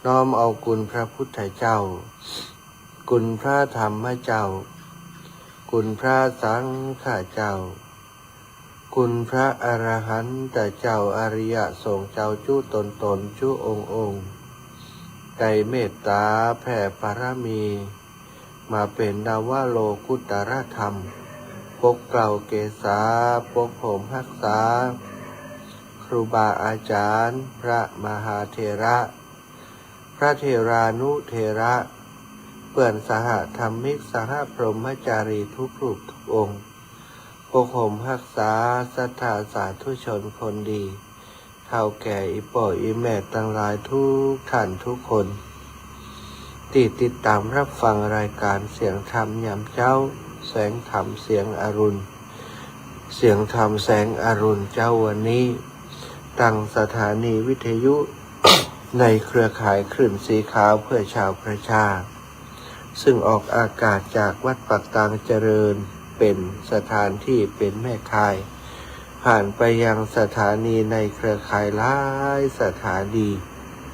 น้อมเอาคุณพระพุทธเจ้าคุณพระธรรมเจ้าคุณพระสังฆเจ้าคุณพระอรหันตเจ้าอริยสงฆ์เจ้าจุตนจุองค์ได้เมตตาแผ่ปารมีมาเป็นดาวโลกุตรธรรมปกเกล้าเกษาปกผมรักษาครูบาอาจารย์พระมหาเถระพระเถรานุเถระเปื่อนสหธรรมิกสหพรหมจารีทุกรูปทุกองค์ปกผมรักษาศรัทธาสาธุชนคนดีเฒ่าแก่อีป่ออีแม่ทั้งหลายทุกท่านทุกคนที่ติดตามรับฟังรายการเสียงธรรมยามเช้าแสงธรรมเสียงอรุณเสียงธรรมแสงอรุณเจ้าวันนี้ตั้งสถานีวิทยุ ในเครือข่ายคลื่นสีขาวเพื่อชาวประชาซึ่งออกอากาศจากวัดปักตางเจริญเป็นสถานที่เป็นแม่ข่ายผ่านไปยังสถานีในเครือข่ายหลายสถานี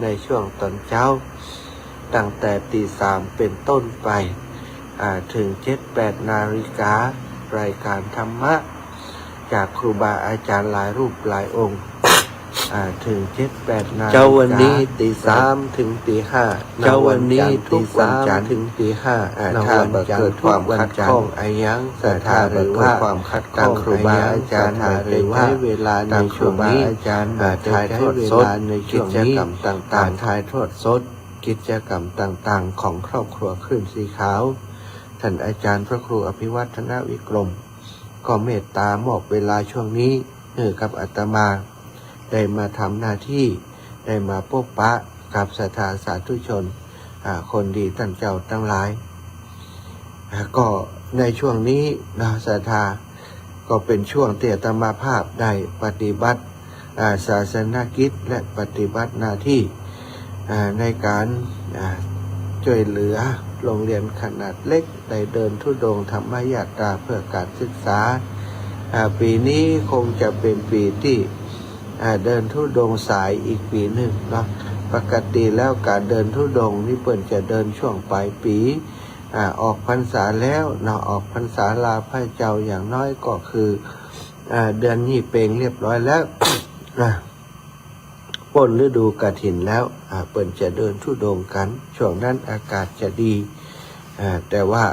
ในช่วงตอนเช้าตั้งแต่ตี 3เป็นต้นไปถึง 7-8 นาฬิการายการธรรมะจากครูบาอาจารย์หลายรูปหลายองค์ถึง 7-8 นาฬิกาเจ้าวันนี้ตี 3ถึงตี 5เจ้าวันนี้ตี 3ถึงตี 5ถ้าเกิดความขัดข้องอายังศรัทธาหรือว่าความขัดข้องครูบาอาจารย์หรือว่าเวลาในช่วงนี้อาจารย์ถ่ายทอดสดในกิจกรรมต่างๆถ่ายทอดสดกิจกรรมต่างๆของครอบครัวคลื่นสีขาวท่านอาจารย์พระครูอภิวัฒนวิกรมก็เมตตามอบเวลาช่วงนี้กับอาตมาได้มาทำหน้าที่ได้มาพบปะกับศรัทธาสาธุชนคนดีท่านเจ้าทั้งหลายก็ในช่วงนี้ศรัทธาก็เป็นช่วงที่อาตมาภาพได้ปฏิบัติศาสนกิจและปฏิบัติหน้าที่ในการช่วยเหลือโรงเรียนขนาดเล็กได้เดินธุดงค์ธรรมยาตราเพื่อการศึกษาปีนี้คงจะเป็นปีที่เดินธุดงค์สายอีกปีหนึ่งเนาะปกติแล้วการเดินธุดงค์นี่เปิ่นจะเดินช่วงปลายปีออกพรรษาแล้วเนาะออกพรรษาลาพระเจ้าอย่างน้อยก็คือเดือนยี่เปงเรียบร้อยแล้ว พ้นฤดูกฐินแล้วเปิ่นจะเดินธุดงค์กันช่วงนั้นอากาศจะดีแต่ว่า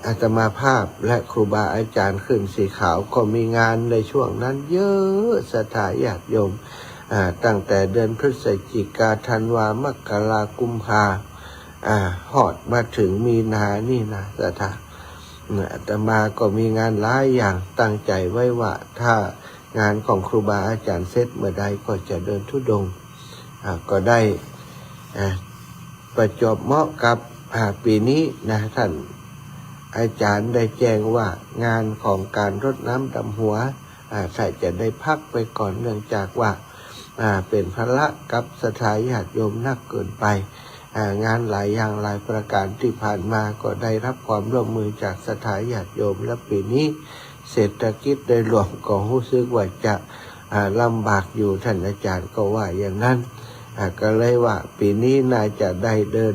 อาตมาภาพและครูบาอาจารย์ขึ้นสีขาวก็มีงานในช่วงนั้นเยอะศรัทธาญาติโยมตั้งแต่เดือนพฤศจิกาธันวามกรากุมภาหอดมาถึงมีนานี่นะศรัทธาอาตมาก็มีงานหลายอย่างตั้งใจไว้ว่าถ้างานของครูบาอาจารย์เสร็จเมื่อใดก็จะเดินธุดงค์ก็ได้ประจวบเหมาะกับปีนี้นะท่านอาจารย์ได้แจ้งว่างานของการรดน้ำดำหัวใส่จะได้พักไปก่อนเนื่องจากว่าเป็นภาระกับศรัทธาญาติโยมนักเกินไปงานหลายอย่างหลายประการที่ผ่านมาก็ได้รับความร่วมมือจากศรัทธาญาติโยมและปีนี้เศรษฐกิจโดยรวมก็รู้สึกว่าจะลำบากอยู่ท่านอาจารย์ก็ว่าอย่างนั้นก็เลยว่าปีนี้น่าจะได้เดิ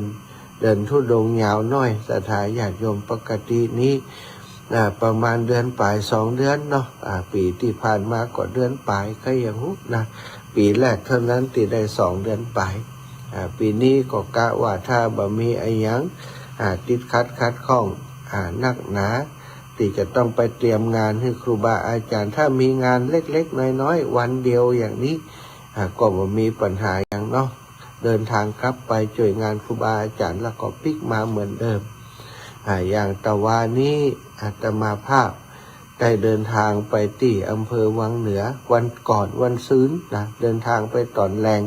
นธุดงค์ยาวน้อยศรัทธาญาติโยมปกตินี้ประมาณเดือนปลาย2 เดือนเนาะปีที่ผ่านมาก็เดือนปลายก็ยังหุบนะปีแรกเท่านั้นที่ได้2 เดือนปลายปีนี้ก็กะว่าถ้าบ่มีอะไรยังติดขัดข้องนักหนาที่จะต้องไปเตรียมงานให้ครูบาอาจารย์ถ้ามีงานเล็กๆน้อยๆวันเดียวอย่างนี้ก็บ่มีปัญหาอย่างเนาะเดินทางกลับไปช่วยงานครูบาอาจารย์แล้วก็ปิกมาเหมือนเดิมอย่างตะวันนี้อาตมาภาพได้เดินทางไปที่อำเภอวังเหนือวันก่อนวันศุกร์นะเดินทางไปตอนแรง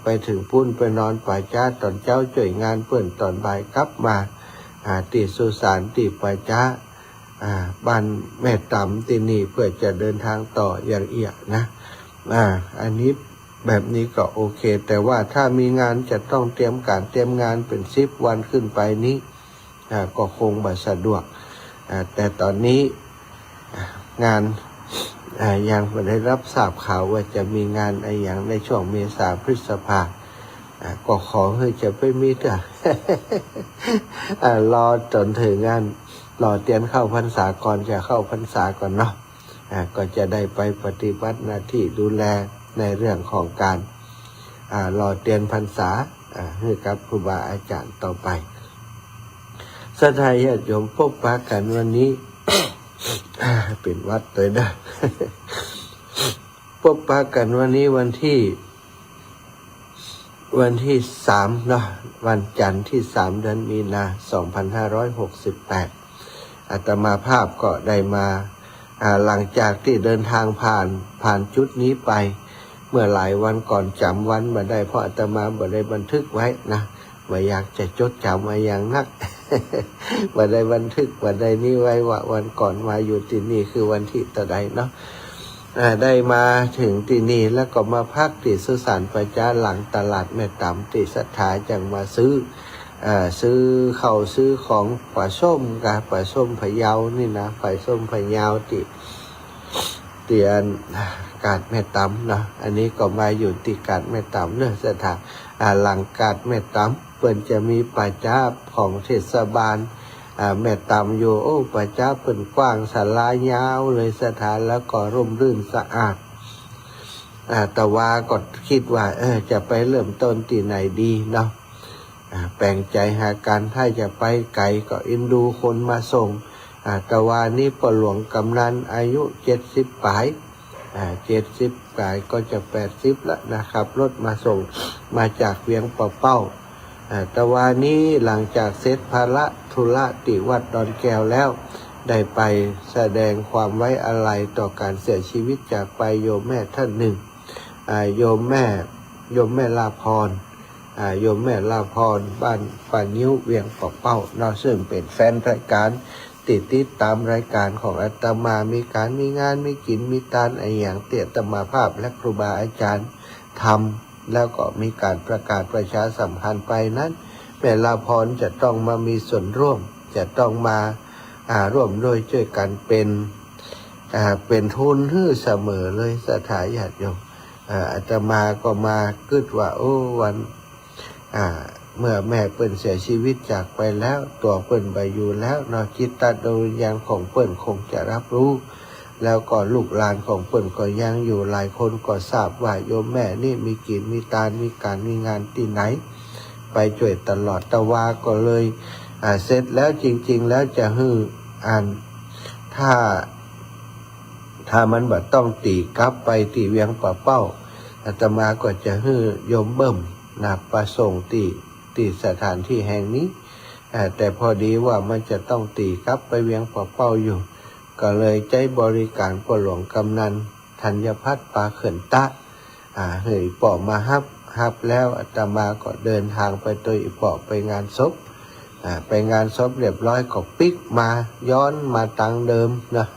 ไปถึงพุ่นไปนอนป่าจ้าตอนเช้าช่วยงานเพื่อนตอนบ่ายกลับมาที่สุสานที่ป่าจ้าบ้านแม่ต่ำที่นี่เพื่อจะเดินทางต่ออย่างเอียดนะอันนี้แบบนี้ก็โอเคแต่ว่าถ้ามีงานจะต้องเตรียมงานเป็น10 วันขึ้นไปนี้ก็คงบ่สะดวกแต่ตอนนี้งานยังไม่ได้รับทราบข่าวว่าจะมีงานอะไรอย่างในช่วงเมษาพฤษภา ก็ขอให้จะไปมีเถอะ รอจนถึงงานรอเตียนเข้าพรรษาก่อนจะเข้าพรรษาก่อนเนาะก็จะได้ไปปฏิบัติหน้าที่ดูแลในเรื่องของการรอเตียนพรรษาให้กับครูบาอาจารย์ต่อไปศรัทธาญาติโยมพบปะกันวันนี้ เป็นวัดเลยนะ พบปะกันวันนี้วันที่3เนาะวันจันทร์ที่3เดือนมีนา2568อาตมาภาพก็ได้มาหลังจากที่เดินทางผ่านจุดนี้ไปเมื่อหลายวันก่อนจำวันมาได้เพราะอาตมาบ่ได้บันทึกไว้นะว่าอยากจะจดจำมาอย่างนัก บ่ได้บันทึกบ่ได้นี่ไว้ว่าวันก่อนมาอยู่ที่นี่คือวันที่ตะใดเนาะได้มาถึงที่นี่แล้วก็มาพักที่สุสานประชาหลังตลาดแม่ตำที่ศรัทธาจังมาซื้อข้าวซื้อของปลาส้มกับปลาส้มพะเยานี่นะปลาส้มพะเยาที่เตียนกาดแม่ตำนะอันนี้ก็มาอยู่ที่กาดแม่ตำเนื้อศรัทธาหลังกาดแม่ตำเปิ้นจะมีป่าจ้าของเทศบาลแม่ตำอยู่ป่าจ้าเปิ้นกว้างศาลายาวเลยสถานแล้วก็ร่มรื่นสะอาดแต่ว่าก็คิดว่าจะไปเริ่มต้นที่ไหนดีเนาะแปลงใจหากันถ้าจะไปไกลก็อินดูคนมาส่งแต่ว่านี่ปหลวงกำนันอายุ70ปลาย70ปลายก็จะ80แล้วนะครับรถมาส่งมาจากเวียงป่าเป้าแต่ว่านี้หลังจากเสร็จภาระธุระที่วัดดอนแก้วแล้วได้ไปแสดงความไว้อาลัยต่อการเสียชีวิตจากไปโยมแม่ท่านหนึ่งโยมแม่ลาภรโยมแม่ลาภรบ้านป่านิ้วเวียงป่าเป้าเราซึ่งเป็นแฟนรายการติดตามรายการของอาตมามีงานมีกินมีตานอย่างเตี่ยอาตมาภาพและครูบาอาจารย์ทำแล้วก็มีการประกาศประชาสัมพันธ์ไปนั้นแม่ลาภรจะต้องมามีส่วนร่วมจะต้องมาร่วมด้วยช่วยกันเป็นทุนให้เสมอเลยศรัทธาญาติโยมอาตมาก็มาคิดว่าวันเมื่อแม่เปิ้นเสียชีวิตจากไปแล้วตัวเปิ้นไปอยู่แล้วเนาะจิตตดวงวิญญาณของเปิ้นคงจะรับรู้แล้วก็ลูกหลานของเปิ้นก็ยังอยู่หลายคนก็ทราบว่าโยมแม่นี่มีกินมีตานมีการมีงานที่ไหนไปช่วยตลอดตะวาก็เลยเสร็จแล้วจริงๆแล้วจะฮื้อถ้ามันบ่ต้องตีกลับไปที่เวียงป่าเป้าอาตมาก็จะฮื้อโยมเบิ่มประสงค์ที่สถานที่แห่งนี้แต่พอดีว่ามันจะต้องตีกลับไปเวียงป่าเป้าอยู่ก็เลยใจบริการปหลวงกำนันธัญพัฒน์ปาเขื่อนตะเฮยปอมาฮับแล้วอาตมาก็เดินทางไปตัวอีปอไปงานศพไปงานศพเรียบร้อยก็ปิกมาย้อนมาตังเดิมนะ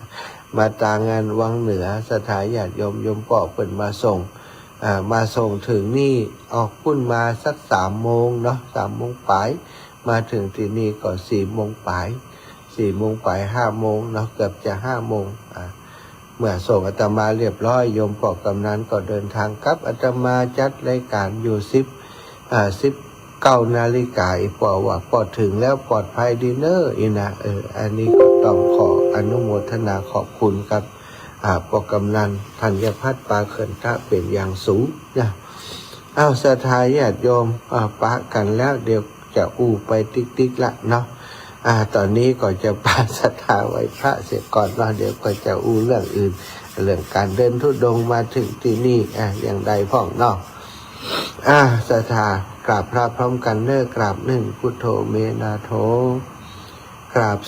มาตางานวังเหนือสถานญาติโยมปอเปิ่นมาส่งถึงนี่ออกพุ่นมาสัก3 โมงเนาะ3 โมงปลายมาถึงที่นี่ก็4 โมงปลาย4 โมงปลาย5 โมงเนาะเกือบจะ5 โมงเมื่อส่งอาตมาเรียบร้อยโยมปอกำนันก็เดินทางกลับอาตมาจัดรายการอยู่19 นาฬิกาอีกปอว่าปอถึงแล้วปลอดภัยดีเนอร์อีนะอันนี้ก็ต้องขออนุโมทนาขอบคุณครับปอกำนันธัญพัฒน์ปาเขื่อนตะเป็นอย่างสูงนะศรัทธาญาติโยมปะกันแล้วเดี๋ยวจะไปติ๊กละเนาะตอนนี้ก็จะปาศรัทธาไว้พระเสร็จก่อนเดี๋ยวก็จะเรื่องอื่นเรื่องการเดินธุดงค์มาถึงที่นี่อย่างใดพ่องเนาะศรัทธากราบพระพร้อมกันเนกราบ1พุทโธเมนาโถกราบ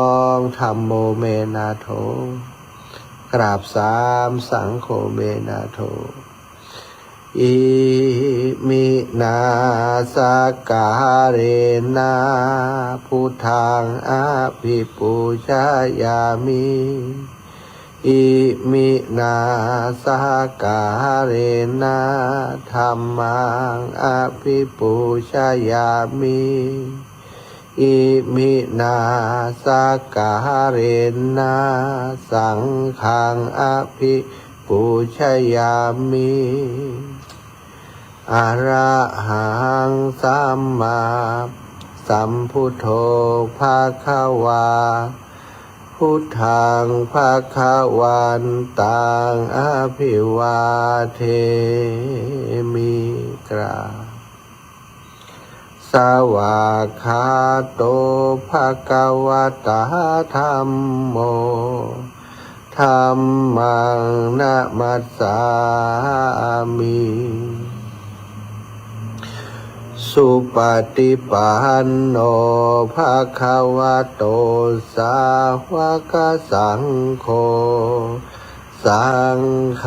2ธัมโมเมนาโถกราบ3สังโฆเมนาโถอิมินาสการเรนะพุทธังอภิปูชายามิอิมินาสการเรนะธัมมังอภิปูชายามิอิมินาสการเรนะสังฆังอภิปูชายามิ อะระหังสัมมาสัมพุทโธภะคะวาพุทธังภะคะวันตังอภิวาเทมิกราสวากขาโตภะคะวะตาธัมโมธัมมังนะมัสสามิสุปฏิปันโนภะคะวะโตสาวกสังโฆสังฆ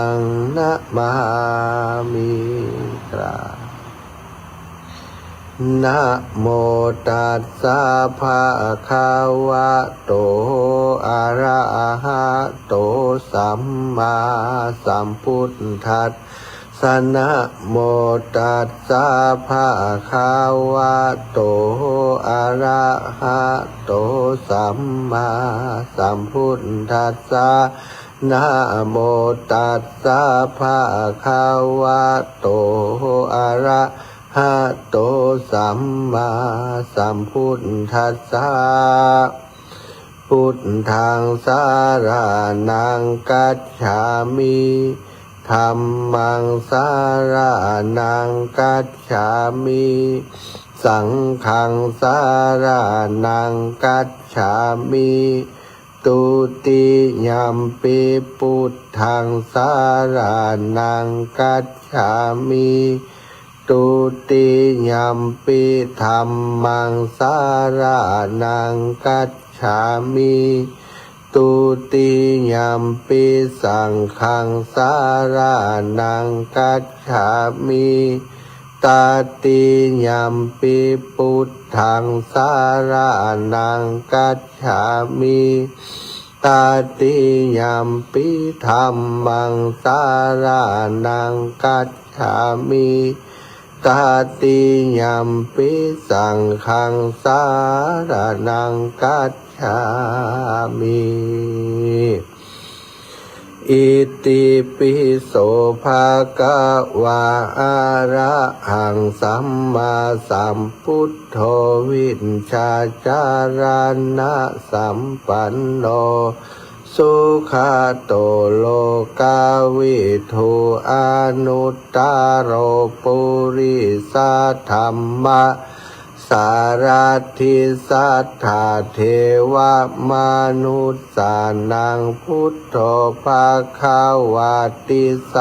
ังนะมามิกรานะโมตัสสะภะคะวะโตอะระหะโตสัมมาสัมพุทธัสสะนะโมตัสสะภะคะวะโตอะระหะโตสัมมาสัมพุทธัสสะนะโมตัสสะภะคะวะโตอะระหะโตสัมมาสัมพุทธัสสะพุทธังสารนังกัจฉามิธัมมังสารนังกัจฉามิสังฆังสารนังกัจฉามิตุติยัมปิพุทธังสารนังกัจฉามิตุติยัมปิธัมมังสารนังกัจฉามิตุติยัมปิสังฆังสารนังกัจฉามิตติยัมปิพุทธังสารนังกัจฉามิตติยัมปิธัมมังสารนังกัจฉามิตติยัมปิสังฆังสารนังกัจฉามิอิติปิโสภะคะวะอะระหังสัมมาสัมพุทโธวิชชาจารณะสัมปันโนสุขโตโลกาวิทูอนุตตโรปุริสัทธัมมะสารทิสัทธาเทวมนุสสานังพุทโธภะคะวะติส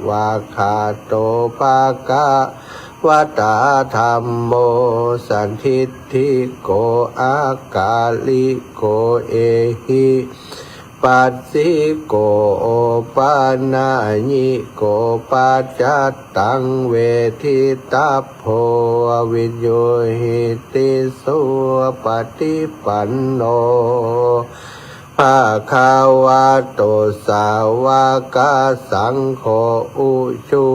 วากขาโตภะคะวะตาธัมโมสันทิฏฐิโกอากาลิโกเอหิปัสสิโกปานาญิโกปัจจตังเวทิตาโพวิญโยหิติสุปฏิปันโนภะคะวะโตสาวกสังโฆอุชุ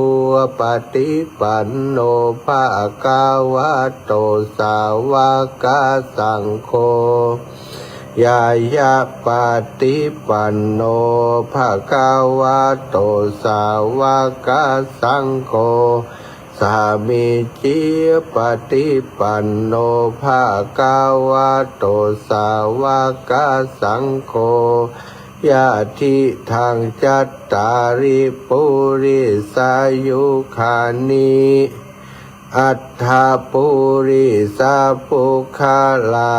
ปฏิปันโนภะคะวะโตสาวกสังโฆยายะปฏิปันโนภะคะวะโตสาวกสังโฆสามิจิปฏิปันโนภะคะวะโตสาวกสังโฆยะทิทังจัตตาริปุริสายุคานิอัฏฐปุริสาปุคลา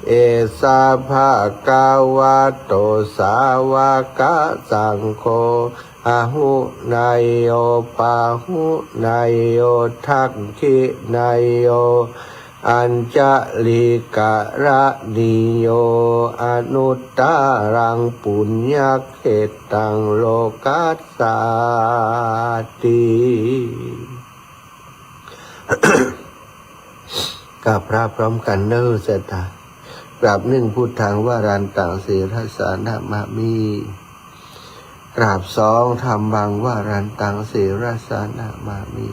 เอสาภะคะวะโตสาวกสังโฆอะหุนายโยปะหุนายโยทักขินายโยอัญจลิกะระนิโยอนุตตรังปุญญเขตังโลกัสสาติกับพระพร้อมกันเนอเสตากราบหนึ่งพุทธังวารันตังสีรสานะมะมีกราบสองธรรมังวารันตังสีรสานะมะมี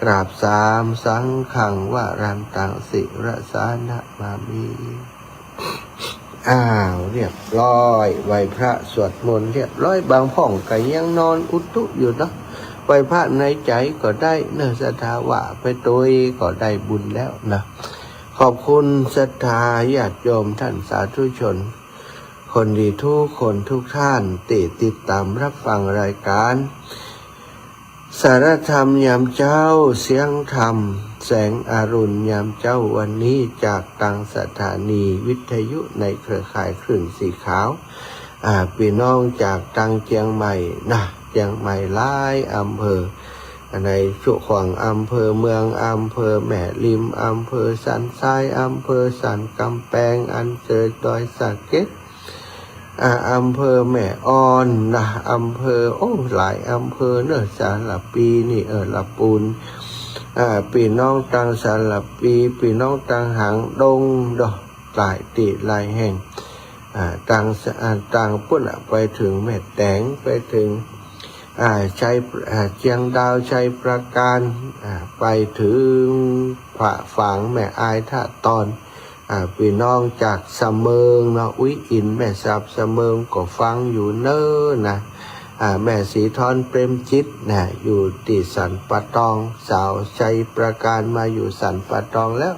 ก ราบสามสังฆังวารันตังสิรสานะมามีเรียบร้อยไหว้พระสวดมนต์เรียบร้อยบางพ่องก็ยังนอนอุตุอยู่เนาะไหว้พระในใจก็ได้เนื้อศรัทธาว่าไปตัวก็ได้บุญแล้วนะขอบคุณศรัทธาญาติโยมท่านสาธุชนคนดีทุกคนทุกท่านติดตามรับฟังรายการสารธรรมยามเจ้าเสียงธรรมแสงอรุณยามเจ้าวันนี้จากต่างสถานีวิทยุในเครือข่ายคลื่นสีขาวพี่น้องจากต่างเชียงใหม่นะเชียงใหม่หลายอำเภอในช่วงของอำเภอเมืองอำเภอแม่ริมอำเภอสันทรายอำเภอสันกำแพงอันเจอดอยสะเก็ดอำเภอแม่อ่อนนะอำเภอหลายอำเภอเนอะสารปีนี่ละปูนพี่น้องต่างสารปีพี่น้องต่างหางดงดอกหลายติหลายแห่งต่างปุ่นไปถึงแม่แตงไปถึงชัยเชียงดาวชัยประการไปถึงผาฝางแม่อายท่าตอนพี่น้องจากสะเมิงเนาะอินแม่สับสะเมิงก็ฟังอยู่เน้อนะแม่สีทอนเปรมจิตนะอยู่ที่สันปะตองสาวชัยประการมาอยู่สันปะตองแล้ว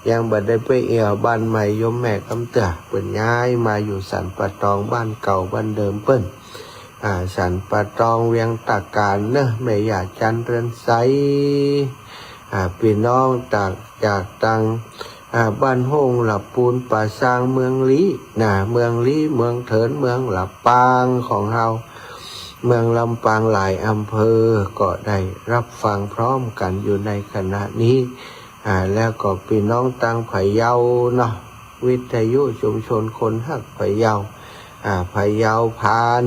ยังบ่ได้ไปเอี่ยวบ้านใหม่ยมแม่กำเตือเปิ้นย้ายมาอยู่สันปะตองบ้านเก่าบ้านเดิมเปิ้นสันปะตองเวียงตากการเนอะแม่ยาจันเรือนไซพี่น้องจากตังบ้านห้องหลับปูนป่าซางเมืองลี้เมืองลี้เมืองเถินเมืองหลับปางของเราเมืองลำปางหลายอำเภอก็ได้รับฟังพร้อมกันอยู่ในขณะนี้แล้วก็พี่น้องตังไผ่เยาเนาะวิทยุชุมชนคนฮักไผ่เยาไผ่เยาพาน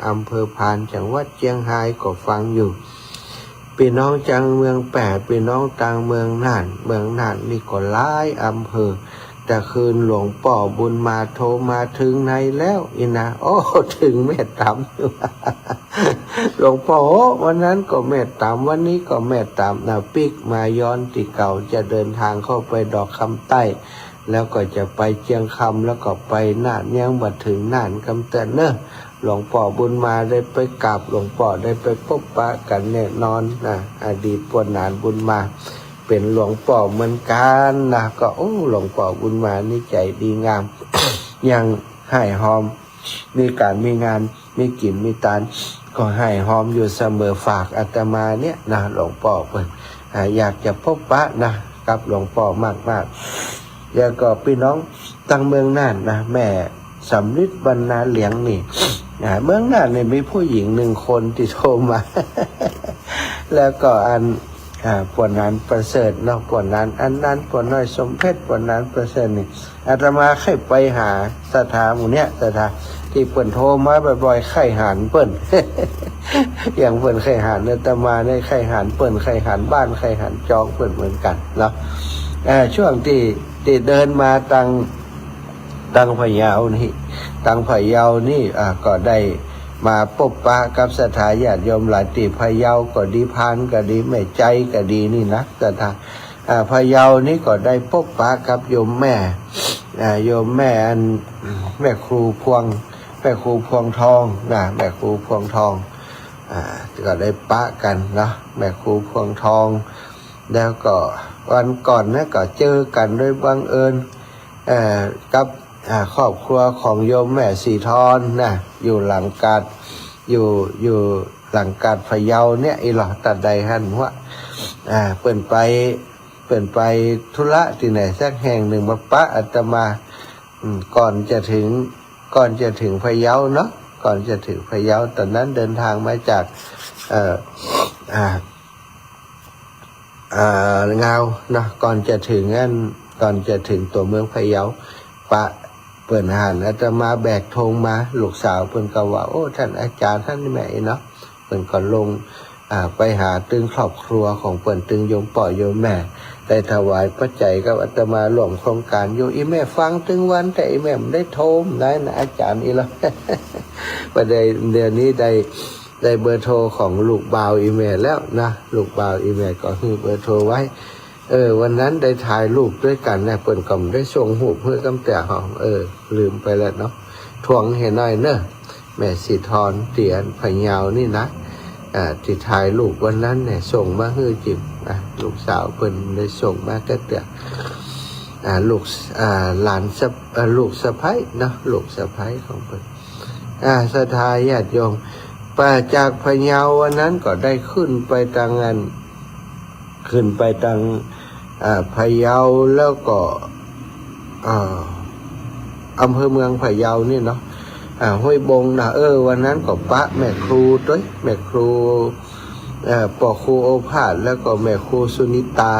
อำเภอพานจังหวัดเชียงรายก็ฟังอยู่พี่น้องจังเมืองแปดพี่น้องตังเมืองน่านนี่ก็หลายอำเภอแต่คืนหลวงป่อบุญมาโทรมาถึงในแล้วนะถึงแม่ตำอยู่ หลวงพ่อวันนั้นก็แม่ตำวันนี้ก็แม่ตำนะปิกมาย้อนที่เก่าจะเดินทางเข้าไปดอกคำใต้แล้วก็จะไปเชียงคำแล้วก็ไปน่านยังมาถึงน่านคำแต่เนอะหลวงพ่อบุญมาได้ไปกราบหลวงพ่อได้ไปพบปะกันแน่นอนนะอดีตปวดนานบุญมาเป็นหลวงพ่อเหมือนกันนะก็หลวงพ่อบุญมานี่ใจดีงาม ยังให้หอมมีการมีงานมีกินมีตานก็ให้หอมอยู่เสมอฝากอาตมาเนี่ยนะหลวงพ่อเปิดอยากจะพบปะนะกับหลวงพ่อมากแล้วก็พี่น้องตั้งเมืองน่านนะแม่สำลิดบรรณาเหลียงนี่เมืองน่านเนี่ยมีผู้หญิง1 คนที่โทรมา แล้วก็ปวดนั้นประเสริฐเนาะปวดนั้นอันนั้นปวดน้อยสมเพชรปวดนั้นประเสริฐนี่อาตมาเคยไปหาสถาหมู่เนี้ยสถาที่เปิ่นโทรมาบ่อยๆไข้หันเปิ่น อย่างเปิ่นไข้หันอาตมาได้ไข้หันเปิ่นไข้หันบ้านไข้หันจองเปิ่นเหมือนกันเนาะช่วงที่เดินมาตังพะเยานี่ก็ได้มาพบปะกับสถาญาติโยมหลายที่พะเยาก็ดีพานก็ดีแม่ใจก็ดีนี่นะสถาพะเยานี่ก็ได้พบปะกับโยมแม่แม่ครูพวงทองนะแม่ครูพวงทองก็ได้ปะกันนะแม่ครูพวงทองแล้วก็วันก่อนนะก็เจอกันโดยบังเอิญกับครอบครัวของโยมแม่สีทอนนะอยู่หลังกาดอยู่หลังกาดพะเยาเนี่ยอีหลอตัดใดหันว่าเปิ่นไปธุระที่ไหนสักแห่งหนึ่งมาปะอาตมาก่อนจะถึงพะเยาเนาะก่อนจะถึงพะเยาตอนนั้นเดินทางมาจากเงาเนาะก่อนจะถึงตัวเมืองพะเยาปะเปิ่นหันอาตมาแบกธงมาลูกสาวเปิ่นก็ว่าท่านอาจารย์ท่านแม่เนาะเปิ่นก็ลงไปหาตึงครอบครัวของเปิ่นตึงโยมป่อโยมแม่ได้ถวายปัจจัยกับอาตมาร่วมโครงการอยู่อีแม่ฟังตึงวันแต่อีแม่ไม่ได้โทมได้นะอาจารย์อีละประเดี๋ยวนี้ได้ ได้เบอร์โทรของลูกบ่าวอีเมลแล้วนะลูกบ่าวอีเมลก็คือเบอร์โทรไว้วันนั้นได้ถ่ายรูปด้วยกันนะเปิ่นก็ได้ส่งรูปเพื่อกำแต่หอมลืมไปแล้วเนาะทวงให้หน่อยเนอะแม่สีทอนเตียนพะเยานี่นะที่ถ่ายรูปวันนั้นเนี่ยส่งมาให้จิบลูกสาวเปิ่นได้ส่งมาแต่ลูกหลานลูกสะใภ้เนาะลูกสะใภ้ของเปิ่นศรัทธาญาติโยมป่าจากพะเยาวันนั้นก็ได้ขึ้นไปทางพะเยาแล้วก็อำเภอเมืองพะเยานี่เนาะห้วยบงนะวันนั้นก็ปะแม่ครูด้วยแม่ครูปอครูโอภาสแล้วก็แม่ครูสุนิตา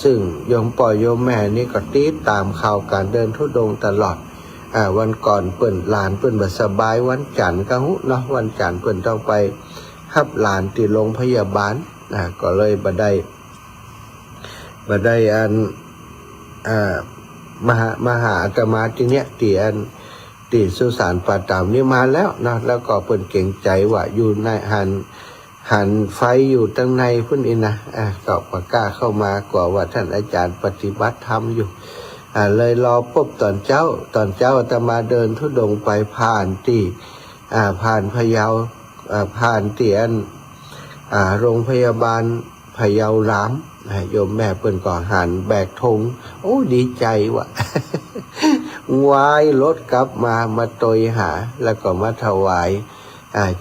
ซึ่งโยมป่อโยมแม่นี่ก็ติดตามข่าวการเดินธุดงค์ตลอดวันก่อนเปิ่นหลานเปิ่นบ่สบายวันจันทร์ก็หุเนาะวันจันทร์เปิ่นต้องไปรับหลานที่โรงพยาบาลก็เลยบ่ได้มาหาอาตมาที่เนี้ยที่สุสานป่าตามนี่มาแล้วนะแล้วก็เปิ่นเก่งใจว่าอยู่ในหันไฟอยู่ตั้งในพุ่นอีนะก็บ่กล้าเข้ามากว่าว่าท่านอาจารย์ปฏิบัติธรรมอยู่เลยรอพบตอนเจ้าอาตมาเดินธุดงค์ไปผ่านพะเยาผ่านที่โรงพยาบาลพะเยาล้ามโยมแม่เปิ้นก็หันแบกธงโอ้ดีใจว่ะ วายรถกลับมาตยหาแล้วก็มาถวาย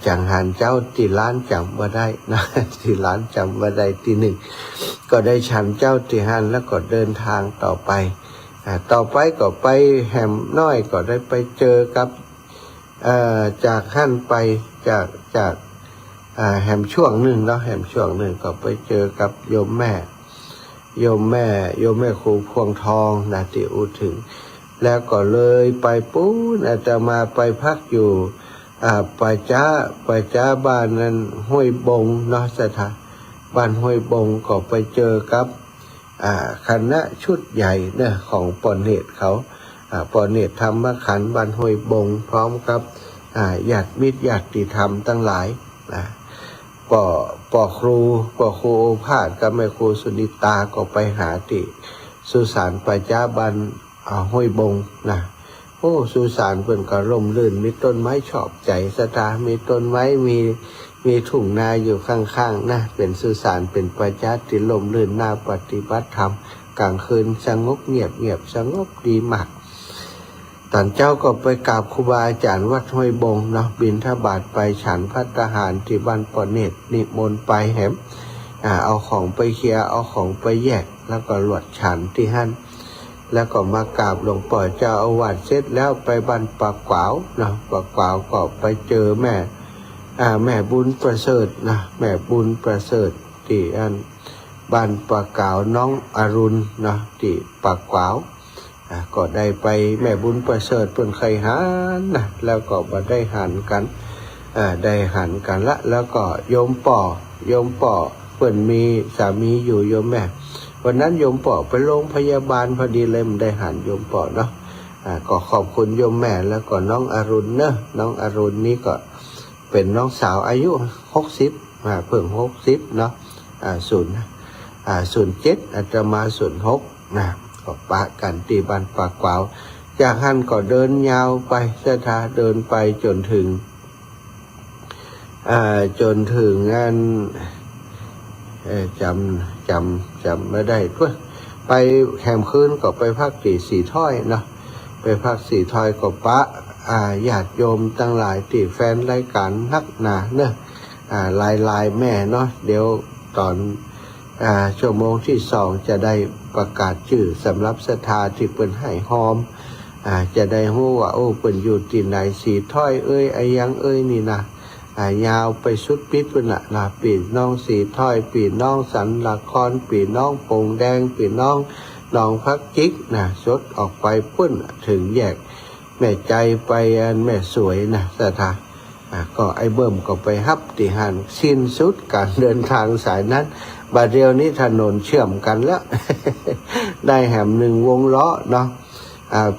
จังหันเจ้าที่ร้านจำมาได้นะ ที่ร้านจำมาได้ที่หนึ่งก็ได้ฉันเจ้าที่หันแล้วก็เดินทางต่อไปก็ไปแหมน้อยก็ได้ไปเจอกับจากขั้นไปจากแหมช่วงหนึ่งแล้วแหมช่วงหนึ่งก็ไปเจอกับโยมแม่ครูพวงทองนะที่อุถึงแล้วก็เลยไปปู๊ดอาตมาไปพักอยู่ป่าจ้าบ้านนั้นห้วยบงเนาะสถานบ้านห้วยบงก็ไปเจอกับคณะชุดใหญ่เนี่ยของปอเนตเขาปอเนตธรรมขันธ์บ้านห้วยบงพร้อมกับญาติมิตรญาติธรรมทั้งหลายปอครูโอภาสกับแม่ครูสุนิตาก็ไปหาที่สุสานป่าจ้าบ้านห้วยบงนะโอ้สุสานเพิ่นก็ร่มรื่นมีต้นไม้ชอบใจศรัทธามีต้นไม้มีทุ่งนาอยู่ข้างๆนะเป็นสุสานเป็นป่าจ้าที่ร่มรื่นน่าปฏิบัติธรรมกลางคืนสงบเงียบสงบดีมากตอนเจ้าก็ไปกราบครูบาอาจารย์วัดห้วยบงเนาะบิณฑบาตไปฉันภัตตาหารที่บ้านปอเนตนิมนต์ไปแหมเอาของไปเคลียร์เอาของไปแยกแล้วก็หลวดฉันที่หั่นแล้วก็มากราบหลวงปู่เจ้าอาวาสเสร็จแล้วไปบ้านปากขวาวนะปากขวาวก็ไปเจอแม่บุญประเสริฐนะแม่บุญประเสริฐที่บ้านปากขวาวน้องอรุณนะที่ปากขวาวก็ได้ไปแม่บุญประเสริฐเพิ่นเคยหันนะแล้วก็มาได้หันกันละแล้วก็โยมป่อเพิ่นมีสามีอยู่โยมแม่วันนั้นโยมป่อไปโรงพยาบาลพอดีเลยมันได้หันโยมป่อเนาะก็ขอบคุณโยมแม่แล้วก็น้องอรุณเนาะน้องอรุณนี่ก็เป็นน้องสาวอายุ60เพิ่ง60เนาะ07อาตมา06นะก็ปะกันที่บ้านปากขวาวจากหันก็เดินยาวไปศรัทธาเดินไปจนถึงงานจำไม่ได้ด้วยไปแคมคืนก็ไปพักสี่ถ้อยเนาะไปพักสี่ถ้อยก็ปะญาติโยมตั้งหลายที่แฟนรายการนักหนาเนอะลายแม่เนาะเดี๋ยวตอนชั่วโมงที่2จะได้ประกาศชื่อสำหรับศรัทธาที่เปิ้นให้หอมจะได้รู้ว่าโอ้เปิ้นอยู่ที่ไหนสี่ถ้อยไอ้ยังนี่นะยาวไปสุดปิดพุ่นน่ะปีน้องสีถ้อยปีน้องสันละครปีน้องโป่งแดงปีน้องหนองพักจิกนะสดออกไปพุ่นถึงแยกแม่ใจไปแม่สวยนะศรัทธาก็ไอ้เบิ่มก็ไปฮับที่หันสิ้นสุดการเดินทางสายนั้นบัดเดียวนี้ถนนเชื่อมกันแล้ว ได้แหม1วงล้อเนาะ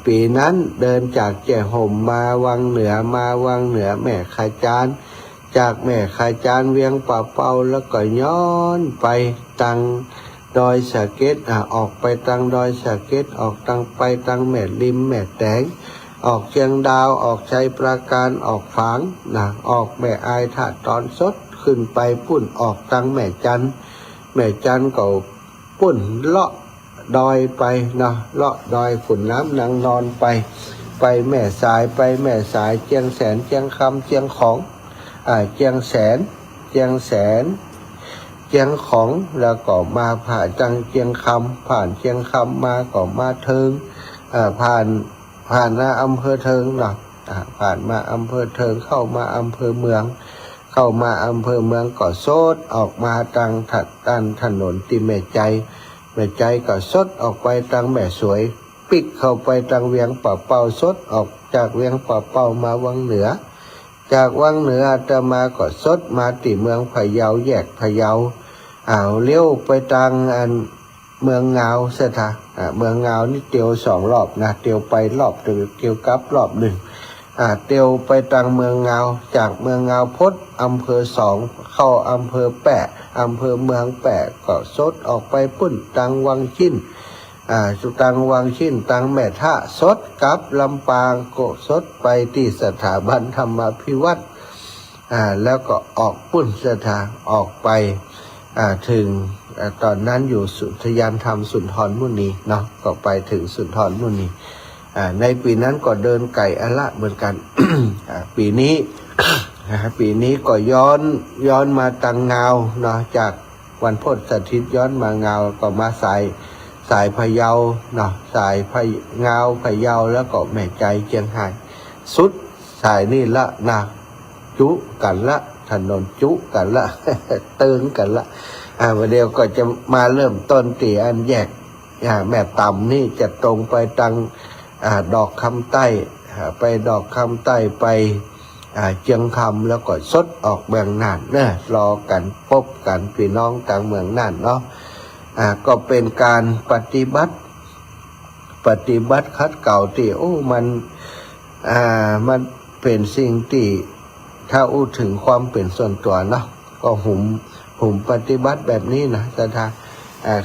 ปีนั้นเดินจากแจ่ห่มมาวังเหนือแม่ขจานจากแม่ขจานเวียงป่าเปาแล้วก็ย้อนไปตังดอยสะเก็ดออกไปตังดอยสะเก็ดออกตังไปตังแม่ริมแม่แตงออกเชียงดาวออกชัยปราการออกฝางออกแม่อายท่าตอนสดขึ้นไปปุ่นออกตังแม่จันก็ปุ่นเลาะดอยไปเลาะดอยขุนน้ำนางนอนไปแม่สายเจียงแสนเจียงคำเจียงของเจียงแสนเจียงของแล้วก็มาผ่านจังเจียงคำผ่านเจียงคำมาก็มาเทิงผ่านมาอำเภอเทิงผ่านมาอำเภอเทิงเข้ามาอำเภอเมืองก็โซดออกมาทางด้านถนนติแม่ใจก็ซดออกไปทางแม่สวยปิกเข้าไปทางเวียงป่าเปาซดออกจากเวียงป่าเปามาวังเหนือจากวังเหนืออาตมาก็ซดมาติเมืองพะเยาแยกพะเยาเลี้ยวไปทางเมืองเงาเสถาเมืองเงานี่เตียว2 รอบเตียวไปรอบนึงเตียวกลับรอบนึงเตียวไปทางเมืองเงาจากเมืองเงาพดอำเภอ2เข้าอำเภอแปะอำเภอเมืองแปะก็ซดออกไปปุ่นตังวังชิ้นสุตังวังชิ้นตังแม่ท่าซดกับลำปางก็ซดไปที่สถาบันธรรมพิวัตรแล้วก็ออกปุ่นออกไปถึงตอนนั้นอยู่สุทยานธรรมสุนทรมุนีก็ไปถึงสุนทรมุนีในปีนั้นก็เดินไก่อละเหมือนกัน ปีนี้ก็ย้อนมาตังเงาจากวันพจน์สถิตย้อนมาเงาก็มาสายพะเยาสายเงาพะเยาแล้วก็แม่ใจเจียงไฮ้สุดสายนี่ละจุกันละถนนจุกันละ เติงกันละวันเดียวก็จะมาเริ่มต้นตีอันแยกแม่ต่ำนี่จะตรงไปตังดอกคำใต้ไปดอกคำใต้ไปเจียงคำแล้วก็ซดออกเมืองน่านรอกันพบกันพี่น้องต่างเมืองน่านก็เป็นการปฏิบัติคัดเก่าที่มันเป็นสิ่งที่ถ้าอู้ถึงความเป็นส่วนตัวก็หุ่มปฏิบัติแบบนี้สถา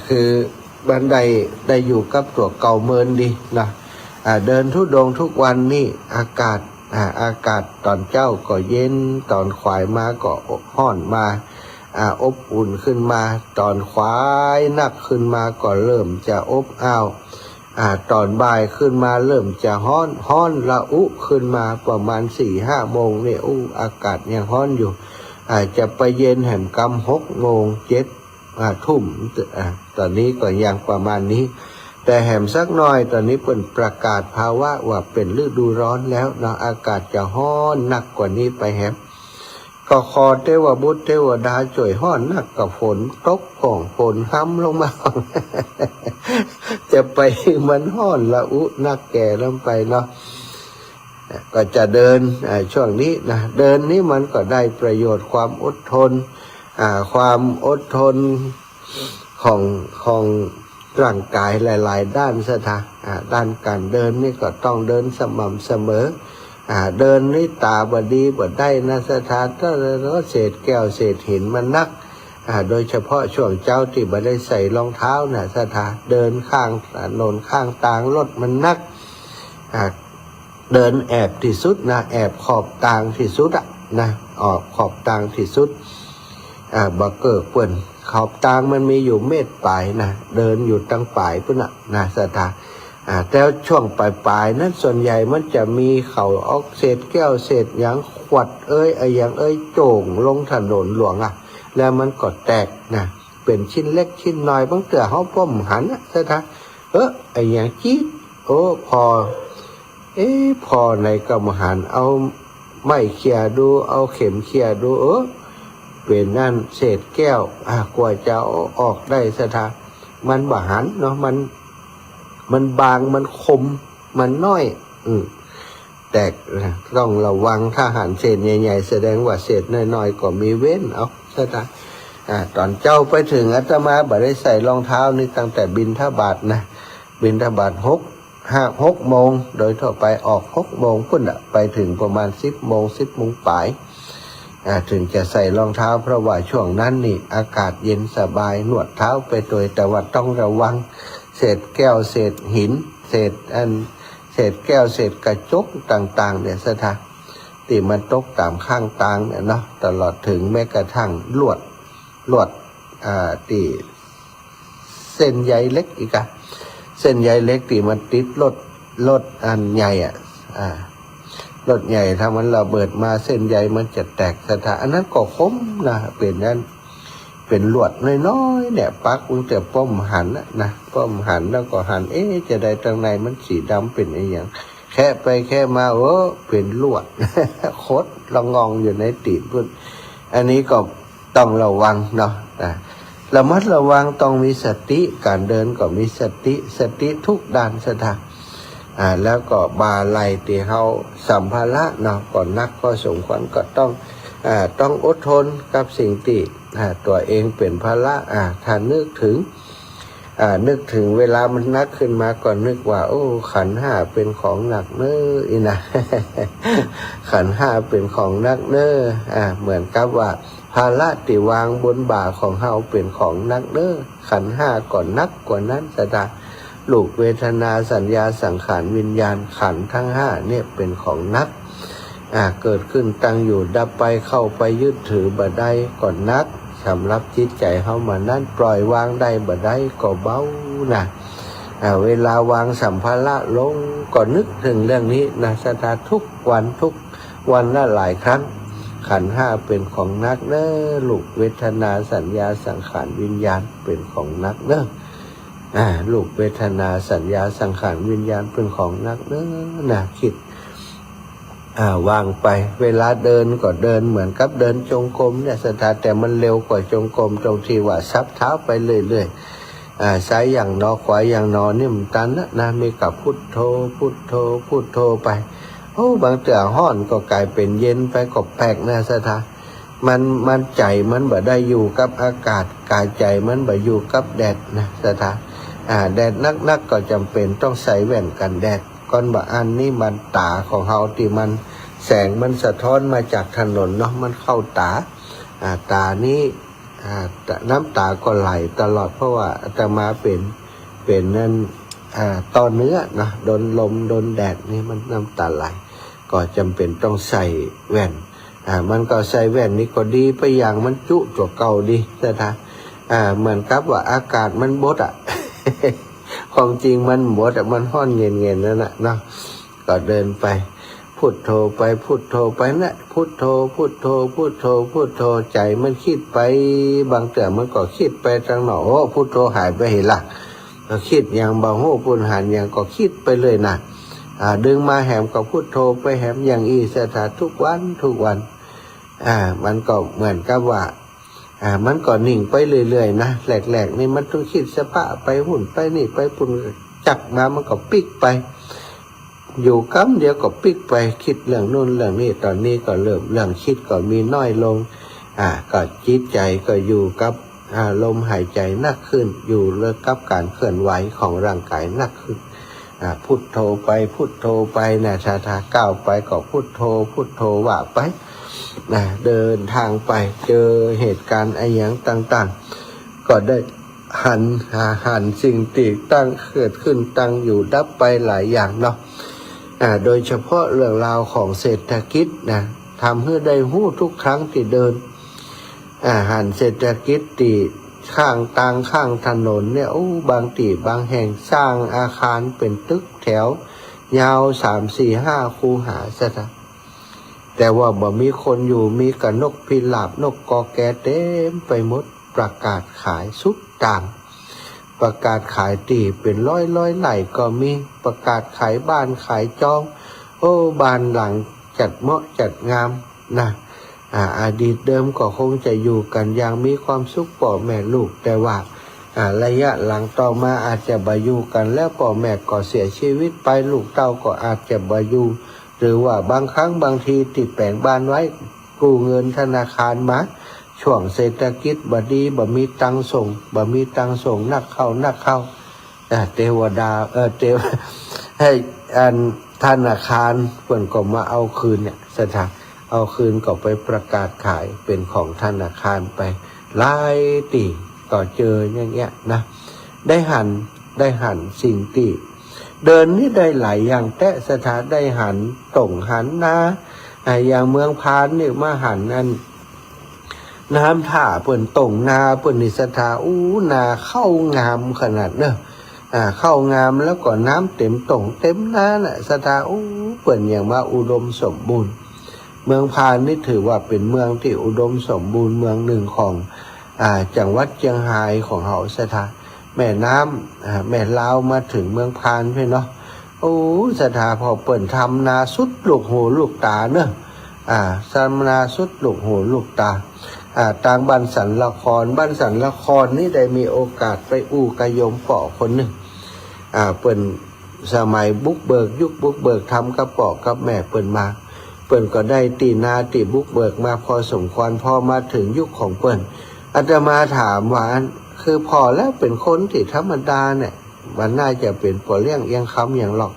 คือบันไดได้อยู่กับตัวเก่าเมินดีเดินทุดงทุกวันนี่อากาศตอนเจ้าก็เย็นตอนขวายมาก็ห้อนมาอบอุ่นขึ้นมาตอนขวายนักขึ้นมาก็เริ่มจะอบอ้าวตอนบ่ายขึ้นมาเริ่มจะฮ้อนละอุขึ้นมาประมาณ 4-5 โมงนี่อากาศยังฮ้อนอยู่จะไปเย็นแห่งกำ6 โมง 7 ทุ่มตอนนี้ก็ยังประมาณนี้แต่แหมสักหน่อยตอนนี้เปิ่นประกาศภาวะว่าเป็นฤดูร้อนแล้วอากาศจะฮ้อนหนักกว่านี้ไปแหมก็ขอเทวบุตรเทวดาช่วยฮ้อนหนักกับฝนตกของฝนห้ำลงมา จะไปมันฮ้อนละอุนักแก่ลงไปก็จะเดินช่วงนี้เดินนี้มันก็ได้ประโยชน์ความอดทนของร่างกายหลายๆด้านด้านการเดินนี่ก็ต้องเดินสม่ำเสมอเดินนี่ตาบดีบดได้ก็เศษแก้วเศษหินมันนักโดยเฉพาะช่วงเจ้าที่บ่ได้ใส่รองเท้าเดินข้างถนนข้างทางรถมันนักเดินแอบที่สุดแอบขอบทางที่สุดออกขอบทางที่สุดบ่เกิดเปิ่นขอบทางมันมีอยู่เมตรปลายเดินอยู่ตั้งปลายพุ่นแต่ช่วงปลายนั้นส่วนใหญ่มันจะมีเขาออกเศษแก้วเศษหยังขวดอย่างโจ่งลงถนนหลวงแล้วมันก็แตกเป็นชิ้นเล็กชิ้นน้อยบางเตือเขาป้อมหันอย่างจี๊ดพอในกรรมฐานเอาไม้เขี่ยดูเอาเข็มเขี่ยดูเป็นนั่นเศษแก้วกว่าจะออกได้มันบ่หันมันบางมันคมมันน้อยแตกต้องระวังถ้าหันเศษใหญ่ๆแสดงว่าเศษน้อยๆก็มีเว้นตอนเจ้าไปถึงอาตมาบ่ได้ใส่รองเท้านี่ตั้งแต่บิณฑบาตบิณฑบาต 6 โมงโดยทั่วไปออก6 โมงพุ่นไปถึงประมาณ10 โมงปลายถึงจะใส่รองเท้าเพราะว่าช่วงนั้นนี่อากาศเย็นสบายนวดเท้าไปโดยแต่ว่าต้องระวังเศษแก้วเศษหินเศษแก้วเศษกระจกต่างๆเนี่ยสถานที่มันตกตามข้างทางเนี่ยเนาะตลอดถึงแม้กระทั่งลวดที่เส้นใยเล็กอีกอะเส้นใยเล็กที่มันติดรถอันใหญ่รถใหญ่ถ้ามันระเบิดมาเส้นใยมันจะแตกสถานอันนั้นก็คมนะเป็นลวดน้อยๆเนี่ยปักตั้งแต่ป้อมหันนะป้อมหันแล้วก็หันจะได้ทางในมันสีดำเป็นอะไรอย่างแค่ไปแค่มาเป็นลวด โคตรละงองอยู่ในตีนพุ่นอันนี้ก็ต้องระวังเนาะระมัดระวังต้องมีสติการเดินก็มีสติทุกด้านสถานแล้วก็บาไหลที่เขาสัมภาระเนาะก่อนนักก็สมควรก็ต้องอดทนกับสิ่งที่ตัวเองเป็นภาระถ้านึกถึงเวลามันนักขึ้นมาก่อนนึกว่าขันธ์ห้าเป็นของหนักเน้อนะ ขันธ์ห้าเป็นของหนักเน้อเหมือนกับว่าภาระที่วางบนบ่าของเฮาเป็นของหนักเน้อขันธ์ห้าก่อนนักกว่านั้นสตาลูกเวทนาสัญญาสังขารวิญญาณขันธ์ทั้งห้าเนี่ยเป็นของนักเกิดขึ้นตั้งอยู่ดับไปเข้าไปยึดถือบ่ได้ก่อนนักสำหรับจิตใจเฮามานั้นปล่อยวางได้บ่ได้ก็เบานะเวลาวางสัมภาระลงก็นึกถึงเรื่องนี้นะสตาทุกวันละหลายครั้งขันธ์ห้าเป็นของนักเน้อลูกเวทนาสัญญาสังขารวิญญาณเป็นของนักเน้อลูกเวทนาสัญญาสังขารวิญญาณเป็นของนักเน้อนะคิดวางไปเวลาเดินก็เดินเหมือนกับเดินจงกรมเนี่ยสถานแต่มันเร็วกว่าจงกรมตรงที่ว่าซับเท้าไปเรื่อยๆซ้ายอย่างนอขวาอย่างนอนี่มันตันนะมีกับพุทโธไปบางเตื่อห้อนก็กลายเป็นเย็นไปก็แปลกนะสถานมันใจมันบ่ได้อยู่กับอากาศกายใจมันบ่อยู่กับแดดนะสถานแดดนักก็จำเป็นต้องใส่แว่นกันแดดก่อนบ่อันนี้มันตาของเฮาที่มันแสงมันสะท้อนมาจากถนนเนาะมันเข้าตานี้น้ำตาก็ไหลตลอดเพราะว่าอาตมาเป็นนั่นต่อเนื้อนะโดนลมโดนแดดนี่มันน้ำตาไหลก็จำเป็นต้องใส่แว่นมันก็ใส่แว่นนี่ก็ดีไปอย่างมันจุตัวเก่าดีนะเหมือนกับว่าอากาศมันบดความจริงมันบดมันห้อนเย็นนั่นนะเนาะก็เดินไปพุทโธไปนะพุทโธใจมันคิดไปบางแต่มันก็คิดไปทางหนอพุทโธหายไปเห็นละก็คิดอย่างบางโหปุญหันอย่างก็คิดไปเลยนะดึงมาแหมก็พุทโธไปแหมอย่างอีสถานทุกวันมันก็เหมือนกับว่ามันก็นิ่งไปเรื่อยๆนะแหลกๆนี่มันต้องคิดสภาพไปหุ่นไปนี่ไปปุ่นจักมามันก็ปิกไปอยู่กำเดียวก็ปิกไปคิดเรื่องนู่นเรื่องนี้ตอนนี้ก็เรื่องคิดก็มีน้อยลงก็จิตใจก็อยู่กับลมหายใจนักขึ้นอยู่เลิกกับการเคลื่อนไหวของร่างกายนักขึ้นพุทโธไปนะชาก้าวไปก็พุทโธว่าไปเดินทางไปเจอเหตุการณ์อะไรอย่างต่างๆก็ได้หันสิ่งที่ตั้งเกิดขึ้นตั้งอยู่ดับไปหลายอย่างเนาะโดยเฉพาะเรื่องราวของเศรษฐกิจนะทำให้ได้หู้ทุกครั้งที่เดินหันเศรษฐกิจที่ข้างถนนเนี่ยบางบางแห่งสร้างอาคารเป็นตึกแถวยาว3-4-5 คูหาซะนะแต่ว่าบ่มีคนอยู่มีกระนกพิราบนกกอแกเต็มไปหมดประกาศขายสุดต่างประกาศขายตีเป็นร้อยไร่ก็มีประกาศขายบ้านขายจองบ้านหลังจัดเหมาะจัดงามนะอดีตเดิมก็คงจะอยู่กันอย่างมีความสุขพ่อแม่ลูกแต่ว่าระยะหลังต่อมาอาจจะบ่อยู่กันแล้วพ่อแม่ก็เสียชีวิตไปลูกเต้าก็อาจจะบ่อยู่หรือว่าบางครั้งบางทีติดแปลงบ้านไว้กู้เงินธนาคารมาช่วงเศรษฐกิจบ่ดีบ่มีตังส่งนักเข้าเทวดา ให้อันธนาคารเพิ่นก็มาเอาคืนเนี่ยสถานเอาคืนก็ไปประกาศขายเป็นของธนาคารไปหลายตีก็เจออย่างเงี้ยนะได้หันสิ่งที่เดินนี่ได้หลายอย่างแต่สถานได้หันต่งหันนะอย่างเมืองพานนี่มาหันนั่นน้ำท่าเปิ่นต่งนาเปิ่นนิสถานาเข้างามขนาดเนอะเข้างามแล้วก็น้ำเต็มต่งเต็มนาน่ะสถาเปิ่นอย่างมาอุดมสมบูรณ์เมืองพานนี่ถือว่าเป็นเมืองที่อุดมสมบูรณ์เมืองหนึ่งของจังหวัดเชียงรายของเราสถาแม่น้ำแม่ลาวมาถึงเมืองพานพี่เนาะสถาพอเปิ่นทำนาสุดลูกหูลูกตาเนอะทำนาสุดลูกหูลูกตาทางบ้านสันละครนี่ได้มีโอกาสไปกะยมเปาะคนหนึ่งเปิ่นสมัยบุกเบิกยุคบุกเบิกทำกระเปาะกับแม่เปิ่นมาเปิ่นก็ได้ตีนาตีบุกเบิกมาพอสมควรพอมาถึงยุคของเปิ่นอาตมาถามว่าคือพอแล้วเป็นคนที่ธรรมดาเนี่ยมันน่าจะเป็นปอเลี้ยงเอียงคำอย่างหรอก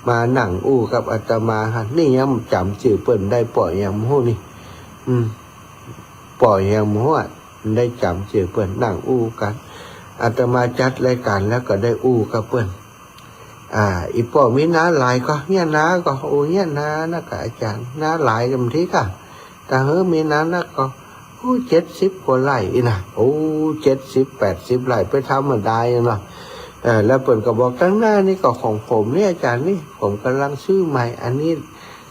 มาหนังกับอาตมาฮะนี่ยังจำชื่อเปิ่นได้ปล่อยอย่างมู้นี่ปล่อยอย่างมู้ได้จำชื่อเปิ่นหนังกันอาตมาจัดรายการแล้วก็ได้กับเปิ่นอีป่อมีน้าหลายก็เนี่ยน้าก็เนี่ยน้านะกับอาจารย์น้าหลายกันทีค่ะแต่มีน้านะก็70 กว่าไร่นะ70-80 ไร่ไปทำมันได้เนาะแล้วเปิ่นก็บอกตั้งหน้านี่ก็ของผมเนี่ยอาจารย์นี่ผมกำลังซื้อใหม่อันนี้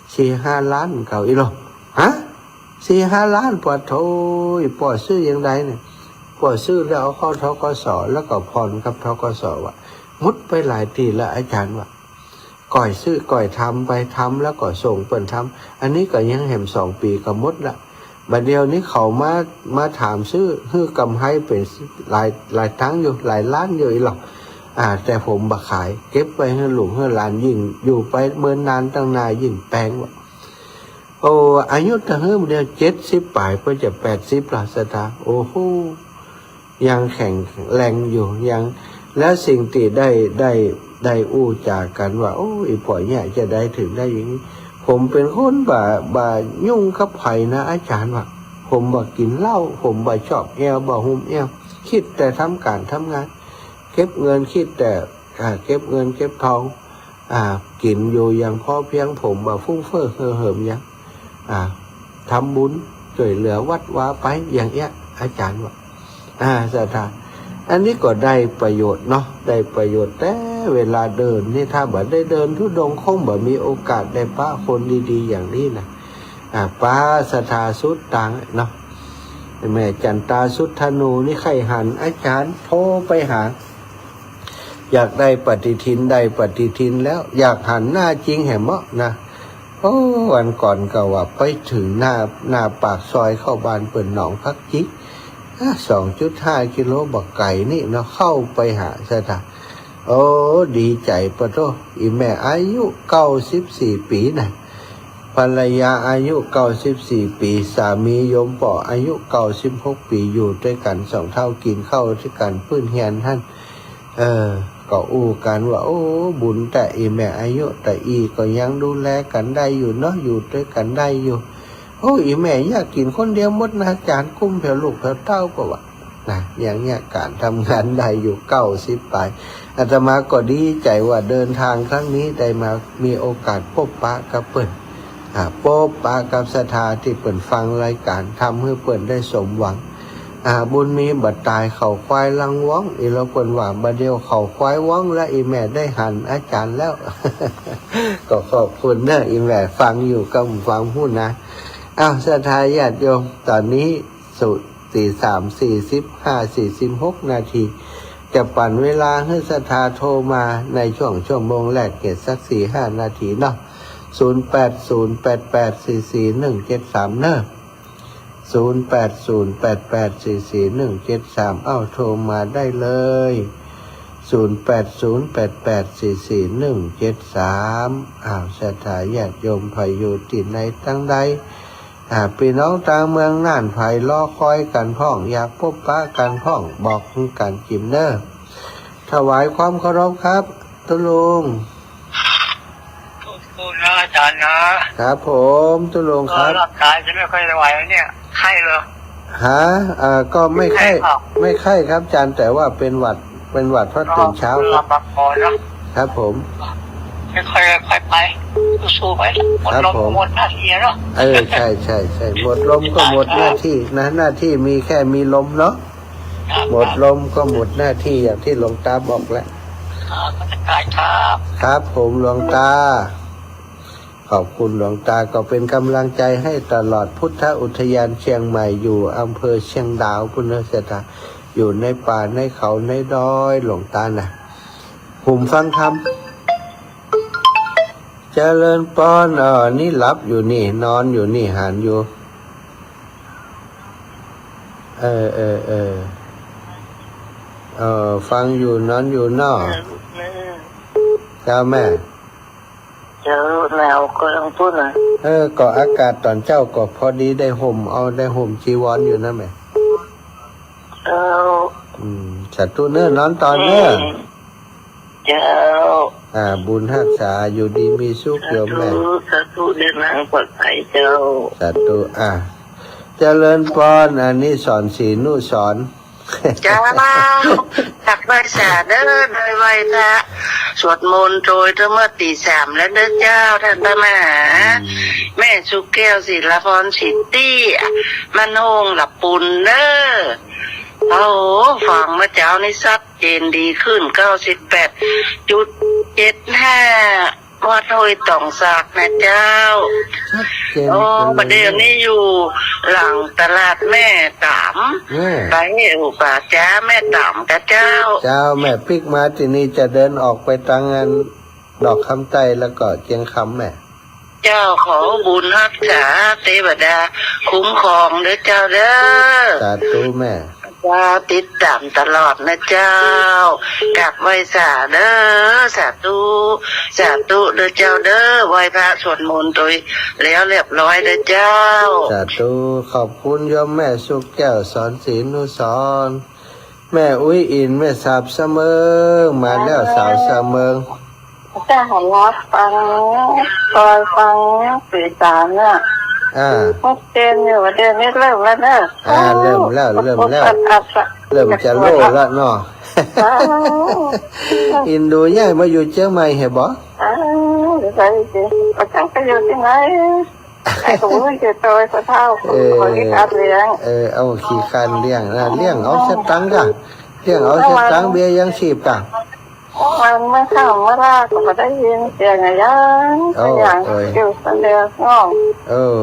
4-5 ล้านเก่าอีหรอฮะ4-5 ล้านปอดโถปอดซื้อยังไงเนี่ยปอดซื้อแล้วเอาเข้าธกส.แล้วก็ผ่อนกับธกส.ว่ะมุดไปหลายทีแล้วอาจารย์ว่ะก่อยซื้อก่อยทำไปทำแล้วก็ส่งเปิ่นทำอันนี้ก็ยังแหม2 ปีก็มุดละบัดเดียวนี้เขามาถามซื้อฮื้อกำให้เป็นหลายทั้งอยู่หลายล้านอยู่อีหรอกแต่ผมบักขายเก็บไปให้หลุมให้หลานยิ่งอยู่ไปเมื่อนานตั้งนานยิ่งแปลงว่ะอายุตั้งเดียว70 ปลายเพื่อจะ80ละสตาโอ้โหยังแข็งแรงอยู่ยังแล้วสิ่งที่ได้จากกันว่าอีปล่อยเนี่ยจะได้ถึงได้อย่างนี้ผมเป็นคนบ่ยุ่งกับไผ่นะอาจารย์ว่ะผมบ่กินเหล้าผมบ่ชอบแอวบ่หุ่มแอวคิดแต่ทำการทำงานเก็บเงินคิดแต่เก็บเงินเก็บทองกินอยู่อย่างพอเพียงผมบ่ฟุ้งเฟ้อเหิมยังทำบุญช่วยเหลือวัดวาไปอย่างเงี้ยอาจารย์ว่าสถานอันนี้ก็ได้ประโยชน์เนาะได้ประโยชน์แต่เวลาเดินนี่ถ้าบ่ได้เดินทุดงคงบ่มีโอกาสได้ป้าคนดีๆอย่างนี้นะป้าสถาสุดต่างเนาะแม่จันตาสุทธนูนี่ใครหันอาจารย์โทรไปหาอยากได้ปฏิทินแล้วอยากหันหน้าจริงแหมะนะวันก่อนก็ว่าไปถึงหน้าปากซอยเข้าบ้านเปิ่นหนองพักจิก2.5 กิโลบักไก่นี่เนาะเข้าไปหาสถานดีใจปะโตอีแม่อายุ94 ปีนะภรรยาอายุ94 ปีสามีโยมป่ออายุ96 ปีอยู่ด้วยกัน2 เท่ากินข้าวด้วยกันพื้นเฮียนท่านก็กันว่าบุญแต่อีแม่อายุแต่อีก็ยังดูแลกันได้อยู่เนาะอยู่ด้วยกันได้อยู่อีแม่อยากกินคนเดียวหมดนะจานกุ้มแผ่วลูกแผ่วเต้าก็ว่านะอย่างเงี้ยการทำงานได้อยู่90 ปลายอาตมาก็ดีใจว่าเดินทางครั้งนี้ได้มามีโอกาสพบปะกับเปิ่นพบปะกับศรัทธาที่เปิ่นฟังรายการทำให้เปิ่นได้สมหวังบุญมีบัดตายเขาควายลังว้องอีเราเปิ่นว่าบัดเดียวเขาควายว้องและอีแม่ได้หันอาจารย์แล้ว ก็ขอบคุณนะอีแม่ฟังอยู่ก็ฟังพูดนะศรัทธาญาติโยมตอนนี้สุด43 45 46 นาทีจะปั่นเวลาให้ศรัทธาโทรมาในช่วงชั่วโมงแรกเกตสัก 4-5 นาทีเนาะ0808844173เนอะ0808844173โทรมาได้เลย0808844173ศรัทธาญาติโยมภัยอยู่ที่ในทั้งใดพี่น้องต่างเมืองน่านไผ่รอคอยกันพ่องอยากพบปะกันพ่องบอกกันจิมเนอร์ถวายความเคารพครับตุลุง ดูนะอาจารย์นะครับผมตุลงครับ ร่างกายจะไม่ค่อยไหวเนี่ยไข้เลย ฮะก็ไม่ไข้ ไม่ไข้ครับ ไม่ไข้ครับอาจารย์แต่ว่าเป็นหวัดเพราะตื่นเช้าครับ ลำบากคอนะครับ ผม ไม่ค่อยไปสู้ไปหมด ครับ ลม ผม หมดหน้าที่เนาะ ใช่หมดลมก็หมดหน้าที่นะหน้าที่มีแค่มีลมเนาะหมดลมก็หมดหน้าที่อย่างที่หลวงตาบอกแล้ว บรรยากาศครับ ครับผมหลวงตา ขอบคุณหลวงตาก็เป็นกำลังใจให้ตลอดพุทธอุทยานเชียงใหม่อยู่อำเภอเชียงดาวพุทธสถานอยู่ในป่าในเขาในดอยหลวงตานะหุ่มฟังธรรมเจริญป้อนนี่หลับอยู่นี่นอนอยู่นี่หันอยู่ฟังอยู่นอนอยู่นอกเจ้าแม่ เจอแนวก็ต้องพูดนะ ก็อากาศตอนเจ้าก็พอดีได้ห่มได้ห่มจีวรอยู่นะแม่สัตว์ตัวเนื้อนอนตอนเนื้อเจ้าบุญรักษาอยู่ดีมีสุขโยมแม่สาธุเดินทางปลอดภัยเจ้าสัตว์ตัวเจริญพรอันนี้สอนศีลนู่สอนจ้าตักใบสาเด้อโดยไวพระสวดมนต์โดยเมื่อตีสามแล้วเด้อเจ้าท่านพระมหาแม่สุแก้วศิลพรสิทตี้มันโฮงหลับปุนเด้อโอ้ฟังเมื่อเจ้านี่ชัดเจนดีขึ้น98.75วัดห้วยต่องสากนะเจ้าประเดี๋ยวนี้อยู่หลังตลาดแม่ตามไปอุป่าจ้าแม่ตามกับเจ้าแม่พลิกมาที่นี่จะเดินออกไปทางงานดอกคำไตแล้วก็เจียงคำแม่เจ้าขอบุญรักษาเทวดาคุ้มครองเด้อเจ้าเด้อสาธุแม่ติดตามตลอดนะเจ้ากับไหว้สาเด้อสาธุเด้อเจ้าเด้อไหว้พระสวดมนต์โดยแล้วเรียบร้อยเด้อเจ้าสาธุขอบคุณโยมแม่สุแก้วสอนศีลนุสรแม่อุ้ยอินแม่สาบเสมอมาแล้วสาวเสมอจะหันรับฟังคอยฟังสื่อสารเนี่ยพบเจนอยู่เดือนนี้เริ่มแล้วเนอะเริ่มจะโล่แล้วเนาะอินดูย่ายมาอยู่เชียงใหม่เหรอบ่เดี๋ยวไปสิประจังไปอยู่ที่ไหนไอ้ผมไม่เจอตัวสะเท่าคนที่ขับเลี้ยงเอาขี่คันเลี้ยงเอาสตังค์กันเลี้ยงเอาสตังค์เบี้ยยังชีพกันมันไม่เข้าไม่ลากก็ได้ยินเสียงอย่างอยู่สันเดียวง่อง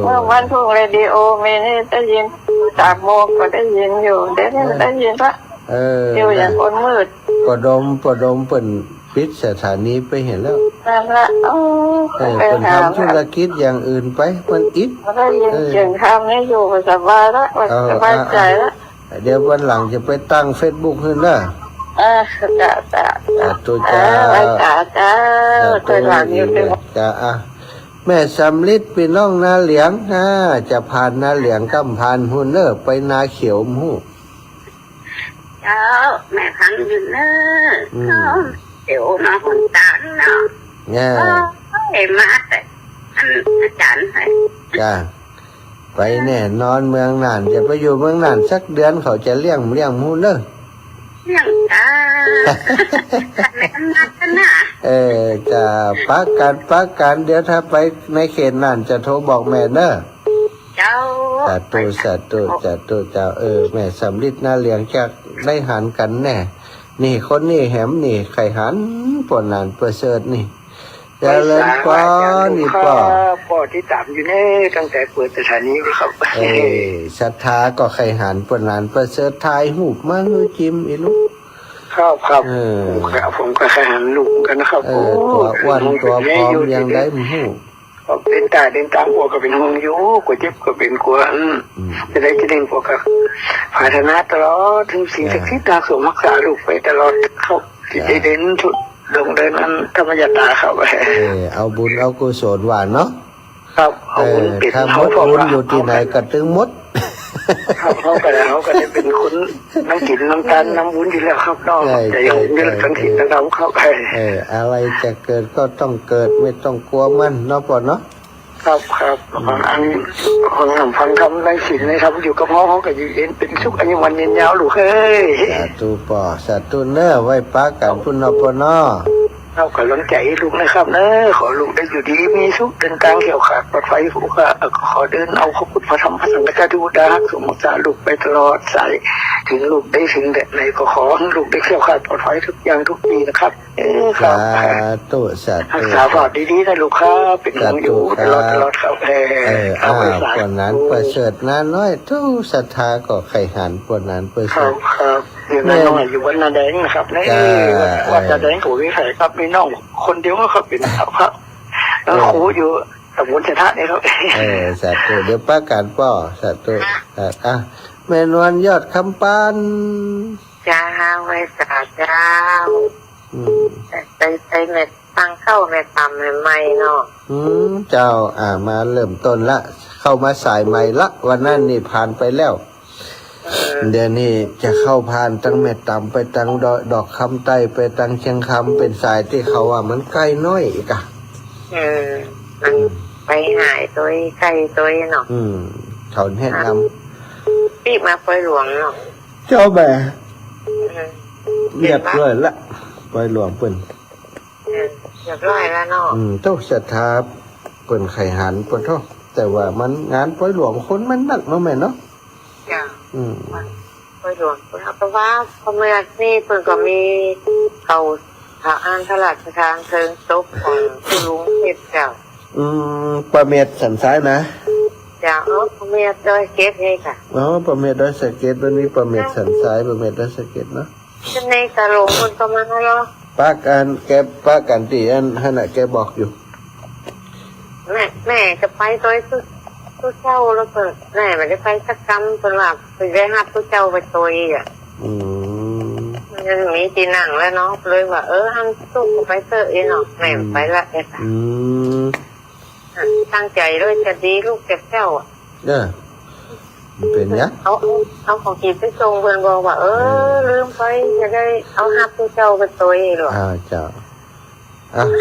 เมื่อวันทุ่งเรดิโอมีนี่ได้ยิน3 โมงก็ได้ยินอยู่เดี๋ยวนี้ได้ยินละอยู่อย่างคนมืดปดมเปิ่นปิดสถานีไปเห็นแล้วนั่นละเปิ่นทำธุรกิจอย่างอื่นไปมันอิดได้ยินเสียงคำนี้อยู่สบายแล้วสบายใจแล้วเดี๋ยววันหลังจะไปตั้ง Facebook ขึ้นนะตัวจ้าตัวหลังอยู่ด้วยจ้าแม่สำลิดพี่น้องนาเหลียงจะผ่านนาเหลียงกำผ่านหุ่นเนอไปนาเขียวมูเจ้าแม่พันอยู่เนอเดี๋ยวน้องคนตาเนาะเอ็มมาแต่อาจารย์ให้จ้าไปแน่นอนเมืองน่านจะไปอยู่เมืองน่านสักเดือนเขาจะเลี้ยงมูเนอยังจะปักกันเดี๋ยวถ้าไปในเขตนั่นจะโทรบอกแม่เนอะเจ้าสาธุเจ้าแม่สำลิดน่าเลี้ยงจากได้หันกันแน่นี่คนนี่แหมนี่ไข่หันปวดนานเปิดเสิร์ตนี่จะเล่นป้อนี่ป้อที่ตามอยู่นี่ตั้งแต่เปิดสถานีครับศรัทธาก็ไข่หันปวดนานเปิดเสิร์ตทายหูบมาฮือจิมอีลูกครับผมก็แค่หันลูกกันนะครับตัวอ้วนตัวพร้อมยังได้หูเป็นตาเดินตามหัวก็เป็นห่วงอยู่กว่าเจ็บก็เป็นกลัวจะได้จะเด่นพวกกับพัฒนาตลอดถึงสิ่งที่ตาสมรักษาลูกไปตลอดเขาจะเด่นชุดลงเดินนั้นธรรมยตาเขาไปเอาบุญเอากุศลหวานเนาะครับถ้ามดบุญอยู่ที่ไหนก็ตึงมด ครับเขาก็ได้เป็นคนน้ำกินน้ำตาลน้ำวุ้นอยู่แล้วครับน้องใจเย็นเรื่องสังขิตนะเราเข้าไป อะไรจะเกิดก็ต้องเกิดไม่ต้องกลัวมันเนาะปอเนาะ ครับอันคนทำฟังคำในศีลในธรรมอยู่กับพ่อเขาก็อยู่เย็นเป็นสุขอายุวันยืนยาวลูกเฮ้ย สาธุปอสาธุเนอไว้ปากันพุ่นเนาะปอเนาะ เรากำลังใจลูกนะครับเนอะขอลูกได้อยู่ดีมีสุขเดินทางเขียวขาดปลอดภัยผูกค่ะขอเดินเอาพระพุทธพระธรรมพระสังฆจะดูดาสมสารลูกไปตลอดสายถึงลูกได้ถึงแดนไหนก็ขอให้ลูกได้เขียวขาดปลอดภัยทุกอย่างทุกปีนะครับครั สา บ ธุสา รั ธุ กษาปลอดดีๆนะลูกครับเป็นน้องอยู่ตลอดครับ ปวดนั้นประเสริฐนาน้อยทุศรัทธาก็ไข่หันปวดนั้นประ ค เสริ รั ฐ บอย่างน้อยอยู่วันนาแดงนะครับนี่วัดนาแดงถูกวิสัยครับมีน้องคนเดียวก็ครับเป็นครับแล้วครูอยู่ตำบลเสถะนี่ครับ สาธุเดี๋ยวป้าการป้อสาธุแม่นวลยอดคำปัน จ้าไว้สาเจ้าไปเม็ดฟังเข้าเม็ดต่ำใหม่เนาะ เจ้ามาเริ่มต้นละเข้ามาสายใหม่ละวันนั้นนี่ผ่านไปแล้วเดี๋ยวนี้จะเข้าผ่านตั้งแม่ต่ำไปตั้งดอกคำไต้ไปตั้งเชียงคำเป็นสายที่เขาว่ามันใกล้น้อยอีกมันไปหายตัวไกลตัวเนาะเขาแนะนำปีมาปล่อยหลวงเนาะเจ้าแบเรียบร้อยละปล่อยหลวงเปิ่นเรียบร้อยแล้วเนาะเจ้าศรัทธาเปิ่นไข่หันเปิ่นเท่าแต่ว่ามันงานปล่อยหลวงคนมันหนักเนาะแม่เนาะจ้ะปล่อยหลวงเพราะว่าพอเมื่อนี่เปิ่นก็มีเขาพระอ่านพระราชทานเพลิงศพของคุณลุงเทพเจ้าประเมศสันซ้ายนะจ้ะประเมศโดยเก็บให้ค่ะประเมศโดยสเก็ตวันนี้ประเมศสันซ้ายประเมศโดยสเก็ตเนาะจะในกะโหลกมันก็มาแล้วป้ากันตีอันขณะแกบอกอยู่แม่จะไปตัวตู้เจ้าแล้วเปิดแม่ไม่ได้ไปสักคำสำหรับไปได้หับตู้เจ้าไปตัวมันมีจีนังแล้วเนาะเลยว่าห้ามสู้ไปเตอเนาะแม่ไปละเค่ะตั้งใจด้วยจะดีลูกเก็บเจ้าเป็นเนี้ยเอาของกีบไปส่งเพื่อนบอกว่าลืมไปจะได้เอาหับตู้เจ้าไปตัวหรอเจ้า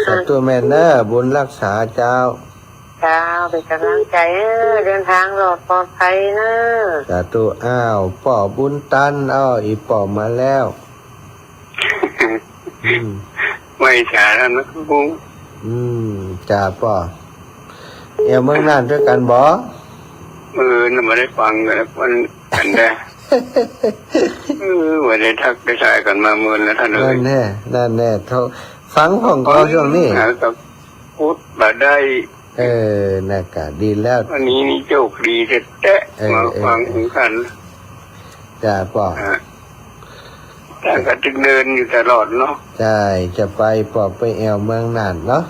สาธุแม่เนอบุญรักษาเจ้าเป็นกำลังใจเดินทางรอดปลอดภัยนะสาธุป่อบุญตันอีป่อมาแล้วไม่ใช่แล้วนะบุ้งจ่าป่อเมืองน่านด้วยกันบ่น่ะไม่ได้ฟังกันมันกันได้วันได้ทักได้ชายกันมาเมื่อแล้วท่านเลยนั่นแน่ฟังของเขาช่วงนี้กับพูดมาได้น่ากะดีแล้ววันนี้นี่โชคดีแท้ๆมาฟังถึงกันจ่าป่อแต่ก็จึงเดินอยู่ตลอดเนาะใช่จะไปปอบไปเมืองน่านเนาะ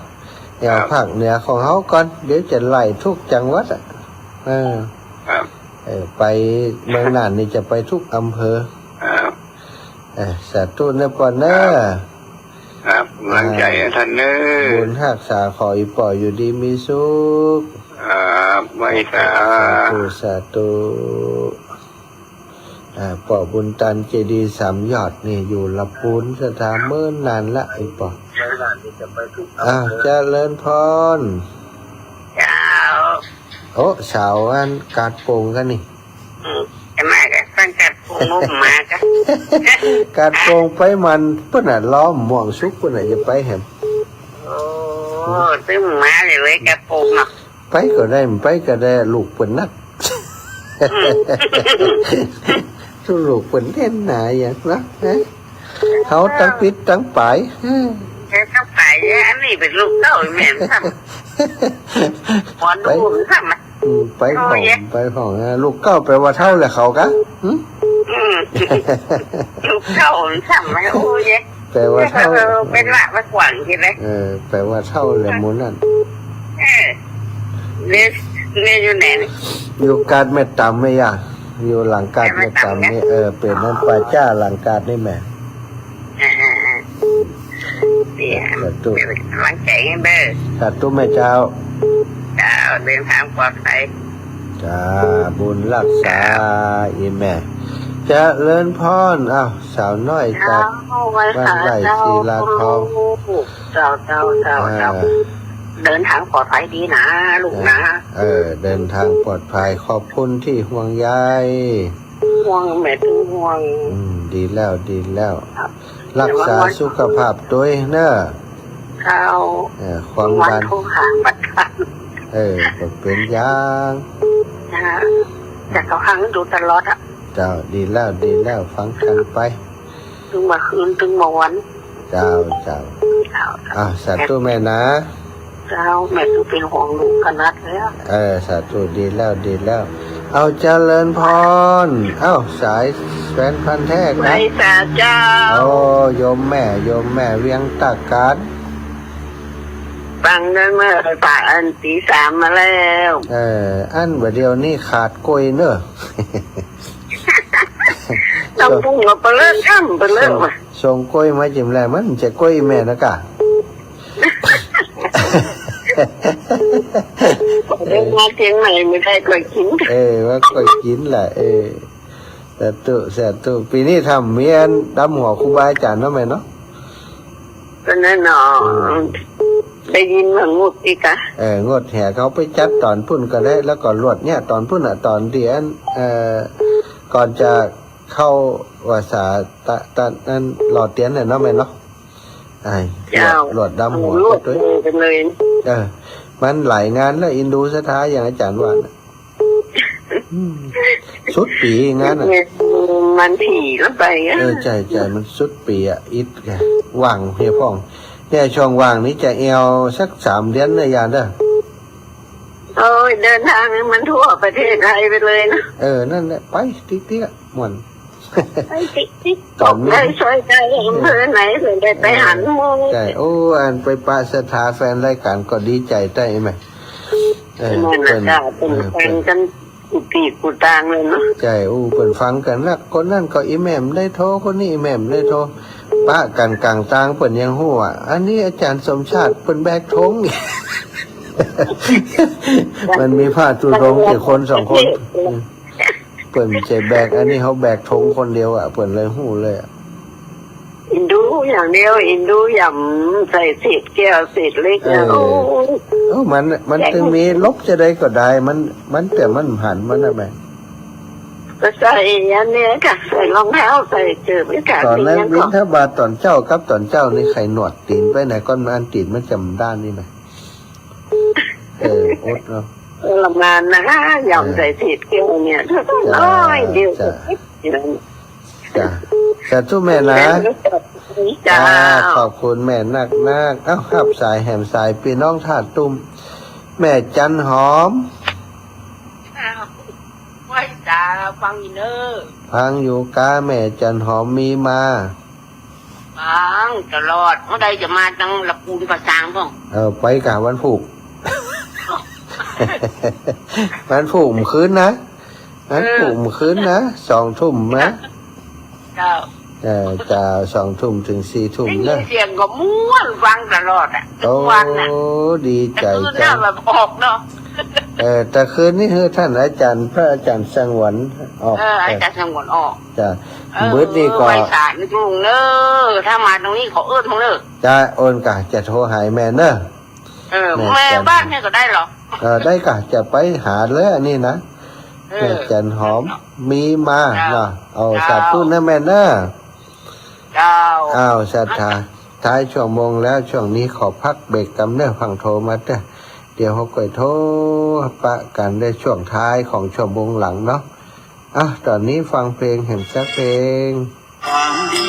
ภาคเหนือของเขาก่อนเดี๋ยวจะไล่ทุกจังหวัดไปเมืองน่านนี่จะไปทุกอำเภอสาธุนะป่อเนอครับกำลังใจท่านเนอบุญรักษาขออีป่ออยู่ดีมีสุขไม่สาธุป่อบุญตันเจดีย์3 ยอดนี่อยู่ลำพูนสถานเมื่อนานละไอ้ป่อเจริญพรสาวอันกาดโป่งกันนี่มากันตั้งแต่ปูนุ่มมากันกาดโป่งไปมันเพื่อนล้อมม่วงสุกเพื่อนจะไปแหมตึ้มมาเลยกาดโป่งเนาะไปก็ได้ลูกเปิ่นนักทุลูกเปิ่นเล่นหนาอย่างนั้นเขาตั้งปิดตั้งปลายตั้งปลายอันนี้เป็นลูกเต้าแม่ทำหมอนลูกทำไปของลูกเก้าไปว่าเท่าแหละเขากะลูกเท่าทำไมโอ้ยแปลว่าเท่าเป็นละมากกว่าทีไรแปลว่าเท่าแหละมูนั่นเรียนอยู่ไหนอยู่การแม่ตำไม่ยากอยู่หลังการแม่ตำนี่เป็นนั่นปลาจ้าหลังการนี่แม่สาธุเป็นกำลังใจให้เบอร์สาธุแม่เจ้าเดินทางปลอดภัย จ้าบุญรักษาอีแม่เจะเลินพรอ้าวสาวน้อยจาก ไว้ค่ะเจ้าเจ้าเดินทางปลอดภัยดีนะลูกนะเดินทางปลอดภัยขอบคุณที่ห่วงใยห่วงแม่ตู้ห่วงดีแล้วดีแล้วรักษาสุขภาพด้วยเนอะเขาความดันบัดคันก็เป็นอย่างแต่เขาหังดูตลอดอ่ะเจ้าดีแล้วฟังกันไปถึงมาคืนถึงมาวันเจ้าสาธุแม่นะเจ้าแม่ตู้เป็นห่วงลูกขนาดแล้วสาธุดีแล้วเอาเจริญพรสายแฟนพันธุ์แท้นะสาเจ้าโยมแม่เวียงตากการฟังได้เมื่อป่าอันตีสามมาแล้วอันเดียวนี่ขาดกล้วยเนอะต้องปรุงมาไปเลิกข้ามไปเลิกมาส่งกล้วยมาจิ้มแรงมันจะกล้วยแม่นะกะมาเทียงใหม่ไม่ได้กล้วยกินว่ากล้วยกินแหละแต่ตุปีนี้ทำเมียนดำหัวครูบาอาจารย์เนาะแม่เนาะก็แน่นอนได้ยินว่างดอีกอะงดแห่เขาไปจัดตอนพุ่นก็ได้แล้วก่อนรวดเนี่ยตอนพุ่นตอนเดียนก่อนจะเข้าวาสาตะนั้นหลอดเตียนเนี่ยเนาะแม่เนาะหลอดดำหัวด้วยมันหลายงานแล้วอินดูสถาอย่างอาจารย์ว่าสุดปีงานมันถี่แล้วไปใจมันสุดปีอิดแกว่างเพียพ่องเนี่ยช่องว่างนี้จะเอวสัก3 เดือนนะยานเด้อเดินทางมันทั่วประเทศไทยไปเลยนะนั่นแหละไปติ๊กม่วนไปติ๊กตอนนี้ช่วยใจอำเภอไหนถึงได้ไปหันมุงใช่อันไปปาสถาแฟนรายการก็ดีใจได้ไหมเป็นแฟนกันกูตางเลยเนาะใช่เปิดฟังกันแล้วคนนั่นก็อีแม่มได้โทรคนนี้อีแม่มได้โทรป้ากันกลางตางเปิดยังหัวอันนี้อาจารย์สมชาติเปิดแบกทงมันมีผ้าตุดงกี่คน2 คนเปิดใจแบกอันนี้เขาแบกทงคนเดียวเปิดเลยหูเลยอินดูอย่างเดียวอินดูย่ำใส่เศษแก้วเศษเล็กมันถึงมีลบจะได้ก็ได้มันแต่มันหันมันนะแม่ก็ใส่ยันเนี้ยค่ะใส่รองเท้าใส่เจอไม่ขาดตอนนั้นวินทบาทตอนเจ้าครับตอนเจ้านี่ใครหนวดตีนไปไหนก้อนมันตีนมันจำด้านนี่ไหมอดเนาะลำงานนะย่ำใส่เศษแก้วเนี่ยน้อยเดียวจ้าสาธุแม่นะขอบคุณแม่นักขับสายแหมสายพี่น้องถาดตุ้มแม่จันหอมไว้จ้าฟังเนอฟังอยู่กาแม่จันหอมมีมาฟังตลอดเมื่อใดจะมาตั้งละปูนประสางบ้างไปกะวันผูกวันผูกคืนนะวันผูกคืนนะ2 ทุ่มนะจะ2 ทุ่มถึง4 ทุ่มนะเสียงก็ม้วนฟังตลอดทุกวันน่ะดีใจจังแบบออกเนาะแต่คืนนี้ท่านอาจารย์พระอาจารย์สังวรออกอาจารย์สังวรออกจ้ะมืดนี่ก็ไปศาลนี่ลุงเนอถ้ามาตรงนี้ขอเอื้อนทงเนอจะโอนกะจะโทรหายแม่เนอแม่บ้านแม่ก็ได้หรอได้กะจะไปหาเลยอันนี้นะแม่จันหอมมีมาเนาะเอาสาธุนะแม่เนอศรัทธาท้ายช่วงโมงแล้วช่วงนี้ขอพักเบรกกำเนิดฟังโทรมาเดี๋ยวเขาก่อยโทรปะกันได้ช่วงท้ายของช่วงโมงหลังเนาะตอนนี้ฟังเพลงเห็นสักเพลงความดี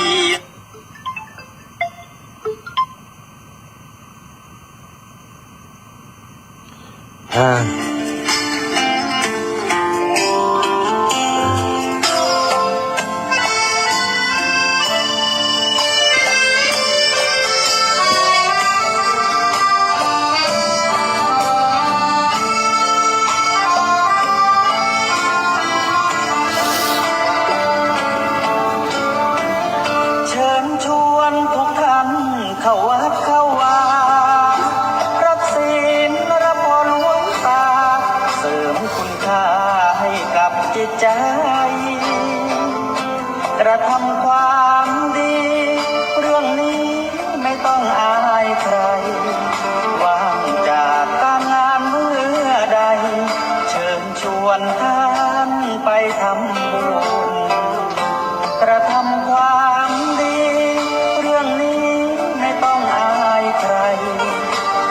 เข้าวัดเข้าวารับศีลรับพรหลวงตา กระทำความดี เรื่องนี้ไม่ต้องอายใครว่างจากการงานเมื่อใดเชิญชวนท่านไปทำบุญกระทำความดี เรื่องนี้ไม่ต้องอายใคร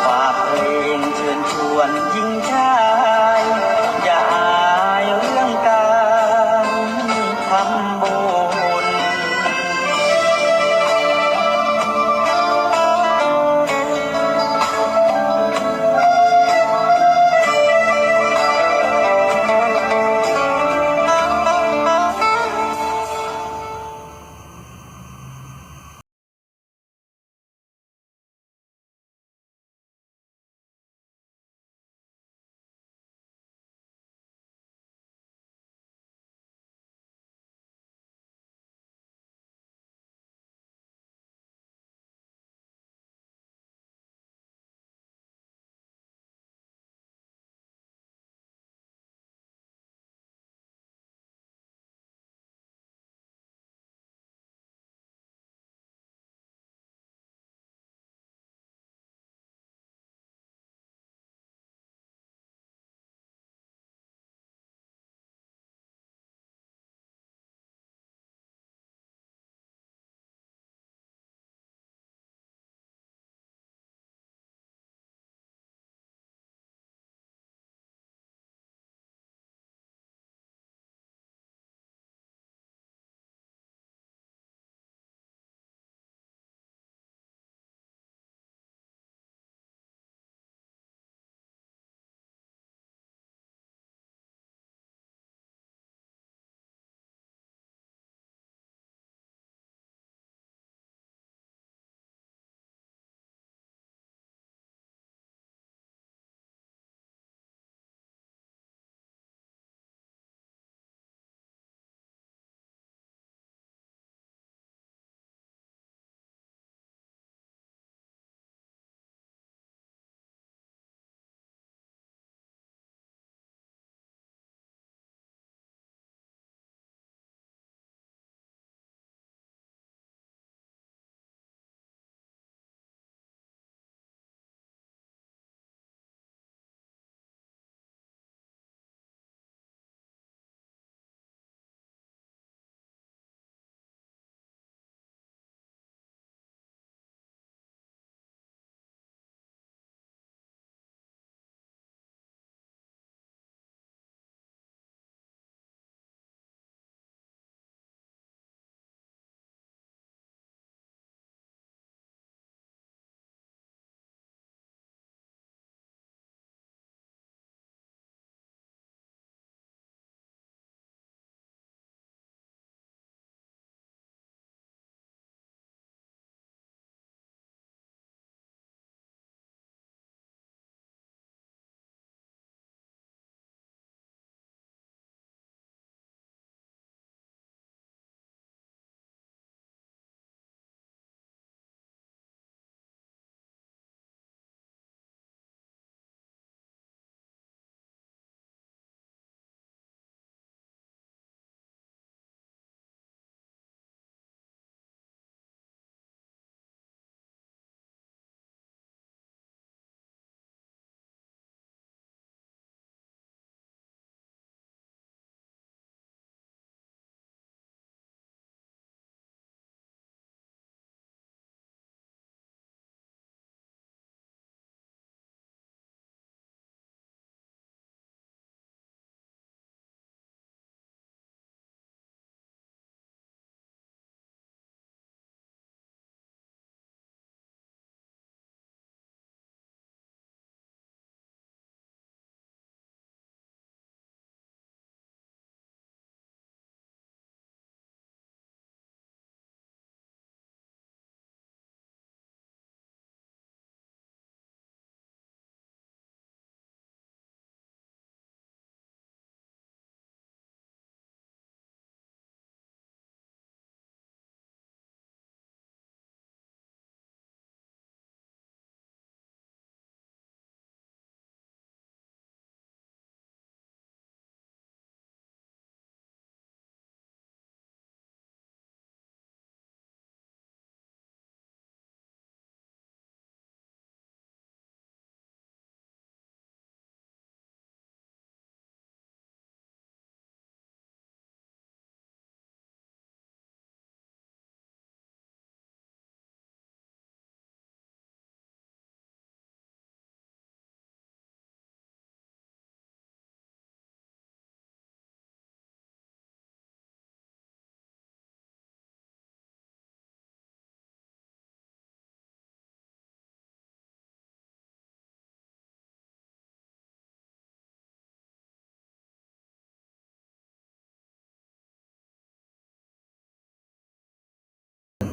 ฝากเพลงเชิญชวนหญิงชายอย่าอายเรื่องการทำบุญ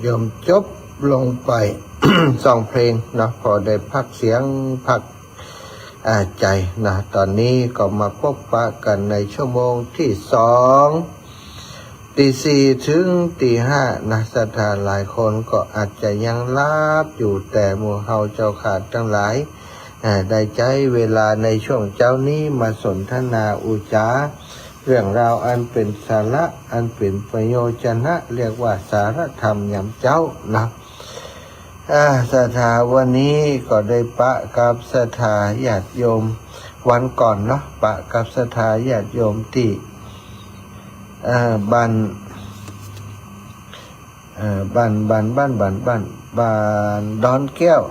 โยมจบลงไป สองเพลงเนาะพอได้พักเสียงพักใจนะตอนนี้ก็มาพบปะกันในชั่วโมงที่2 ตี 4ถึงตี 5นะศรัทธาหลายคนก็อาจจะยังหลับอยู่แต่หมู่เฮาเจ้าขาดทั้งหลายได้ใจเวลาในช่วงเจ้านี้มาสนทนาอุจาเรื่องราวอันเป็นสาระอันเป็นประโยชนะเรียกว่าสารธรรมยำเจ้านะศรัทธาวันนี้ก็ได้ปะกับศรัทธาญาติโยมวันก่อนเนาะปะกับศรัทธาญาติโยมที่บ้านดอนแก้ว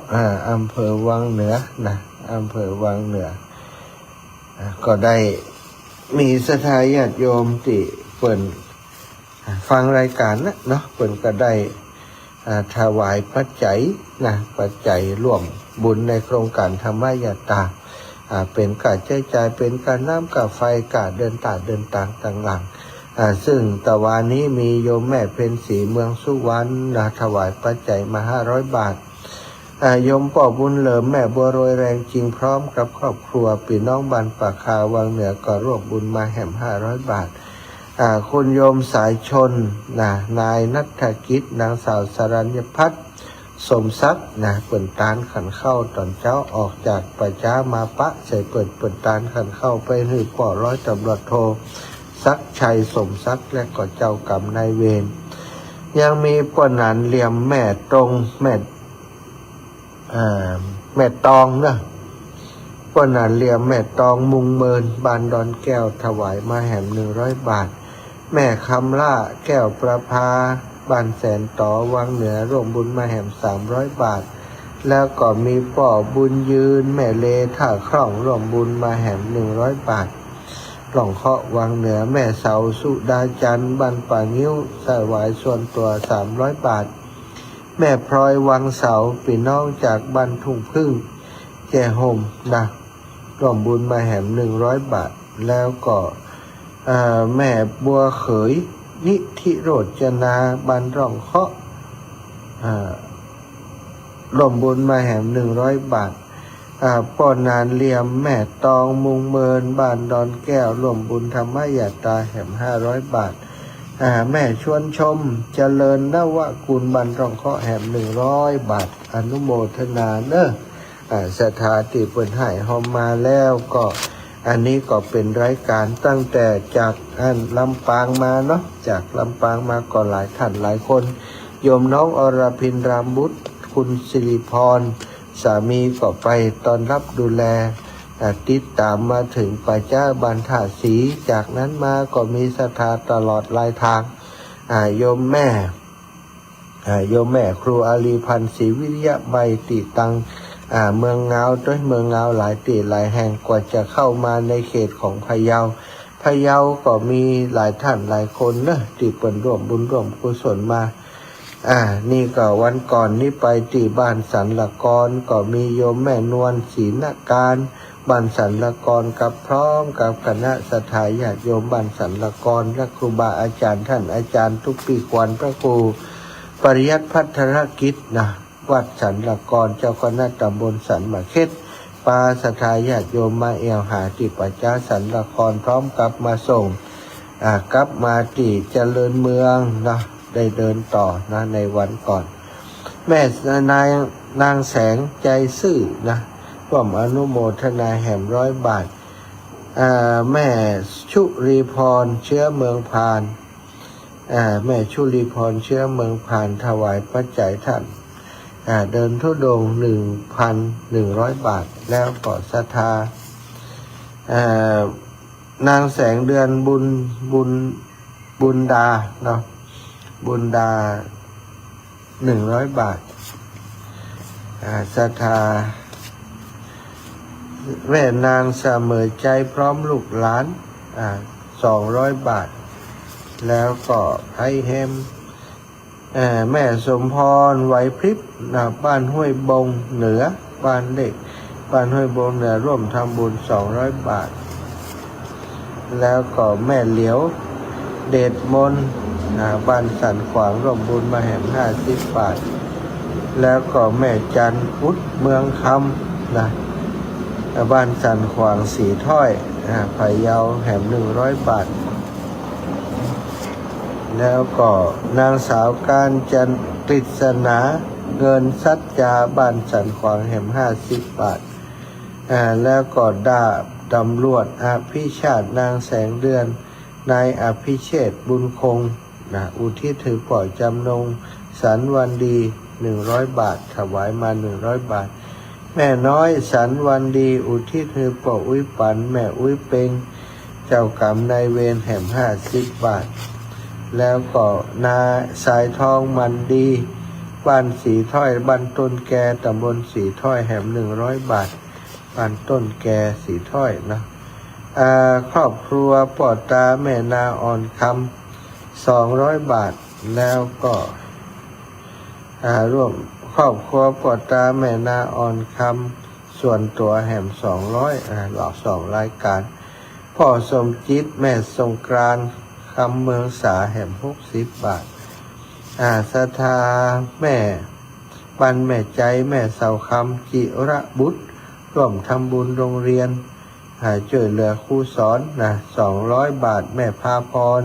อำเภอวังเหนือนะอำเภอวังเหนือก็ได้มีศรัทธาญาติโยมที่เปิ่นฟังรายการนะเนาะเปิ่นก็ได้ถวายปัจจัยนะปัจจัยร่วมบุญในโครงการธรรมยตาเป็นการใช้จ่ายเป็นการน้ำกับไฟการเดินต่างๆซึ่งตะวันนี้มีโยมแม่เพ็ญศรีเมืองสุวรรณถวายปัจจัยมา500 บาทโยมป่อบุญเหลิมแม่บัวโรยแรงจริงพร้อมกับครอบครัวพี่น้องบ้านปากคาวังเหนือก็ร่วมบุญมาแห่ม500 บาทคุณโยมสายชนนายนัฐกิจนางสาวสรัญญพัฒน์สมทรัพย์เปิ่นตานขันเข้าตอนเจ้าออกจากประจ้ามาปะใส่เปิ่นตานขันเข้าไปหือป่อร้อยตำรวจโทศักดิ์ชัยสมศักดิ์และก็เจ้ากรรมนายเวรยังมีป่นานเหลี่ยมแม่ตรงแม่ตองนะป่นานเหลี่ยมแม่ตองมุงเมินบานดอนแก้วถวายมาแห่ม100 บาทแม่คำล่าแก้วประภาบ้านแสนต่อวังเหนือร่วมบุญมาแห่ม300 บาทแล้วก็มีป่อบุญยืนแม่เลท่าคล่องร่วมบุญมาแห่ม100 บาทหล่องเคาะวังเหนือแม่เสาสุดาจันทร์บ้านป่างิ้วถวายส่วนตัว300 บาทแม่พลอยวังเสาพี่น้องจากบ้านทุ่งพึ่งแก่ห่มร่วมบุญมาแห่ม100 บาทแล้วก็แม่บัวเขยนิธิโรจนาบ้านร่องเคาะร่วมบุญมาแห่ม100 บาทป้อนานเหลี่ยมแม่ตองมุงเมินบ้านดอนแก้วร่วมบุญธรรมยตาแห่ม500 บาทแม่ชวนชมเจริญนวกุลบ้านร่องเคาะแห่ม100 บาทอนุโมทนาเนอะสถาติเปิดให้หอมมาแล้วก็อันนี้ก็เป็นรายการตั้งแต่จากลำปางมาเนาะจากลำปางมาก็หลายท่านหลายคนโยมน้องอรพินรามบุตรคุณสิริพรสามีก็ไปตอนรับดูแลติดตามมาถึงป่าจ้าบันทาสีจากนั้นมาก็มีศรัทธาตลอดหลายทางโยมแม่ครูอาลีพันธ์ศรีวิริยะใบติตังเมืองเงาด้วยเมืองเงาหลายตีหลายแห่งกว่าจะเข้ามาในเขตของพะเยาก็มีหลายท่านหลายคนนะที่เปิ่นร่วมบุญร่วมกุศลมานี่ก็วันก่อนนี่ไปที่บ้านสันละกรก็มีโยมแม่นวลศรีนการบ้านสันละกรกับพร้อมกับคณะศรัทธาญาติโยมบ้านสันละกรและครูบาอาจารย์ท่านอาจารย์ทุกปีกวันพระครูปริยัติพัฒนกิจวัดสันละกรเจ้าคณะตำบลสันมะเข็ดปาศรัทธาญาติโยมมาแอวหาที่ปัจจาสันละกรพร้อมกับมาส่งกลับมาที่เจริญเมืองได้เดินต่อในวันก่อนแม่นางแสงใจซื่อร่วมอนุโมทนาแห่ม100 บาทแม่ชุรีพรเชื้อเมืองพานแม่ชุรีพรเชื้อเมืองพานถวายปัจจัยท่านเดินธุดงค์ 1,100 บาทแล้วก็ศรัทธานางแสงเดือนบุญดาบุญดา100 บาทศรัทธาแม่นางเสมอใจพร้อมลูกหลาน200 บาทแล้วก็ไพเฮมแม่สมพรไหวพริบบ้านห้วยบงเหนือบ้านเล็กบ้านห้วยบงเหนือร่วมทำบุญ200 บาทแล้วก็แม่เหลียวเดชมน บ้านสันขวางร่วมบุญมาแหม50 บาทแล้วก็แม่จันพุทธเมืองคำนะบ้านสันขวางสีถ้อยไผ่เยาแหม100 บาทแล้วก็นางสาวการจันตริศนาเงินสัจจาบ้านสันขวางแหม50 บาทแล้วก็ดาบตำรวจอภิชาตินางแสงเดือนนายอภิเชษฐ์บุญคงอุทิศถือปล่อยจำนงสันวันดี100 บาทถวายมา100 บาทแม่น้อยสันวันดีอุทิศถือปล่อยอุ้ยปันแม่อุ้ยเปงเจ้ากรรมนายเวรแหม50 บาทแล้วก็นาสายทองมันดีบ้านสีถ้อยบ้านต้นแกตำบลสีถ้อยแหม100 บาทบ้านต้นแกสีถ้อยนะครอบครัวปอดตาแม่นาอ่อนคำ200 บาทแล้วก็ร่วมครอบครัวปอดตาแม่นาอ่อนคำส่วนตัวแหม200หลอก2 รายการพ่อสมจิตแม่สงกรานต์คำเมืองสาแหม60 บาทศรัทธาแม่ปันแม่ใจแม่เสาคำจิระบุตรร่วมทำบุญโรงเรียนช่วยเหลือครูสอน200 บาทแม่พาพร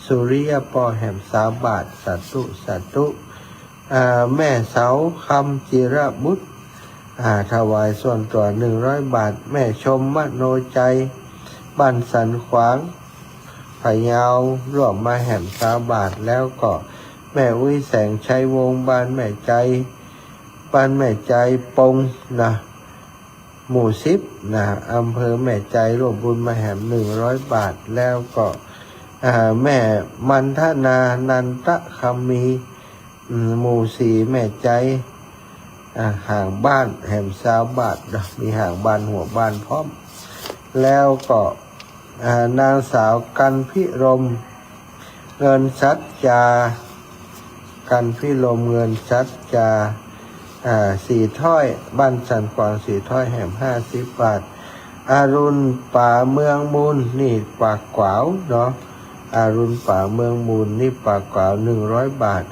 สุริยปอแหม3 บาทสาธุสาธุแม่เสาคำจิระบุตรถวายส่วนตัว100 บาทแม่ชมมโนใจบ้านสันขวางพะเยาร่วมมาแหม3 บาทแล้วก็แม่อุ้ยแสงชัยวงศ์บ้านแม่ใจปงหมู่10อำเภอแม่ใจร่วมบุญมาแหม100 บาทแล้วก็แม่มันทนานันตะคำมีหมู่4แม่ใจห่างบ้านแหม20 บาทมีห่างบ้านหัวบ้านพร้อมแล้วก็นางสาวกันพิรมเงินสัจจากันพิรมเงินสัจจาสีถ้อยบ้านสันขวางสีถ้อยแหม50 บาทอรุณป่าเมืองมูลนี่ปากขวาวเนาะอรุณป่าเมืองมูลนี่ปากขวาว100 บาท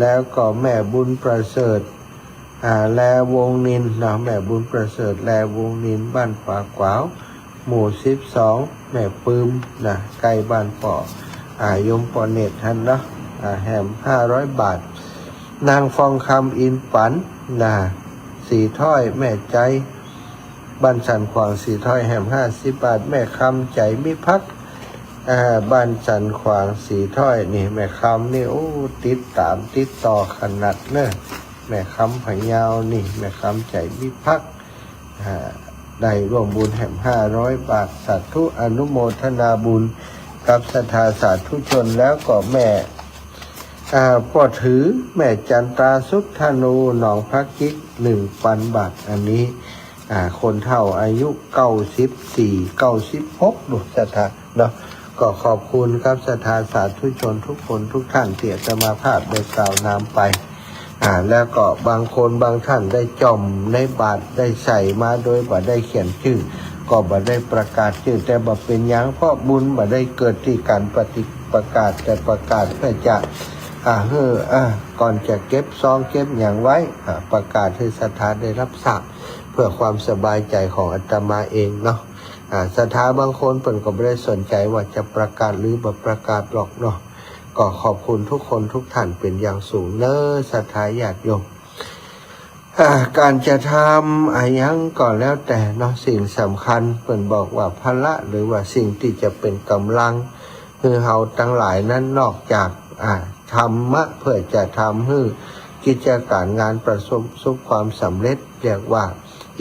แล้วก็แม่บุญประเสริฐแลวงนินเนาะแม่บุญประเสริฐแลวงนินบ้านปากขวาวหมู่12แม่ปืมใกล้บ้านปอยมปอเนตท่านเนาะแหม500 บาทนางฟองคำอินปันสีถ้อยแม่ใจบ้านสันขวางสีถ้อยแหม50 บาทแม่คำใจมิพักบ้านสันขวางสีถ้อยนี่แม่คำนี่ติดต่อขนาดเนอะแม่คำพะเยานี่แม่คำใจมิพักได้ร่วมบุญแหม500 บาทสาธุอนุโมทนาบุญกับศรัทธาสาธุชนแล้วก็แม่พ่อถือแม่จันตราสุทธนูหนองพักกิ๊ก1,000 บาทอันนี้คนเฒ่าอายุ94-96ดุศรัทธาเนาะก็ขอบคุณครับศรัทธาสาธุชนทุกคนทุกท่านที่อาตมาภาพได้กล่าวนามไปแล้วก็บางคนบางท่านได้จมในบาทได้ใส่มาโดยบ่ได้เขียนชื่อก็บ่ได้ประกาศชื่อแต่บ่เป็นหยังเพราะบุญบ่ได้เกิดที่การประกาศแต่ประกาศเพื่อจะก่อนจะเก็บซองเก็บอย่างไว้ประกาศให้ศรัทธาได้รับทราบเพื่อความสบายใจของอาตมาเองเนาะศรัทธาบางคนเพิ่นก็ไม่ได้สนใจว่าจะประกาศหรือบ่ประกาศหรอกเนาะก็ขอบคุณทุกคนทุกท่านเป็นอย่างสูงเนอะศรัทธาญาติโยมการจะทำยังก่อนแล้วแต่เนาะสิ่งสำคัญเพิ่นบอกว่าพละหรือว่าสิ่งที่จะเป็นกำลังคือเฮาทั้งหลายนั้นนอกจากธรรมะเพื่อจะทำให้กิจการงานประสบความสำเร็จเรียกว่า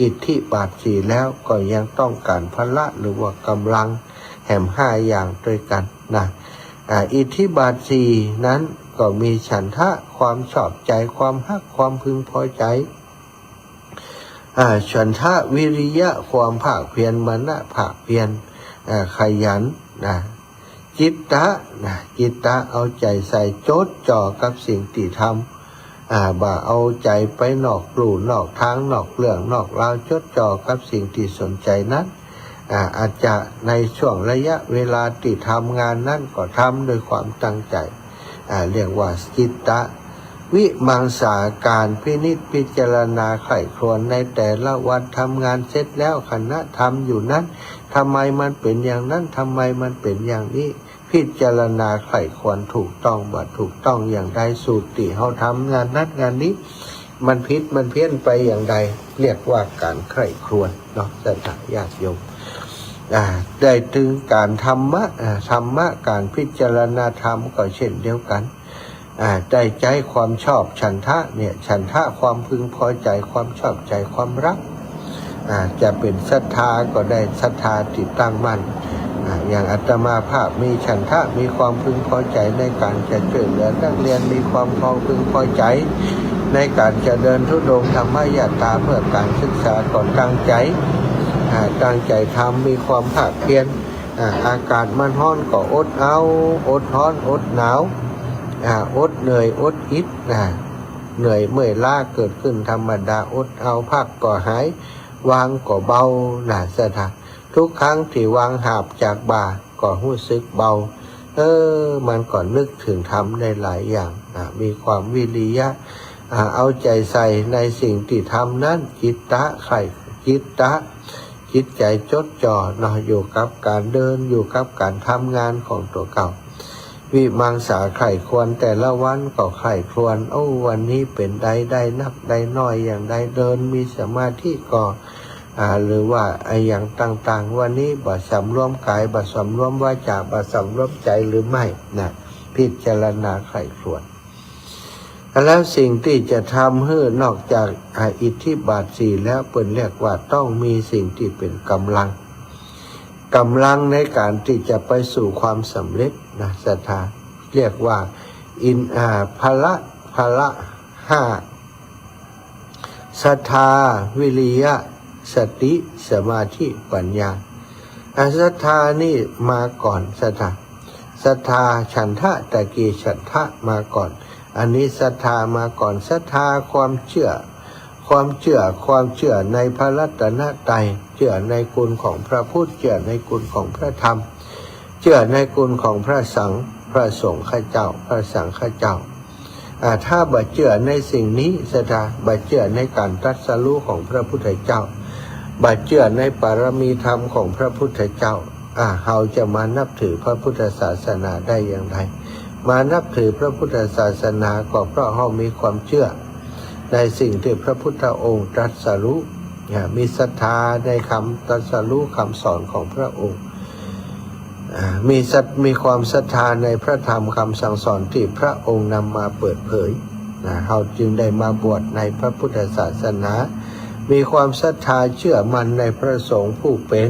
อิทธิบาท4แล้วก็ยังต้องการพละหรือว่ากำลังแหม5 อย่างด้วยกันอิทธิบาท4นั้นก็มีฉันทะความชอบใจความฮักความพึงพอใจฉันทะวิริยะความภาคเพียรมณะภาคเพียรขยันจิตตะเอาใจใส่จดจ่อกับสิ่งที่ทำบ่เอาใจไปนอกลู่นอกทางนอกเรื่องนอกราวจดจ่อกับสิ่งที่สนใจนั้นอาจจะในช่วงระยะเวลาที่ทำงานนั้นก็ทำโดยความตั้งใจ เรียกว่าจิตตะวิมังสาการพินิจพิจารณาไข้ครวญในแต่ละวันทำงานเสร็จแล้วขณะทำอยู่นั้นทำไมมันเป็นอย่างนั้นทำไมมันเป็นอย่างนี้พิจารณาไข้ครวญถูกต้องบ่ถูกต้องอย่างใดสูตรที่เขาทำงานนั้นงานนี้มันผิดมันเพี้ยนไปอย่างใดเรียกว่าการไข้ครวญเนาะสัตยาติโยมได้ถึงการธรรมะการพิจารณาธรรมก็เช่นเดียวกันได้ใจความชอบฉันทะเนี่ยฉันทะความพึงพอใจความชอบใจความรักจะเป็นศรัทธาก็ได้ศรัทธาติดตั้งมั่นอย่างอาตมาภาพมีฉันทะมีความพึงพอใจในการจะช่วยเหลือนักเรียนมีความพึงพอใจในการจะเดินธุดงค์ธรรมยาตราเพื่อการศึกษาก่อนตั้งใจทำมีความภาคเพียรอากาศมันร้อนก็อดเอาอดร้อนอดหนาวอดเหนื่อยอดอิดเหนื่อยเมื่อยล้าเกิดขึ้นธรรมดาอดเอาพักก็หายวางก็เบาสถานทุกครั้งที่วางหาบจากบ่าก็รู้สึกเบามันก็นึกถึงทำได้หลายอย่างมีความวิริยะเอาใจใส่ในสิ่งที่ทำนั้นจิตใจจดจ่ออยู่กับการเดินอยู่กับการทำงานของตัวเก่าวิมังสาไข้ควรแต่ละวันก็ไข้ควรวันนี้เป็นได้นักได้น้อยอย่างใดเดินมีสมาธิก็หรือว่าอย่างต่างๆวันนี้บ่สำรวมกายบ่สำรวมวาจาบ่สำรวมใจหรือไม่พิจารณาไข้ควรแล้วสิ่งที่จะทำให้นอกจากอิทธิบาทสี่แล้วเปิ่นเรียกว่าต้องมีสิ่งที่เป็นกำลังในการที่จะไปสู่ความสำเร็จศรัทธาเรียกว่าพละห้าศรัทธาวิริยะสติสมาธิปัญญาศรัทธานี่มาก่อนศรัทธาฉันทะตะกี้ฉันทะมาก่อนอันนี้ศรัทธามาก่อนศรัทธาความเชื่อในพระรัตนตรัยเชื่อในคุณของพระพุทธเชื่อในคุณของพระธรรมเชื่อในคุณของพระสงฆ์ข้าเจ้าพระสังฆเจ้าถ้าบ่เชื่อในสิ่งนี้ศรัทธาบ่เชื่อในการตรัสรู้ของพระพุทธเจ้าบ่เชื่อในปารมีธรรมของพระพุทธเจ้าเราจะมานับถือพระพุทธศาสนาได้อย่างไรมานับถือพระพุทธศาสนาก็เพราะเรามีความเชื่อในสิ่งที่พระพุทธองค์ตรัสรู้มีศรัทธาในคำตรัสรู้คำสอนของพระองค์มีความศรัทธาในพระธรรมคำสั่งสอนที่พระองค์นำมาเปิดเผยเราจึงได้มาบวชในพระพุทธศาสนามีความศรัทธาเชื่อมั่นในพระสงฆ์ผู้เป็น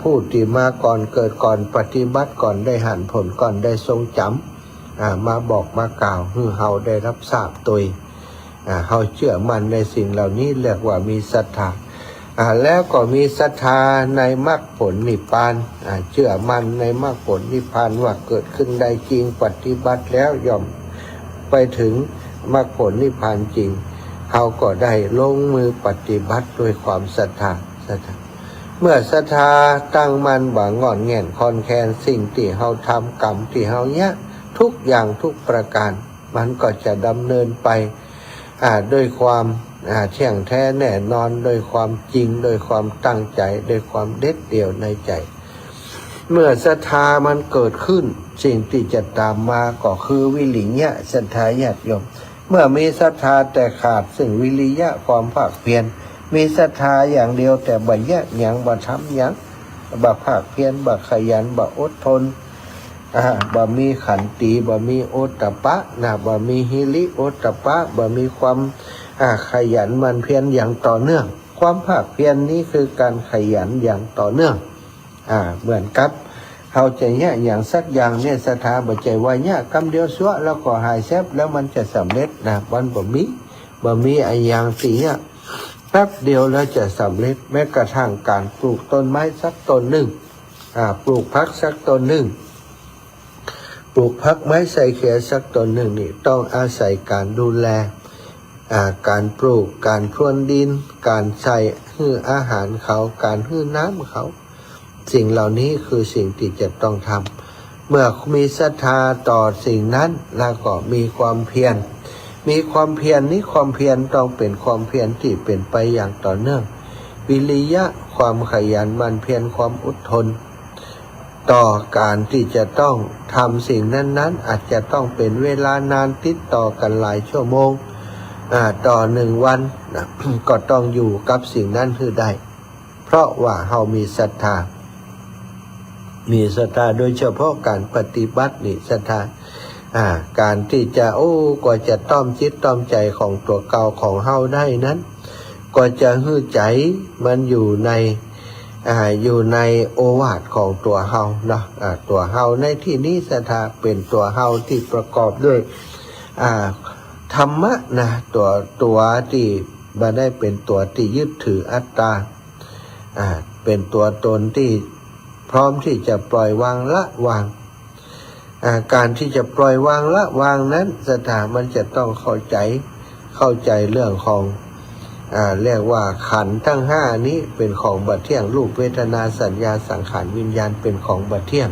ผู้ที่มาก่อนเกิดก่อนปฏิบัติก่อนได้หันผลก่อนได้ทรงจำมาบอกมากล่าวให้เราได้รับทราบตัวเขาเชื่อมั่นในสิ่งเหล่านี้เรียกว่ามีศรัทธาแล้วก็มีศรัทธาในมรรคผลนิพพานเชื่อมั่นในมรรคผลนิพพานว่าเกิดขึ้นได้จริงปฏิบัติแล้วย่อมไปถึงมรรคผลนิพพานจริงเขาก็ได้ลงมือปฏิบัติด้วยความศรัทธาเมื่อศรัทธาตั้งมั่นบ่งอนแง่นคอนแคนสิ่งที่เขาทำกรรมที่เขาเนี้ยทุกอย่างทุกประการมันก็จะดำเนินไปด้วยความเที่ยงแท้แน่นอนโดยความจริงโดยความตั้งใจโดยความเด็ดเดี่ยวในใจเมื่อศรัทธามันเกิดขึ้นสิ่งที่จะตามมาก็คือวิริยะศรัทธาญาติโยมเมื่อมีศรัทธาแต่ขาดซึ่งวิริยะความภาคเพียรมีศรัทธาอย่างเดียวแต่บ่แยกหยังบ่ทำหยังบ่ภาคเพียรบ่ขยันบ่อดทนบ่มีขันติบ่มีโอตตปะบ่มีหิริโอตตปะบ่มีความขยันมันเพียรอย่างต่อเนื่องความภาคเพียรนี้คือการขยันอย่างต่อเนื่องเหมือนกับเขาจะแยกอย่างสักอย่างเนี่ยศรัทธาบ่ใจว่าเนี่ยคำเดียวซัวแล้วก็หายแซ่บแล้วมันจะสำเร็จมันบ่มีไอ้อย่างสี่เนี่ยแป๊บเดียวแล้วจะสำเร็จแม้กระทั่งการปลูกต้นไม้สักต้นหนึ่งปลูกพักสักต้นหนึ่งปลูกพักไม้ใส่เขียสักต้นหนึ่งนี่ต้องอาศัยการดูแลการปลูกการพรวนดินการใส่ให้อาหารเขาการให้น้ำเขาสิ่งเหล่านี้คือสิ่งที่จะต้องทำ เมื่อมีศรัทธาต่อสิ่งนั้นแล้วก็มีความเพียรนี้ความเพียรต้องเป็นความเพียรที่เป็นไปอย่างต่อเนื่องวิริยะความขยันหมั่นเพียรความอดทนต่อการที่จะต้องทำสิ่งนั้นอาจจะต้องเป็นเวลานานติดต่อกันหลายชั่วโมงต่อ1 วันนะ ก็ต้องอยู่กับสิ่งนั้นให้ได้เพราะว่าเรามีศรัทธาโดยเฉพาะการปฏิบัตินี่ศรัทธาการที่จะกว่าจะต้อมจิตต้อมใจของตัวเก่าของเฮาได้นั้นก็จะหื้อใจมันอยู่ในโอวาทของตัวเฮาเนาะตัวเฮาในที่นี้ศรัทธาเป็นตัวเฮาที่ประกอบด้วยธรรมะนะตัวที่บ่ได้เป็นตัวที่ยึดถืออัตตาเป็นตัวตนที่พร้อมที่จะปล่อยวางละวางการที่จะปล่อยวางละวางนั้นศรัทธามันจะต้องเข้าใจเรื่องของเรียกว่าขันธ์ทั้ง5นี้เป็นของบัดเที่ยงรูปเวทนาสัญญาสังขารวิญญาณเป็นของบัดเที่ยง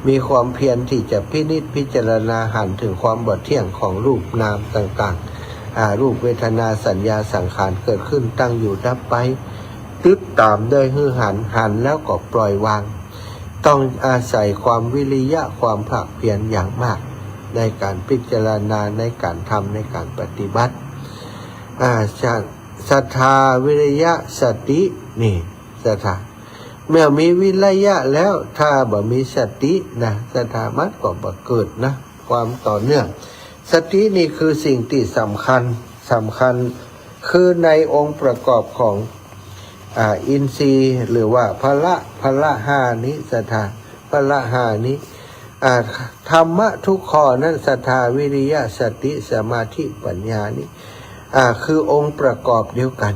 มีความเพียรที่จะพินิจพิจารณาหันถึงความบัดเที่ยงของรูปนามต่างๆรูปเวทนาสัญญาสังขารเกิดขึ้นตั้งอยู่ดับไปติดตามด้วยหันแล้วก็ปล่อยวางต้องอาศัยความวิริยะความภาคเพียรอย่างมากในการพิจารณาในการทำในการปฏิบัติศรัทธาวิริยะสตินี่ศรัทธาเมื่อมีวิริยะแล้วถ้าบ่มีสตินะศรัทธามันก็บ่เกิดนะความต่อเนื่องสตินี่คือสิ่งที่สำคัญคือในองค์ประกอบของอินทรีย์หรือว่าพละ5นี้ศรัทธาพละ5นี้ธรรมะทุกข้อนั้นศรัทธาวิริยะสติสมาธิปัญญานี้คือองค์ประกอบเดียวกัน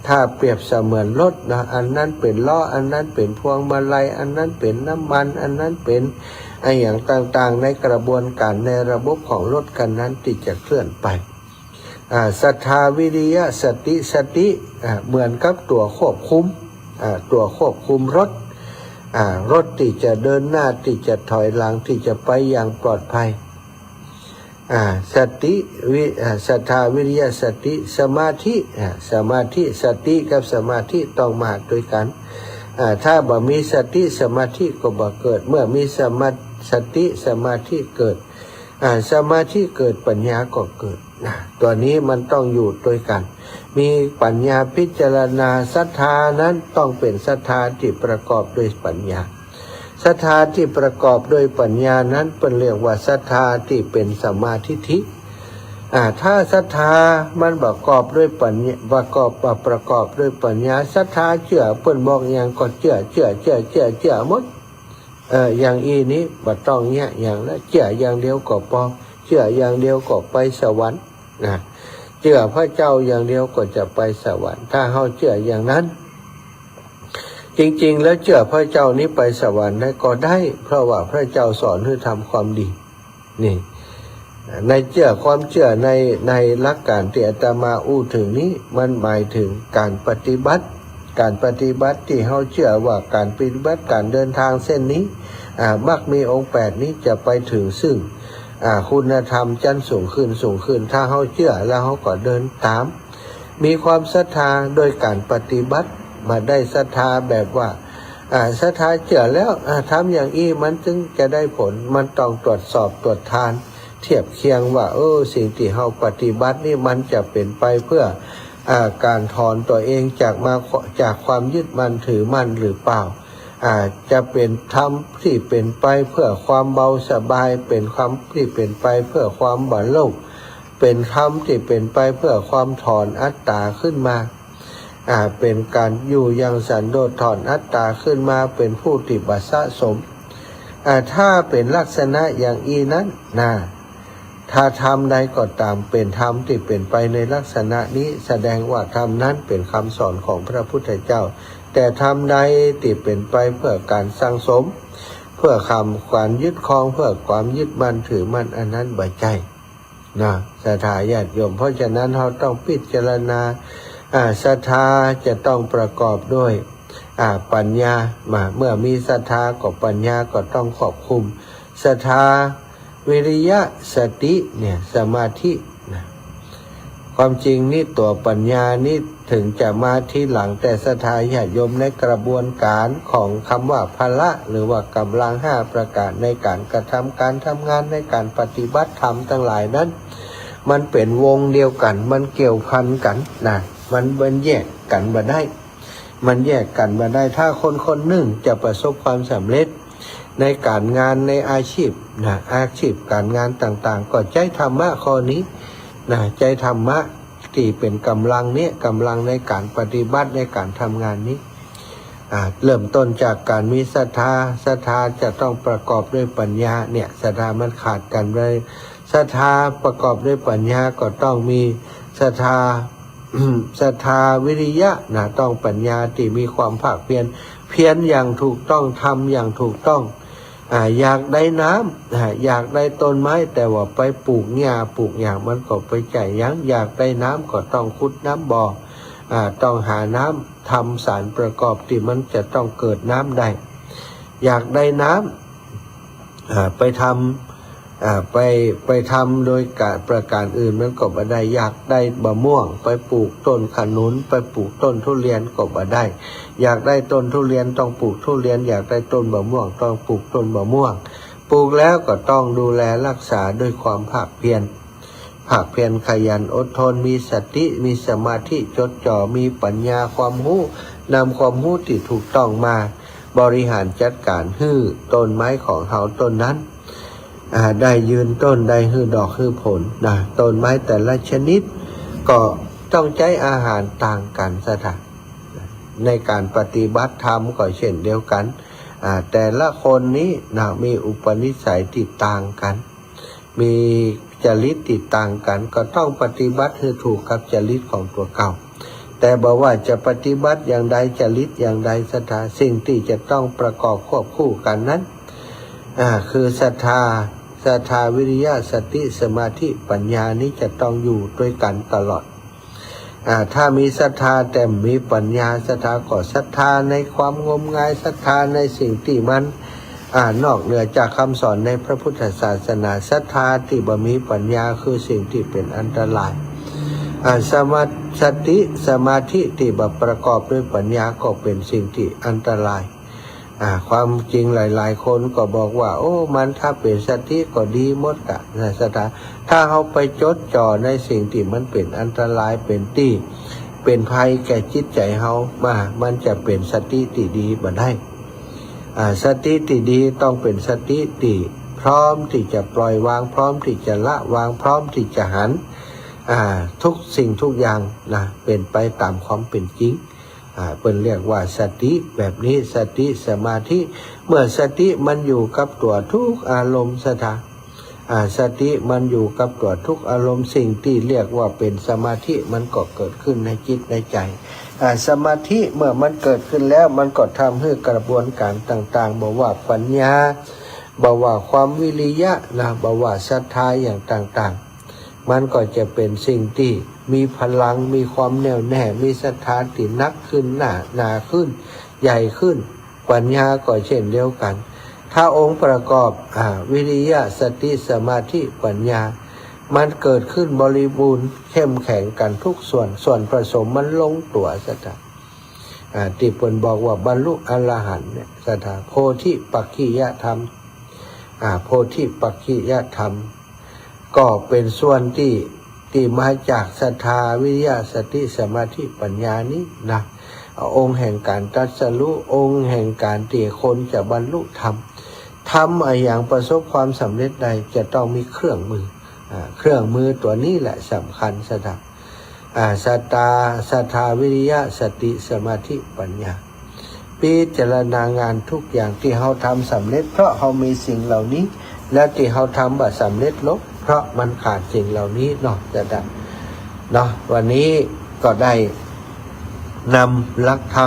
ถ้าเปรียบเสมือนรถนะอันนั้นเป็นล้ออันนั้นเป็นพวงมาลัยอันนั้นเป็นน้ำมันอันนั้นเป็นอย่างต่างๆในกระบวนการในระบบของรถคันนั้นที่จะเคลื่อนไปศรัทธาวิริยะสติเหมือนกับตัวควบคุมรถที่จะเดินหน้าที่จะถอยหลังที่จะไปอย่างปลอดภัยศรัทธาวิริยะสติสมาธิสติกับสมาธิต้องมาด้วยกันถ้าบ่มีสติสมาธิก็บ่เกิดเมื่อมีสติสมาธิเกิดสมาธิเกิดปัญญาก็เกิดตัวนี้มันต้องอยู่ด้วยกันมีปัญญาพิจารณาศรัทธานั้นต้องเป็นศรัทธาที่ประกอบด้วยปัญญาศรัทธาที่ประกอบด้วยปัญญานั้นเป็นเรียกว่าศรัทธาที่เป็นสัมมาทิฏฐิถ้าศรัทธามันประกอบด้วยปัญญาประกอบด้วยปัญญาศรัทธาเชื่อเปิ้นบอกอย่างก็เชื่อหมดอย่างนี้บ่ต้องเงี้ยอย่างละเชื่ออย่างเดียวก็พอเชื่ออย่างเดียวก็ไปสวรรค์เชื่อพระเจ้าอย่างเดียวก็จะไปสวรรค์ถ้าเฮาเชื่ออย่างนั้นจริงๆแล้วเชื่อพระเจ้านี้ไปสวรรค์ได้ก็ได้เพราะว่าพระเจ้าสอนให้ทำความดีนี่ในความเชื่อในหลักการที่อาตมาอู้ถึงนี้มันหมายถึงการปฏิบัติที่เฮาเชื่อว่าการปฏิบัติการเดินทางเส้นนี้มักมีองค์8นี้จะไปถึงซึ่งคุณธรรมชั้นสูงขึ้นถ้าเฮาเชื่อแล้วเฮาก็เดินตามมีความศรัทธาโดยการปฏิบัติมาได้ศรัทธาแบบว่าศรัทธาเชื่อแล้วทำอย่างนี้มันจึงจะได้ผลมันต้องตรวจสอบตรวจทานเทียบเคียงว่าสิ่งที่เฮาปฏิบัตินี่มันจะเป็นไปเพื่อการถอนตัวเองจากความยึดมั่นถือมั่นหรือเปล่าจะเป็นธรรมที่เป็นไปเพื่อความเบาสบายเป็นธรรมที่เป็นไปเพื่อความบรรลุเป็นธรรมที่เป็นไปเพื่อความถอนอัตตาขึ้นมาเป็นการอยู่อย่างสันโดษถอนอัตตาขึ้นมาเป็นผู้ที่บัสะสมถ้าเป็นลักษณะอย่างนั้นถ้าธรรมใดก็ตามเป็นธรรมที่เป็นไปในลักษณะนี้แสดงว่าธรรมนั้นเป็นคำสอนของพระพุทธเจ้าแต่ธรรมใดที่เป็นไปเพื่อการสั่งสมเพื่อความยึดครองเพื่อความยึดมั่นถือมั่นอันนั้นบ่ใช่ศรัทธาญาติโยมเพราะฉะนั้นเราต้องพิจารณาศรัทธาจะต้องประกอบด้วยปัญญาเมื่อมีศรัทธากับปัญญาก็ต้องควบคุม ศรัทธาวิริยะสติเนี่ยสมาธินะความจริงนี่ตัวปัญญานี่ถึงจะมาที่หลังแต่ศรัทธาญาติโยมในกระบวนการของคำว่าพละหรือว่ากำลัง5ประการในการกระทำการทำงานในการปฏิบัติธรรมทั้งหลายนั้นมันเป็นวงเดียวกันมันเกี่ยวพันกันนะมันแยกกันมาได้มันแยกกันมาได้ถ้าคนหนึ่งจะประสบความสำเร็จในการงานในอาชีพนะอาชีพการงานต่างๆก็ใจธรรมะข้อนี้นะใจธรรมะที่เป็นกำลังนี้กำลังในการปฏิบัติในการทำงานนี้เริ่มต้นจากการมีศรัทธาจะต้องประกอบด้วยปัญญาเนี่ยศรัทธามันขาดกันเลยศรัทธาประกอบด้วยปัญญาก็ต้องมีศรัทธาวิริยะนะต้องปัญญาที่มีความภาคเพียรอย่างถูกต้องทำอย่างถูกต้องอยากได้น้ำอยากได้ต้นไม้แต่ว่าไปปลูกหญ้าปลูกอย่างมันก็ไปใจยังอยากได้น้ำก็ต้องขุดน้ำบ่อต้องหาน้ำทำสารประกอบที่มันจะต้องเกิดน้ำได้อยากได้น้ำไปทำโดยการประการอื่นมันก็บ่ได้อยากได้มะม่วงไปปลูกต้นขนุนไปปลูกต้นทุเรียนก็บ่ได้อยากได้ต้นทุเรียนต้องปลูกทุเรียนอยากได้ต้นมะม่วงต้องปลูกต้นมะม่วงปลูกแล้วก็ต้องดูแลรักษาด้วยความภาคเพียรขยันอดทนมีสติมีสมาธิจดจ่อมีปัญญาความรู้นำความรู้ที่ถูกต้องมาบริหารจัดการให้ต้นไม้ของเฮาต้นนั้นได้ยืนต้นได้ฮือดอกฮือผลนะต้นไม้แต่ละชนิดก็ต้องใช้อาหารต่างกันซะท่านในการปฏิบัติธรรมก็เช่นเดียวกันแต่ละคนนี้นะมีอุปนิสัยที่ต่างกันมีจริตที่ต่างกันก็ต้องปฏิบัติให้ถูกกับจริตของตัวเก่าแต่บอกว่าจะปฏิบัติอย่างใดจริตอย่างใดศรัทธาสิ่งที่จะต้องประกอบควบคู่กันนั้นคือศรัทธาวิริยะสติสมาธิปัญญานี้จะต้องอยู่ด้วยกันตลอดถ้ามีศรัทธาแต่มีปัญญาศรัทธาก็ศรัทธาในความงมงายศรัทธาในสิ่งที่มันนอกเหนือจากคำสอนในพระพุทธศาสนาศรัทธาที่บ่มีปัญญาคือสิ่งที่เป็นอันตรายสติสมาธิที่บ่ประกอบด้วยปัญญาก็เป็นสิ่งที่อันตรายความจริงหลายๆคนก็บอกว่าโอ้มันถ้าเป็นสติก็ดีหมดอะศรัทธาถ้าเขาไปจดจ่อในสิ่งที่มันเป็นอันตรายเป็นภัยแก่จิตใจเขามันจะเป็นสติที่ดีบ่ได้สติที่ดีต้องเป็นสติที่พร้อมที่จะปล่อยวางพร้อมที่จะละวางพร้อมที่จะหันทุกสิ่งทุกอย่างนะเป็นไปตามความเป็นจริงเป็นเรียกว่าสติแบบนี้สติสมาธิเมื่อสติมันอยู่กับตัวทุกอารมณ์สติมันอยู่กับตัวทุกอารมณ์สิ่งที่เรียกว่าเป็นสมาธิมันก็เกิดขึ้นในจิตในใจสมาธิเมื่อมันเกิดขึ้นแล้วมันก็ทำให้กระบวนการต่างๆบอกว่าปัญญาบอกว่าความวิริยะนะบอกว่าศรัทธาอย่างต่างๆมันก็จะเป็นสิ่งที่มีพลังมีความแน่วแน่มีศรัทธาที่นักขึ้นหนาขึ้นใหญ่ขึ้นปัญญาก็เช่นเดียวกันถ้าองค์ประกอบวิริยะสติสมาธิปัญญามันเกิดขึ้นบริบูรณ์เข้มแข็งกันทุกส่วนผสมมันลงตัวซะจ้ะที่เพิ่นบอกว่าบรรลุอรหันต์เนี่ยซะจ้ะโพธิปักขิยธรรมโพธิปักขิยธรรมก็เป็นส่วนที่มาจากศรัทธาวิริยะสติสมาธิปัญญานี้นะองค์แห่งการตรัสรู้องค์แห่งการที่คนจะบรรลุธรรมอย่างประสบความสำเร็จใดจะต้องมีเครื่องมือตัวนี้แหละสำคัญศรัทธาวิริยะสติสมาธิปัญญาพิจารณางานทุกอย่างที่เขาทำสำเร็จเพราะเขามีสิ่งเหล่านี้และที่เขาทำสำเร็จลบเพราะมันขาดสิ่งเหล่านี้เนาะวันนี้ก็ได้นำหลักธร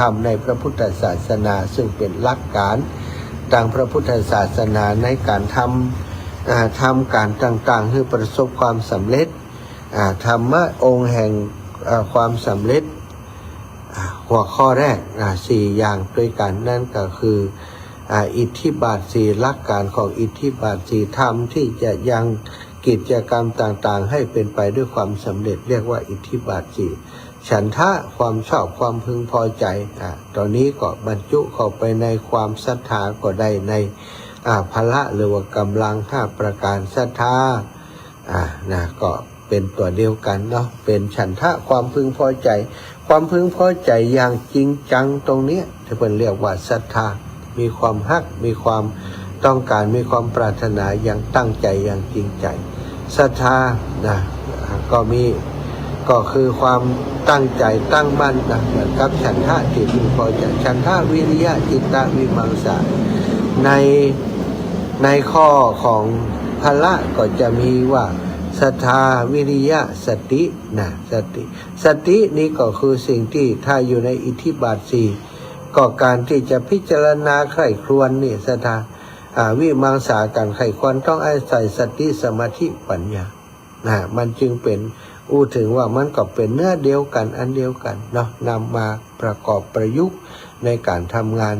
รมในพระพุทธศาสนาซึ่งเป็นหลักการทางพระพุทธศาสนาในการทำการต่างๆให้ประสบความสำเร็จธรรมะองค์แห่งความสำเร็จหัวข้อแรก4อย่างด้วยกันนั่นก็คือ อิทธิบาทสี่หลักการของอิทธิบาทสี่ธรรมที่จะยังกิจกรรมต่างๆให้เป็นไปด้วยความสำเร็จเรียกว่าอิทธิบาทสี่ฉันทะความชอบความพึงพอใจตอนนี้ก็บรรจุเข้าไปในความศรัทธาก็ได้ในพละหรือว่ากำลัง5ประการศรัทธาก็เป็นตัวเดียวกันเนาะเป็นฉันทะความพึงพอใจความพึงพอใจอย่างจริงจังตรงนี้ที่เป็นเรียกว่าศรัทธามีความฮักมีความต้องการมีความปรารถนาอย่างตั้งใจอย่างจริงใจศรัทธาก็คือความตั้งใจตั้งมั่นเหมือนกับฉันทะที่พึงพอใจฉันทะวิริยะจิตตวิมังสาในข้อของพละก็จะมีว่าศรัทธาวิริยะสติสตินี้ก็คือสิ่งที่ถ้าอยู่ในอิทธิบาทสี่ก็การที่จะพิจารณาใคร่ครวญนี่ศรัทธาวิมังสาการใคร่ครวญต้องอาศัยสติสมาธิปัญญามันจึงเป็นถึงว่ามันก็เป็นเนื้อเดียวกันอันเดียวกันเนาะนำมาประกอบประยุกต์ในการทำงาน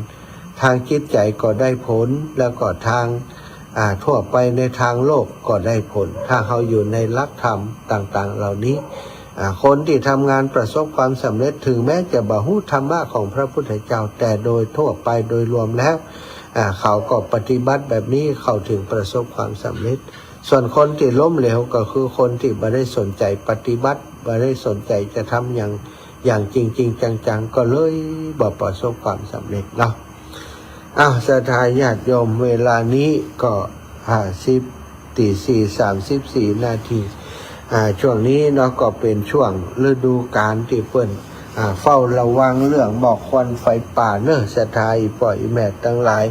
ทางจิตใจก็ได้ผลแล้วก็ทางทั่วไปในทางโลกก็ได้ผลถ้าเขาอยู่ในหลักธรรมต่างๆเหล่านี้คนที่ทำงานประสบความสำเร็จถึงแม้จะบ่ฮู้ธรรมะของพระพุทธเจ้าแต่โดยทั่วไปโดยรวมแล้วเขาก็ปฏิบัติแบบนี้เข้าถึงประสบความสำเร็จส่วนคนที่ล้มเหลวก็คือคนที่ไม่ได้สนใจปฏิบัติไม่ได้สนใจจะทำอย่างจริงๆจังๆก็เลยบ่ประสบความสำเร็จเนาะศรัทธาญาติโยมเวลานี้ก็4:34 นาทีช่วงนี้เนาะก็เป็นช่วงฤดูกาลที่เพิ่นเฝ้าระวังเรื่องหมอกควันไฟป่าเนอะศรัทธาอีพ่ออีแม่ทั้งหลาย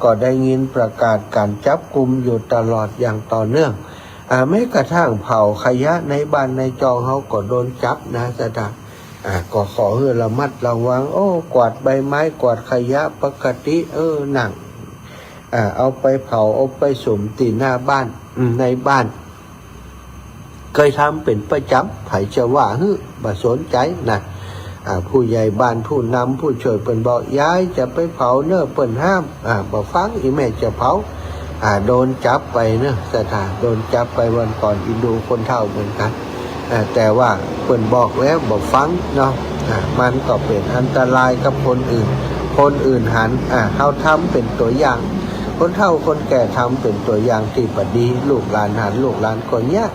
ก็ได้ยินประกาศการจับกุมอยู่ตลอดอย่างต่อเนื่องแม้กระทั่งเผาขยะในบ้านในจองเขาก็โดนจับนะศรัทธาก็ขอให้ระมัดระวังกวาดใบไม้กวาดขยะปกติหนังเอาไปเผาเอาไปสุ่มตีหน้าบ้านในบ้านเคยทำเป็นประจำไผจะว่าบ่สนใจนะผู้ใหญ่บ้านผู้นำผู้ช่วยเปิ้นบอกย้ายจะไปเผาเนอะเปิ้นห้ามบ่ฟังอีแม่จะเผาโดนจับไปเนอะสถานโดนจับไปวันก่อนอินดูคนเฒ่าเหมือนกันแต่ว่าเปิ้นบอกแล้วบ่ฟังเนาะมันก็เป็นอันตรายกับคนอื่นหันเขาทำเป็นตัวอย่างคนเฒ่าคนแก่ทำเป็นตัวอย่างที่บ่ดีลูกหลานหันลูกหลานก็เนี่ย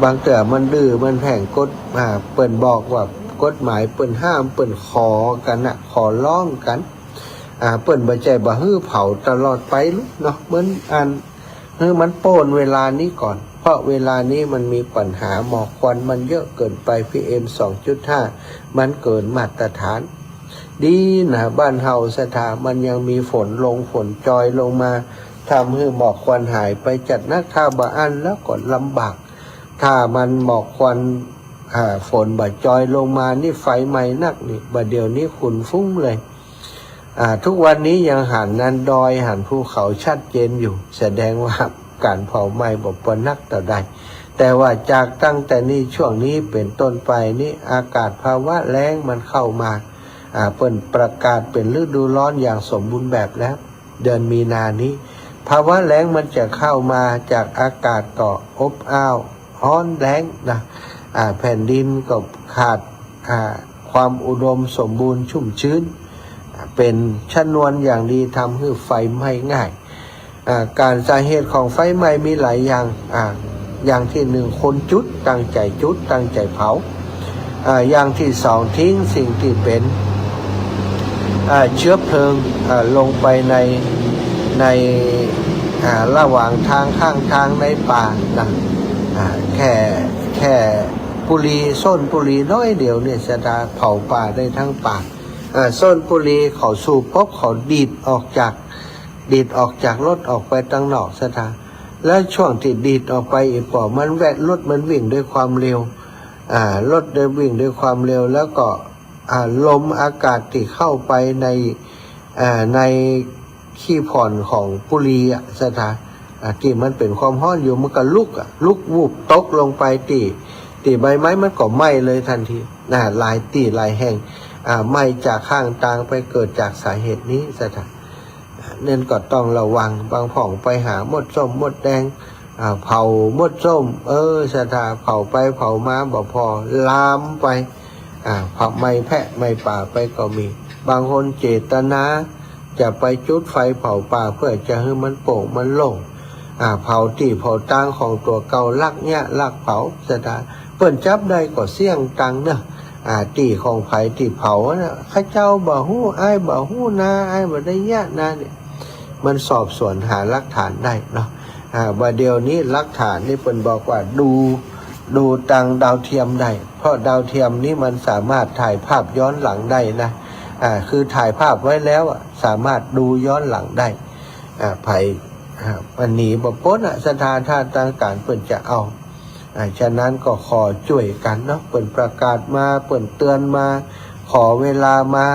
บางเตื่อมันดื้อมันแผงกฎเปิ้นบอกว่ากฎหมายเปิ้นห้ามเปิ้นขอกันขอร้องกันเปิ้นบ่ใจบ่ฮื้อเผาตลอดไปเนาะเหมือนมันโป้นเวลานี้ก่อนเพราะเวลานี้มันมีปัญหาหมอกควันมันเยอะเกินไป PM 2.5 มันเกินมาตรฐานดีนะบ้านเฮาสถามันยังมีฝนจอยลงมาทำให้หมอกควันหายไปจัดนักท่าบ่อันแล้วก็ลำบากถ้ามันหมอกควันฝนบ่จอยลงมานี่ไฟไหม้นักนี่บ่เดี๋ยวนี้ฝุ่นฟุ้งเลยทุกวันนี้ยังหันนันดอยหันภูเขาชัดเจนอยู่แสดงว่าการเผาไหม้บ่ปานนักต่อใดแต่ว่าจากตั้งแต่นี้ช่วงนี้เป็นต้นไปนี่อากาศภาวะแล้งมันเข้ามาเปิ้นประกาศเป็นฤดูร้อนอย่างสมบูรณ์แบบแล้วเดือนมีนานี้ภาวะแล้งมันจะเข้ามาจากอากาศก็อบอ้าวร้อนแล้งนะแผ่นดินก็ขาดความอุดมสมบูรณ์ชุ่มชื้นเป็นชนวนอย่างดีทำให้ไฟไหม้ง่ายการสาเหตุของไฟไหม้มีหลายอย่างที่หนึ่งคนจุดตั้งใจเผาอย่างที่สองทิ้งสิ่งที่เป็นเชื้อเพลิงลงไปในระหว่างทางข้างทางในป่านะแค่ส้นปุรีน้อยเดียวเนี่ยจะเผาป่าได้ทั้งป่าส้นปุรีเขาสูบปุ๊บเขาดีดออกจากรถออกไปตั้งนอกสถานแล้วช่วงที่ดีดออกไปอีกป่อมันรถมันวิ่งด้วยความเร็วรถวิ่งด้วยความเร็วแล้วก็ลมอากาศที่เข้าไปในขี้ผ่อนของปุรีสถานที่มันเป็นความร้อนอยู่มันก็ลุกวูบตกลงไปตีใบไม้มันก็ไหม้เลยทันทีหลายแห่งไหม้จากข้างทางไปเกิดจากสาเหตุนี้สถาน เน้นก็ต้องระวังบางผ่องไปหามดส้มมดแดงเผามดส้มศรัทธาเผาไปเผามาบ่พอลามไปเผาไม่แพะไม่ป่าไปก็มีบางคนเจตนาจะไปจุดไฟเผาป่าเพื่อจะให้มันโป่งมันโล่งเผาที่เผาตังของตัวเก่าลักเนี่ยลักเผาศรัทธาเปิ้นจับได้ก็เสี่ยงตังเนอะตีของไผตีเผานะข้าเจ้าบ่ฮู้อ้ายบ่ฮู้นาอ้ายบ่ได้ยะนาเนี่ยมันสอบสวนหาหลักฐานได้เนาะว่าเดี๋ยวนี้หลักฐานนี่เปิ้นบอกว่าดูตังดาวเทียมได้เพราะดาวเทียมนี้มันสามารถถ่ายภาพย้อนหลังได้นะคือถ่ายภาพไว้แล้วสามารถดูย้อนหลังได้ไผมันหนีบ่พ้นสถานท่าต่างการเปิ้นจะเอาฉะนั้นก็ขอช่วยกันเนาะเปิ่นประกาศมาเปิ่นเตือนมาขอเวลามา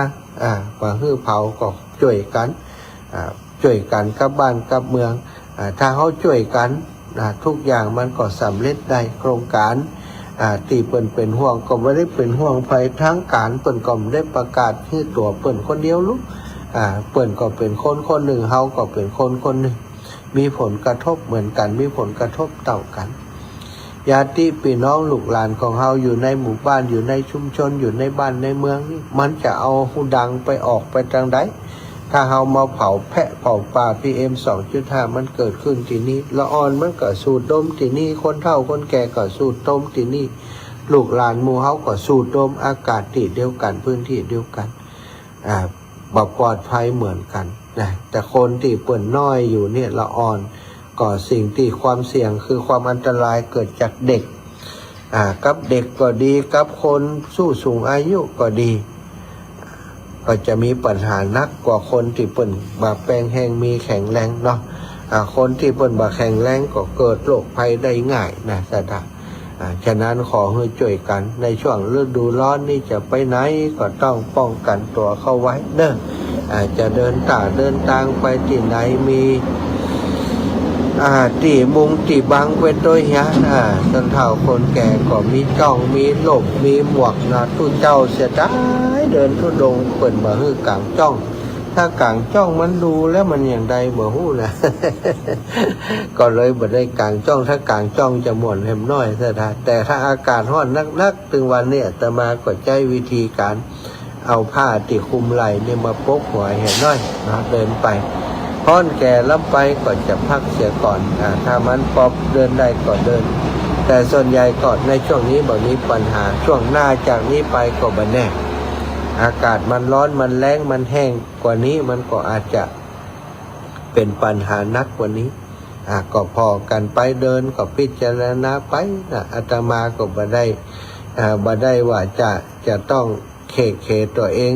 ว่าฮื้อเผาก็ช่วยกันกับบ้านกับเมืองถ้าเขาช่วยกันทุกอย่างมันก็สำเร็จได้โครงการที่เปิ่นเป็นห่วงก็ไม่ได้เป็นห่วงภัยทั้งการเปิ่นก็ไม่ได้ประกาศให้ตัวเปิ่นคนเดียวลูกเปิ่นก็เป็นคนหนึ่งเฮาก็เป็นคนหนึ่งมีผลกระทบเหมือนกันมีผลกระทบเท่ากันญาติพี่น้องลูกหลานของเฮาอยู่ในหมู่บ้านอยู่ในชุมชนอยู่ในบ้านในเมืองนี่มันจะเอาหูดังไปออกไปทางใดถ้าเฮามาเผาแพะเผาป่า PM 2.5 มันเกิดขึ้นที่นี่ละออนมันก็สูดดมที่นี่คนเฒ่าคนแก่ก็สูดดมที่นี่ลูกหลานหมู่เฮาก็สูดดมอากาศที่เดียวกันพื้นที่เดียวกันบ่ปลอดภัยเหมือนกันนะแต่คนที่เปิ่นน้อยอยู่เนี่ยละออนก็สิ่งที่ความเสี่ยงคือความอันตรายเกิดจากเด็กกับเด็กก็ดีกับคนสูงอายุก็ดีก็จะมีปัญหานักกว่าคนที่เปิ่นบาแปลงแห้งมีแข็งแรงเนาะคนที่เปิ่นบาแข็งแรงก็เกิดโรคภัยได้ง่ายนะสถาฉะนั้นขอให้ช่วยกันในช่วงฤดูร้อนนี่จะไปไหนก็ต้องป้องกันตัวเข้าไว้เด้อจะเดินทางไปที่ไหนมีตีมุงตีบังเป็นตัวเนี้ยจนเฒ่าคนแก่ก็มีจ้องมีหลบมีหมวกนะทุเจ้าเสียดายเดินทุดงเปิ่นมาฮื้อกลางจ้องถ้ากลางจ้องมันดูแล้วมันอย่างใดบ่ฮู้นะ ก็เลยบ่ได้กลางจ้องถ้ากลางจ้องจะม่วนแหมน้อยซะท่าแต่ถ้าอากาศร้อนนักๆถึงวันนี้อาตมาก็ใช้วิธีการเอาผ้าที่คลุมไหล่นี่มาปกหัวเห็นน้อยนะเดินไปพ้อนแก่แล้วไปก็จะพักเสียก่อนถ้ามันปอบเดินได้ก็เดินแต่ส่วนใหญ่ก็ในช่วงนี้บ่มีปัญหาช่วงหน้าจากนี้ไปก็บ่แน่อากาศมันร้อนมันแล้งมันแห้งกว่านี้มันก็อาจจะเป็นปัญหานักกว่านี้ก็พอกันไปเดินก็พิจารณาไปอาตมาก็บ่ได้ว่าจะต้องเคตัวเอง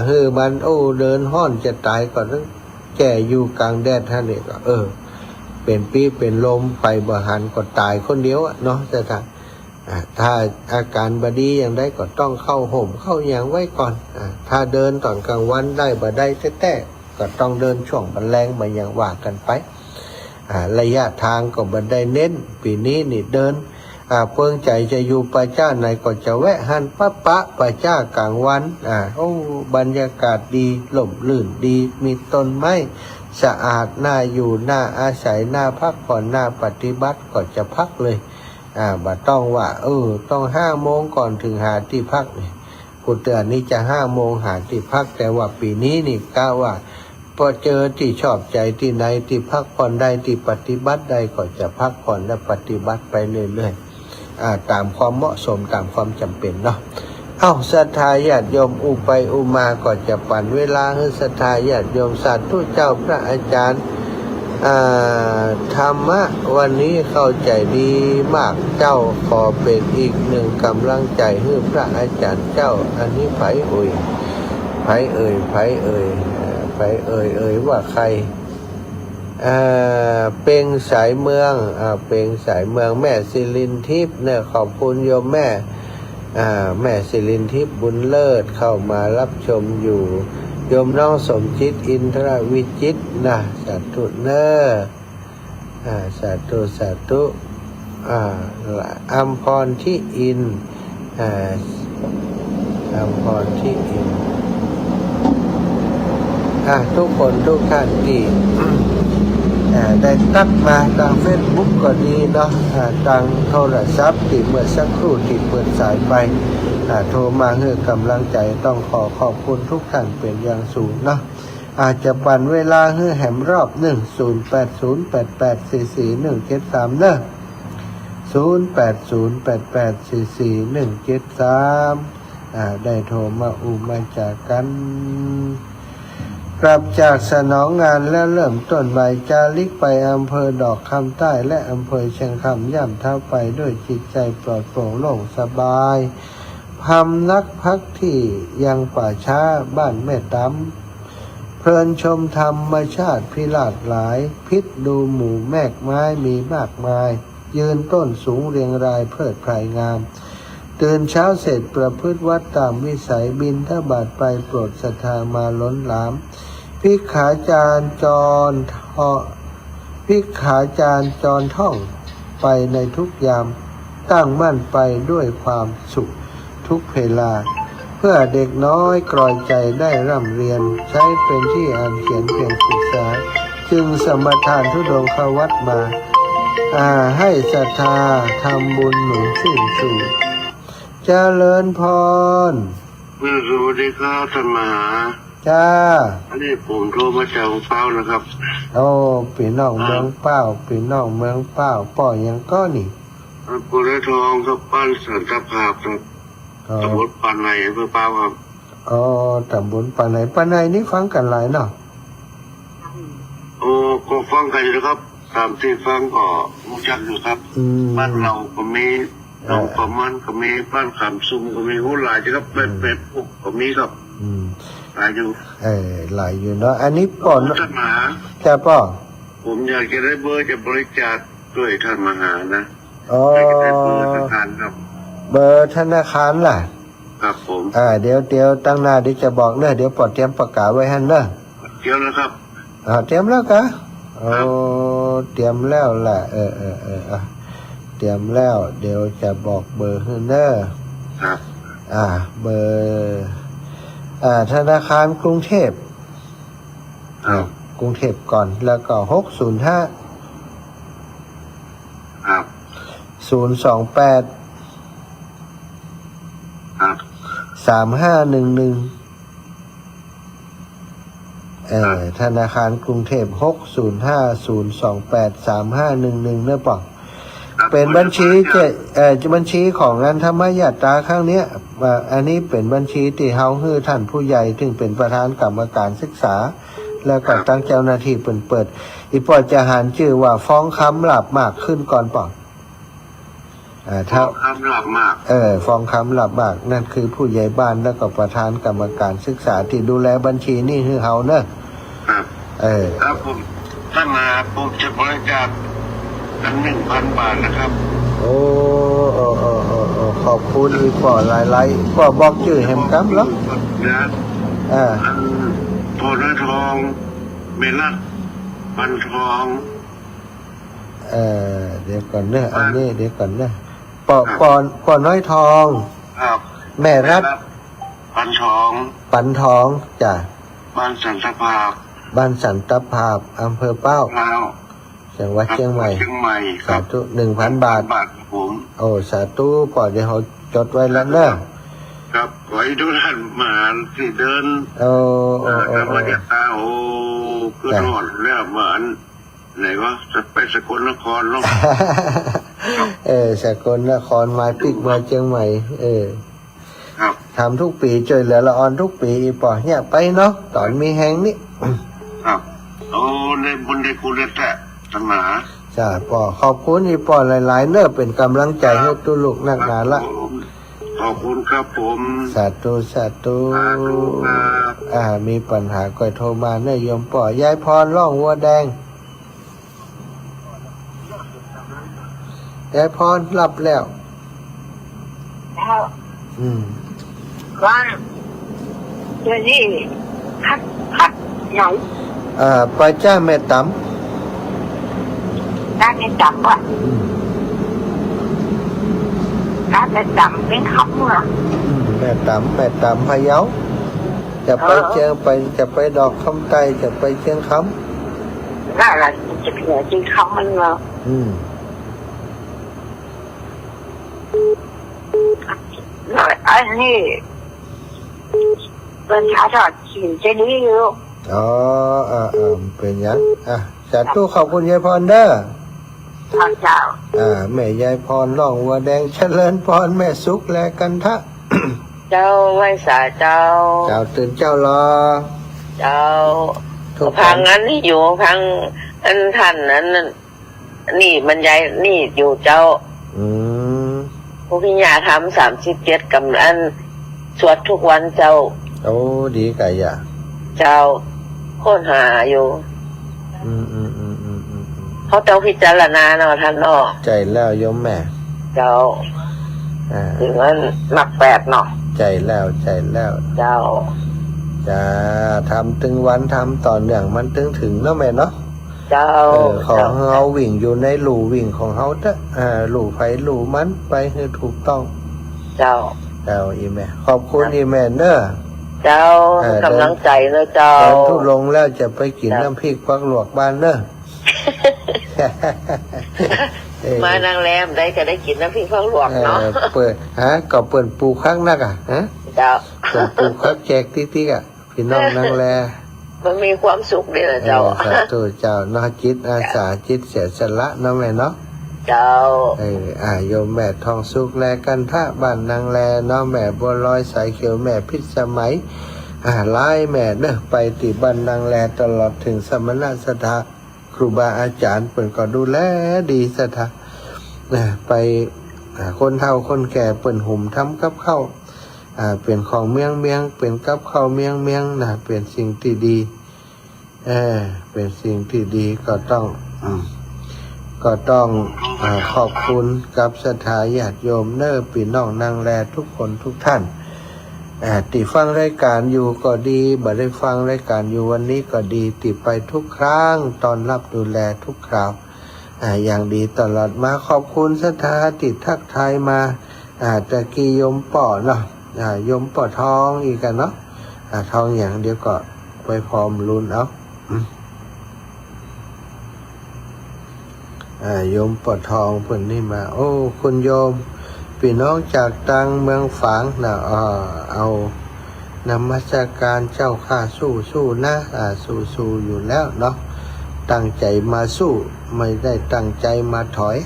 ฮือมันเดินห้อนจะตายก็ต้องแก่อยู่กลางแดดท่านนี่ก็เป็นปีเป็นลมไปบ่หันก็ตายคนเดียวเนาะถ้าอาการบดีอย่างใดก็ต้องเข้าห่มเข้าอย่างไว้ก่อนถ้าเดินตอนกลางวันได้บ่ได้แท้ๆก็ต้องเดินช่วงแรงมาอย่างว่ากันไประยะทางก็บ่ได้เน้นปีนี้นี่เดินเพิ่งใจจะอยู่ป่าจ้าไหนก็จะแวะหันปะป่าจ้ากลางวันบรรยากาศดีลมลื่นดีมีต้นไม้สะอาดน่าอยู่น่าอาศัยน่าพักผ่อนน่าปฏิบัติก็จะพักเลยบ่ต้องว่าต้อง5 โมงก่อนถึงหาที่พักนี่กูเตือนนี้จะ5 โมงหาที่พักแต่ว่าปีนี้นี่กะว่าพอเจอที่ชอบใจที่ไหนที่พักผ่อนได้ที่ปฏิบัติได้ก็จะพักผ่อนและปฏิบัติไปเรื่อยๆตามความเหมาะสมตามความจำเป็นเนาะศรัทธาญาติโยมอุไปอุมาก็จะปั่นเวลาให้ศรัทธาญาติโยมสาธุเจ้าพระอาจารย์ธรรมะวันนี้เข้าใจดีมากเจ้าขอเป็นอีกหนึ่งกำลังใจให้พระอาจารย์เจ้าอันนี้ไผเอ่ยว่าใครเป็นสายเมืองเป็นสายเมืองแม่ศิรินทิพย์เนี่ยขอบคุณโยมแม่ศิรินทิพย์บุญเลิศเข้ามารับชมอยู่โยมน้องสมจิตอินทรวิจิตนะสาธุเนอสาธุอัมพรที่อินอัมพรที่อิน ทุกคนทุกท่านที่ได้ตักมาทางเฟซบุ๊กก็ดีเนาะทางโทรศัพท์ที่เมื่อสักครู่ที่เปิดสายไปโทรมาให้กำลังใจต้องขอบคุณทุกท่านเป็นอย่างสูงเนาะอาจจะปั่นเวลาให้แหมรอบ0808844173เนอะ0808844173ได้โทรมามาจากกันกลับจากสนองงานแล้วเริ่มต้นใหม่จาริกไปอำเภอดอกคำใต้และอำเภอเชียงคำย่ำเท้าไปด้วยจิตใจปลอดโปร่งโล่งสบายพำนักพักที่ยังป่าช้าบ้านแม่ตำเพลินชมธรรมชาติพิราศหลายพิษดูหมู่แมกไม้มีมากมายยืนต้นสูงเรียงรายเพลิดเพลินงามตื่นเช้าเสร็จประพฤติวัดตามวิสัยบิณฑบาตไปโปรดศรัทธามาล้นหลามภิกขาจารท่องไปในทุกยามตั้งมั่นไปด้วยความสุขทุกเวลาเพื่อเด็กน้อยกรอยใจได้ร่ำเรียนใช้เป็นที่อ่านเขียนเพียงศึกษาจึงสมทานธุดงควัดมาให้ศรัทธาทำบุญหนุนชื่นชูเจริญพรสวัสดีครับท่านมหาจ้าอันนี้ผมโทรมาจากเป้านะครับโอ้ปีน้องเมืองเป้าปีน้องเมืองเป้าป่อยังก็นี่ปุระทองกับปั้นสันตภาพครับตำบลปานไหนเพื่อเป้าครับตำบลปานไหนนี่ฟังกันหลายเนาะก็ฟังกันอยู่นะครับตามที่ฟังก็รู้จักอยู่ครับบ้านเราก็มีเราประมาณก็มีบ้านขามซุ่มก็มีหูหลายครับเป็ดปุ๊กก็มีครับหลายอยู่หลายอยู่เนาะอันนี้ป่อท่านมหาจะป่อผมอยากจะได้เบอร์จะบริจาคด้วยท่านมหานะอยากจะได้เบอร์ธนาคารครับเบอร์ธนาคารล่ะครับผมเดี๋ยวตั้งหน้าเดี๋ยวจะบอกเนอะเดี๋ยวปอดเตรียมประกาศไว้ให้เนอะเตรียมแล้วครับเตรียมแล้วกะเตรียมแล้วแหละเตรียมแล้วเดี๋ยวจะบอกเบอร์ให้เนอะครับเบอร์ธนาคารกรุงเทพกรุงเทพก่อนแล้วก็605ครับ028ครับ3511ธนาคารกรุงเทพ6050283511เนอะป่ะเป็นบัญชีบัญชีของงานธรรมยาตราครั้งนี้อันนี้เป็นบัญชีที่เฮาฮื้อท่านผู้ใหญ่ถึงเป็นประธานกรรมการศึกษาแล้วก็ตั้งเจ้าหน้าที่เปิดอีปอจะหารชื่อว่าฟ้องคำหลับมากขึ้นก่อนป่ะฟ้องคำหลับมากฟ้องคำหลับมากนั่นคือผู้ใหญ่บ้านแล้วก็ประธานกรรมการศึกษาที่ดูแลบัญชีนี่คือเฮาเนอะครับผมท่านมาผมจะบริจาค1,000 บาทนะครับขอบคุณอีกป่อหลายป่อบอกชื่อแหมกั๊บแล้วโพนทองเมลัดปันทองเดี๋ยวก่อนเนอะอันนี้เดี๋ยวก่อนเนอะป่อน้อยทองครับแม่รัดปันทองจ้ะบ้านสันตภาพอำเภอเป้าจังหวัดเชียงใหม่สาธุ1,000 บาทผมสาธุป่อเดี๋ยวเขาจดไว้แล้วเนอะครับขอให้ทุกท่านมาที่เดินธรรมยาตราก็นอนแล้วเหมือนไหนวะจะไปสกลนครลงสกลนครมาปิกมาเชียงใหม่ครับทำทุกปีช่วยเหลือละออนทุกปีป่อเนี่ยไปเนาะตอนมีแหงนี่ครับในบุญในคุณแต่ธรรมะจ้าป่อขอบคุณอีป่อหลายๆเนอะเป็นกำลังใจให้ตุลูกนักหนาละขอบคุณครับผมสาธุมีปัญหาก็โทรมาเนอะโยมป่อยายพรร่องวัวแดงยายพรหลับแล้วว่าเดี๋ยวนี้คัดไหนไปจ้าแม่ต๋ำร้านแม่ต๋ำอ่ะร้านแม่ต๋ำเป็นคำเหรอแม่ต๋ำพะเยา จะไปเชียงไปจะไปดอกคำไตจะไปเชียงค น่ารักจะเผื่อจริงเขามันเหรอ ำไอ้นี่เป็นชาถอดขินเจดีอยู่ อ๋อเป็นยังสาธุขอบคุณยายพรเด้อ พระเจ้า แม่ยายพรร้องวัวแดงเจริญพรแม่สุขแลกันทะ เจ้าไว้สาเจ้า เจ้าตื่นเจ้ารอ เจ้า ทุก พังนั้นนี่อยู่พังอันท่านนั้นนี่บรรยายนี่อยู่เจ้า อืม ผู้พิญญาทำ37 กำลังสวดทุกวันเจ้า โอ้ดีไก่ย่ะ เจ้าค้นหาอยู่เขาเจ้าพิจารณาเนาะท่านเนาะ ใจแล้วโยมแม่ เจ้าถึงนั้นมักแปดเนาะ ใจแล้วใจแล้ว เจ้า จะทำตึงวันทำต่อเนื่องมันถึงเนาะแม่เนาะ เจ้า ของเขาวิ่งอยู่ในหลู่วิ่งของเขาเด้อหลู่ไฟหลู่มันไปให้ถูกต้อง เจ้า เจ้าอีแม่ขอบคุณอีแม่เนอะ เจ้ากำลังใจเนอะเจ้า ตอนทุลงแล้วจะไปกินน้ำพริกฟักหลวกบ้านเนอะ มานางแรมได้ก็ได้กินน้ำพริกฟักหลวกเนาะ เปิดก็เปิดปูคักนักเจ้า เปิดปูคักแจกติ๊กพี่น้องนางแล มันมีความสุขดีนะเจ้า สาธุเจ้าเนาะจิตอาสาจิตเสียสละเนาะแม่เนาะ เจ้า โยมแม่ทองสุกแลกันทะบ้านนางแลเนาะแม่บัวลอยสายเขียวแม่พิษสมัยไล่แม่เนอะไปติบ้านนางแลตลอดถึงสมณสถาครูบาอาจารย์เปิ่นก็ดูแลดีสถาไปคนเฒ่าคนแก่เปิ่นหุ่มทำกับข้าวเป็นของเมียงเป็นกับข้าวเมียงนะเป็นสิ่งที่ดีเป็นสิ่งที่ดีก็ต้องขอบคุณกับสถาญาติโยมเนอพี่น้องนางแลทุกคนทุกท่านติฟังรายการอยู่ก็ดีบ่ได้ฟังรายการอยู่วันนี้ก็ดีติไปทุกครั้งตอนรับดูแลทุกคราวอย่างดีตลอดมาขอบคุณสถาติทักทายมาตะกี้โยมป่อเนาะโยมป่อทองอีกกันเนาะทองอย่างเดียวก็ไปพร้อมลุ้นเอาโยมปอทองเพิ่นนี่มาโอ้คุณโยมพี่น้องจากต่างเมืองฝางนะเอานมัสการเจ้าข้าสู้นะสู้อยู่แล้วเนาะตั้งใจมาสู้ไม่ได้ตั้งใจมาถอย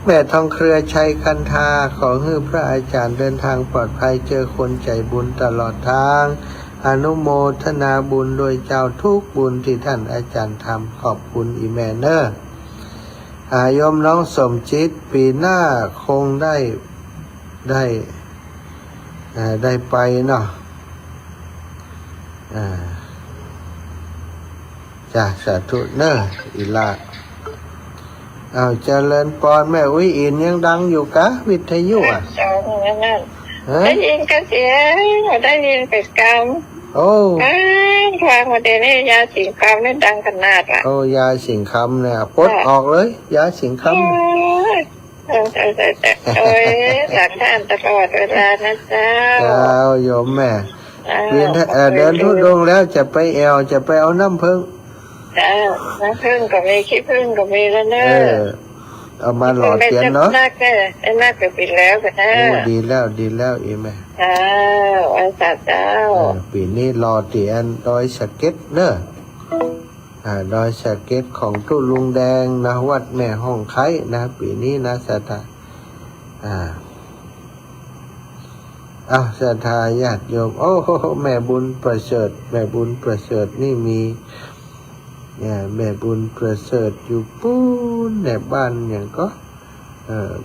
แม่ทองเครือชัยคันธาขอให้พระอาจารย์เดินทางปลอดภัยเจอคนใจบุญตลอดทางอนุโมทนาบุญโดยเจ้าทุกบุญที่ท่านอาจารย์ทำขอบคุณอีแมเนอร์โยมน้องสมจิตปีหน้าคงได้ไปเนาะจ้าสาธุเนออีลาเจริญปอนแม่อุ้ยอินยังดังอยู่กะวิทยุได้ยินกันเสียได้ยินเป็ดกรรมโอ้ทางมาเดี๋ยวนี้ยาสิงคำนี่ดังขนาดอ่ะโอ้ยาสิงคำเนี่ยปลดออกเลยยาสิงคำโอ้ยหลักท่านตลอดเวลานะเจ้าโยมแม่เดินทุดงแล้วจะไปจะไปเอาน้ำพึ่งน้ำพึ่งก็มีขี้พึ่งก็มีแล้วเนอะเอามาหล่อเทียนเนาะนักก็ปิดแล้วกันนะดีแล้วอีแม่วันศาสตร์เจ้าปีนี้รอเตียนดอยสะเก็ดเนอะดอยสะเก็ดของตู้ลุงแดงนะวัดแม่ห้องไข่นะปีนี้นะสถาสถาญาติโยมโอ้แม่บุญประเสริฐแม่บุญประเสริฐนี่มีแม่บุญประเสริฐอยู่ปูนในบ้านอย่างก็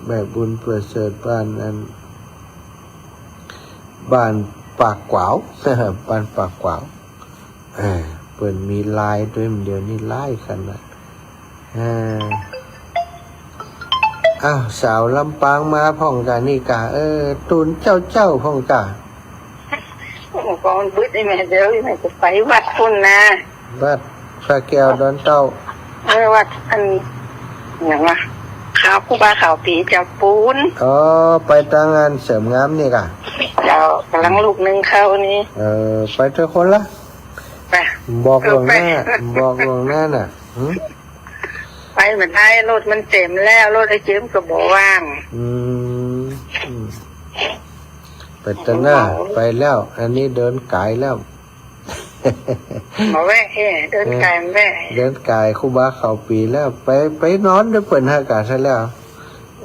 แม่บุญประเสริฐบ้านนั้นบ้านปากกวาวบ้านปากกวาวเปิดมีลายด้วยเดี๋ยวนี้ลายขนาดสาวลำปางมาพ่องกานี่กาตุนเจ้าพ่องกาก่อนบึ้ดไอ้แม่เดี๋ยวแม่จะไปวัดคุณนะวัดพระแก้วดอนเต้าวัดอันอย่างวะเขา ครูบาเขาปีเจ้าปูน อ๋อไปทางงานเสริมงามนี่กะ เจ้ากำลังลูกหนึ่งเข้านี่ ไปเถอะคนละ ไป บอกลวงหน้าบอกลวงหน้าน่ะหืม ไปเหมือนได้รถมันเต็มแล้วรถไอ้เจิมก็บอกว่าง อืมไปตะหน้าไปแล้ว อันนี้เดินกายแล้ว มาแวะเดินไกลมาแวะ เดินกายครูบาเขาปีแล้ว ไปนอนด้วยเปิ่นหากาศซะแล้ว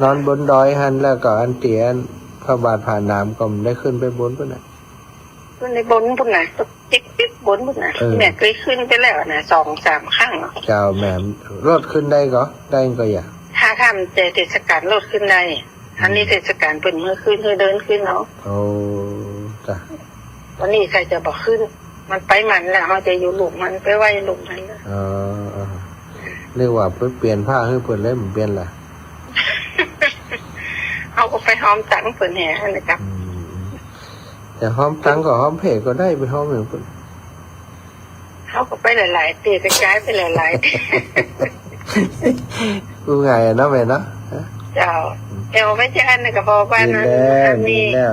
นอนบนดอยหันแล้วก็อันเตียนพระบาทผ่านน้ำก็ไม่ได้ขึ้นไปบนปุ่นน่ะ ขึ้นในบนปุ่นน่ะจิ๊กบนปุ่นน่ะแม่เคยขึ้นไปแล้วน่ะ2-3 ครั้ง เจ้าแม่รถขึ้นได้ก็ได้ก็อย่า ถ้าทำเทศกาลรถขึ้นได้อันนี้เทศกาลเปิ่นเมื่อขึ้นเดินขึ้นเนาะ โอ้จ้ะ วันนี้ใครจะบอกขึ้น มันไปมันแล้วเขาจะอยู่หลุมมันไปไว้หลุมมันนะ เรียกว่าไปเปลี่ยนผ้าให้เปิ่นเลยมันเปลี่ยนล่ะ เขาก็ไปหอมตังเปิ่นแห่นะครับ แต่หอมตังก็หอมเพก็ได้ไปหอมอย่างเปิ่น เขาก็ไปหลายๆเตะกระจายไปหลายๆเตะ กูไงอะเนาะแม่เนาะ เจ้าเอวไม่ใช่นะกับพอบ้าน ดี นั้น แล้ว มี ดีแล้ว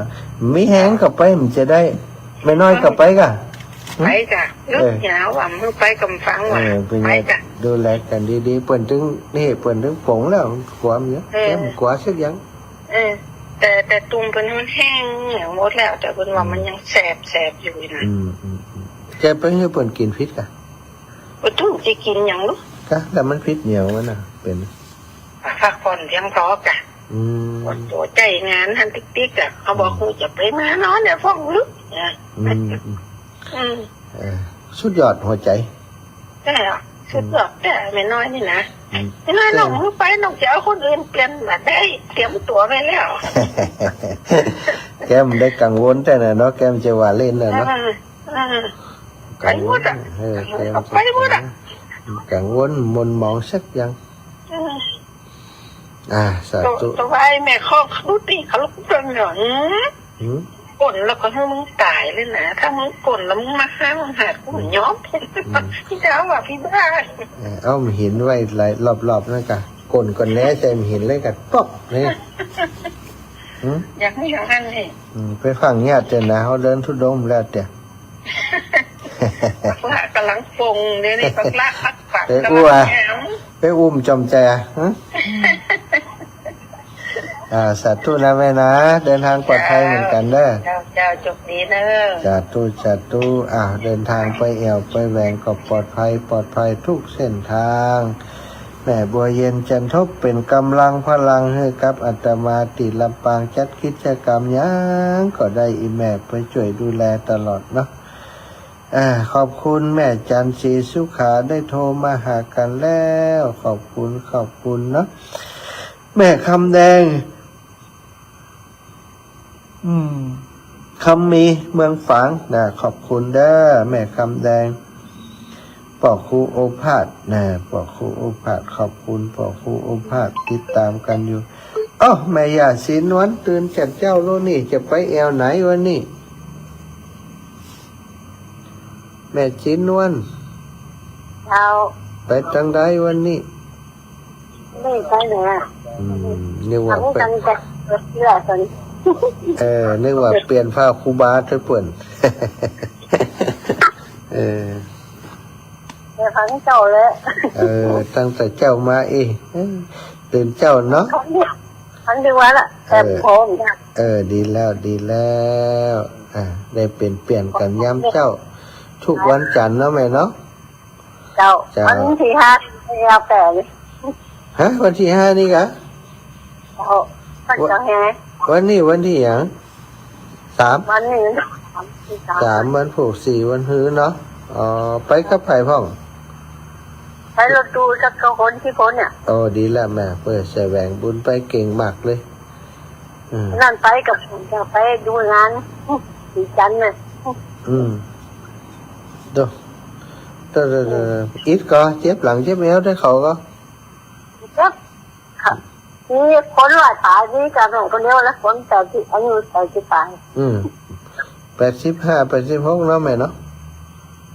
มีแห้งกับไปมันจะได้ ไม่น้อยกับไปกะ ไปจ้ะลึกหนาวอ่ะมึงไปกำฟังว่ะ เป็น ไป ไง จ้ะ ดูแลกันดีๆเปิ่นถึงนี่เปิ่นถึงผงแล้วกลัวมันเยอะแก้มกลัวสักอย่าง แต่ตุ่มเป็นมันแห้งเหนียวหมดแล้ว แต่เป็นว่ามันยังแสบอยู่นะ แกไปให้เปิ่นกินพิษกะ ว่าตุ้มจะกินอย่างลูก กะแต่มันพิษเหนียวมันน่ะเป็น พักผ่อนเพียงพอกะตัวใจงานทันติ๊กๆอ่ะเขาบอกกูจะไปมานอนเนี่ยฟ้องลึกเนี่ยสุดยอดหัวใจ ได้หรอสุดยอดแต่ไม่น้อยนี่นะไม่น้อยน้องมึงไปน้องจะเอาคนอื่นเปลี่ยนมาได้เตรียมตัวไปแล้ว แกมได้กังวลแต่น่ะเนาะแกมจะว่าเล่นน่ะเนาะ ไปหมดอ่ะ แกม ไปหมดอ่ะ กังวลมนมองสักอย่างสาธุ ตัวไอ้แม่ข้อเขาตีเขาลุกจนหย่อนกดแล้วก็ให้มึงตายเลยนะถ้ามึงกดแล้วมึงมาฆ่ามึงหากูย้อมพี่เจ้าว่าพี่บ้า เอาหินไว้หลายรอบๆนั่นกะกลก่อนแน่ใจหินเลยกะป๊อกนี่ อยากให้อย่างนั้นเลย ไปฟังญาติเจ้านะเขาเดินทุดงแล้วเจ้า ปักละกำลังฟงเนี่ยนี่ปักละปักฝัก ไปอุ้มจอมใจสาธุนะแม่นะเดินทางปลอดภัยเหมือนกันเด้อ เจ้าจบดีเนอะ สาธุเดินทางไปแอวไปแหวงก็ปลอดภัยทุกเส้นทางแม่บัวเย็นจันทบเป็นกำลังพลังให้กับอาตมาติลำปางจัดกิจกรรมยังก็ได้อีแม่ไปช่วยดูแลตลอดเนาะขอบคุณแม่จันทร์ศรีสุขาได้โทรมาหากันแล้วขอบคุณเนาะแม่คำแดงคำมีเมืองฝางนะขอบคุณเด้อแม่คำแดงปอครูโอภาสนะปอครูโอภาสขอบคุณปอครูโอภาสติดตามกันอยู่แม่ย่าศรีนวลตื่นจัดเจ้าโลนี่จะไปแอวไหนวันนี้แม่ศรีนวล เอา ไปทางใดวันนี้ ไม่ไปไหนอ่ะ นึกว่า ทำกันจะเชื่อตอนนี้ นึกว่าเปลี่ยนผ้าครูบาเถอะเปิ่น เดี๋ยวฟังเจ้าเลย ตั้งแต่เจ้ามาตื่นเจ้าเนาะ ฟังดีว่าล่ะแต่ผมดีแล้วได้เปลี่ยนกันย้ำเจ้าทุกวันจันทร์เนาะแม่เนาะ เจ้าวันที่5เราแต่เลย วันที่5นี่กะ วันจะแห่ วันนี้วันที่หยัง3 วันนี้3วันผูก4วันฮื้อเนาะไปกับไผพ่อง ไปรถดูสักคนที่คนเนี่ย ดีแล้วแม่เปิดแสวงบุญไปเก่งมากเลยนั่นไปกับผมจะไปดูงานสีจันทร์เนี่ยดูít có chép lặng chép méo đấy khẩu có นี่คนหลายตายนี่กับหนูคนเดียวแล้วคนแต่ที่อายุ80 85 86 nó mày nó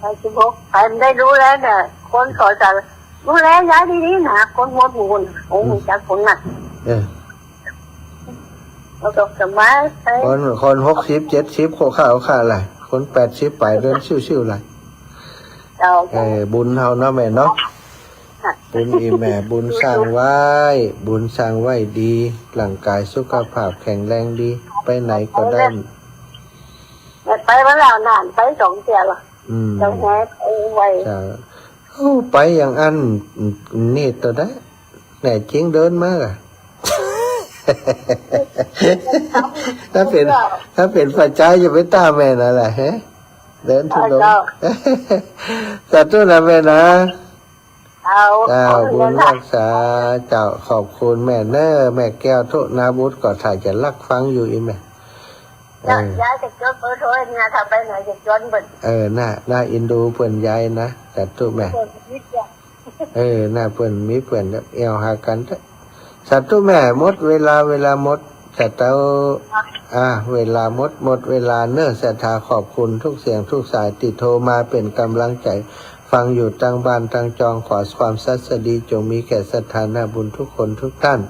86ใครได้รู้แล้วเนี่ยคนขอจะรู้แล้วย้ายดีๆนะคนหัวหมูนโอ้ยจากคนหนัก เราต้องสมัยใช่ คน60 70โคข้าวข้าอะไรคน80ไปเดินชิวๆไร เรา บุญเฮาเนาะแม่เนาะบุญอีแม่บุญสร้างไว้บุญสร้างไว้ดีร่างกายสุขภาพแข็งแรงดีไปไหนก็ได้ ไปวันแล้วนานไป2 เที่ยวละจังแฮปไว้ จะไปอย่างอันนี่ตัวได้แน่จริงเดินมากอ่ะ ถ้าเป็นพระเจ้าจะไปตามแม่นั่นแหละฮะเดินทุกข์สาธุนะแม่นะเจ้าบุญรักษาเจ้าขอบคุณแม่เน้อแม่แก้วทุนาบุตรก็ถ่ายจะรักฟังอยู่อีแม่ย้ายจะจดเบอร์โทรเนี่ยถ้าไปไหนจะจดเบอร์ น่าอินดูเพื่อนยายนะสาธุแม่น่าเพื่อนมีเพื่อนเอวหากันสาธุแม่หมดเวลาหมดแต่เต้าเวลาหมดเวลาเน้อศรัทธาขอบคุณทุกเสียงทุกสายติดโทรมาเป็นกำลังใจฟังอยู่ตั้งบ้านตั้งจองขอความสัสดีจงมีแก่ศรัทธาหน้าบุญทุกคนทุกท่าน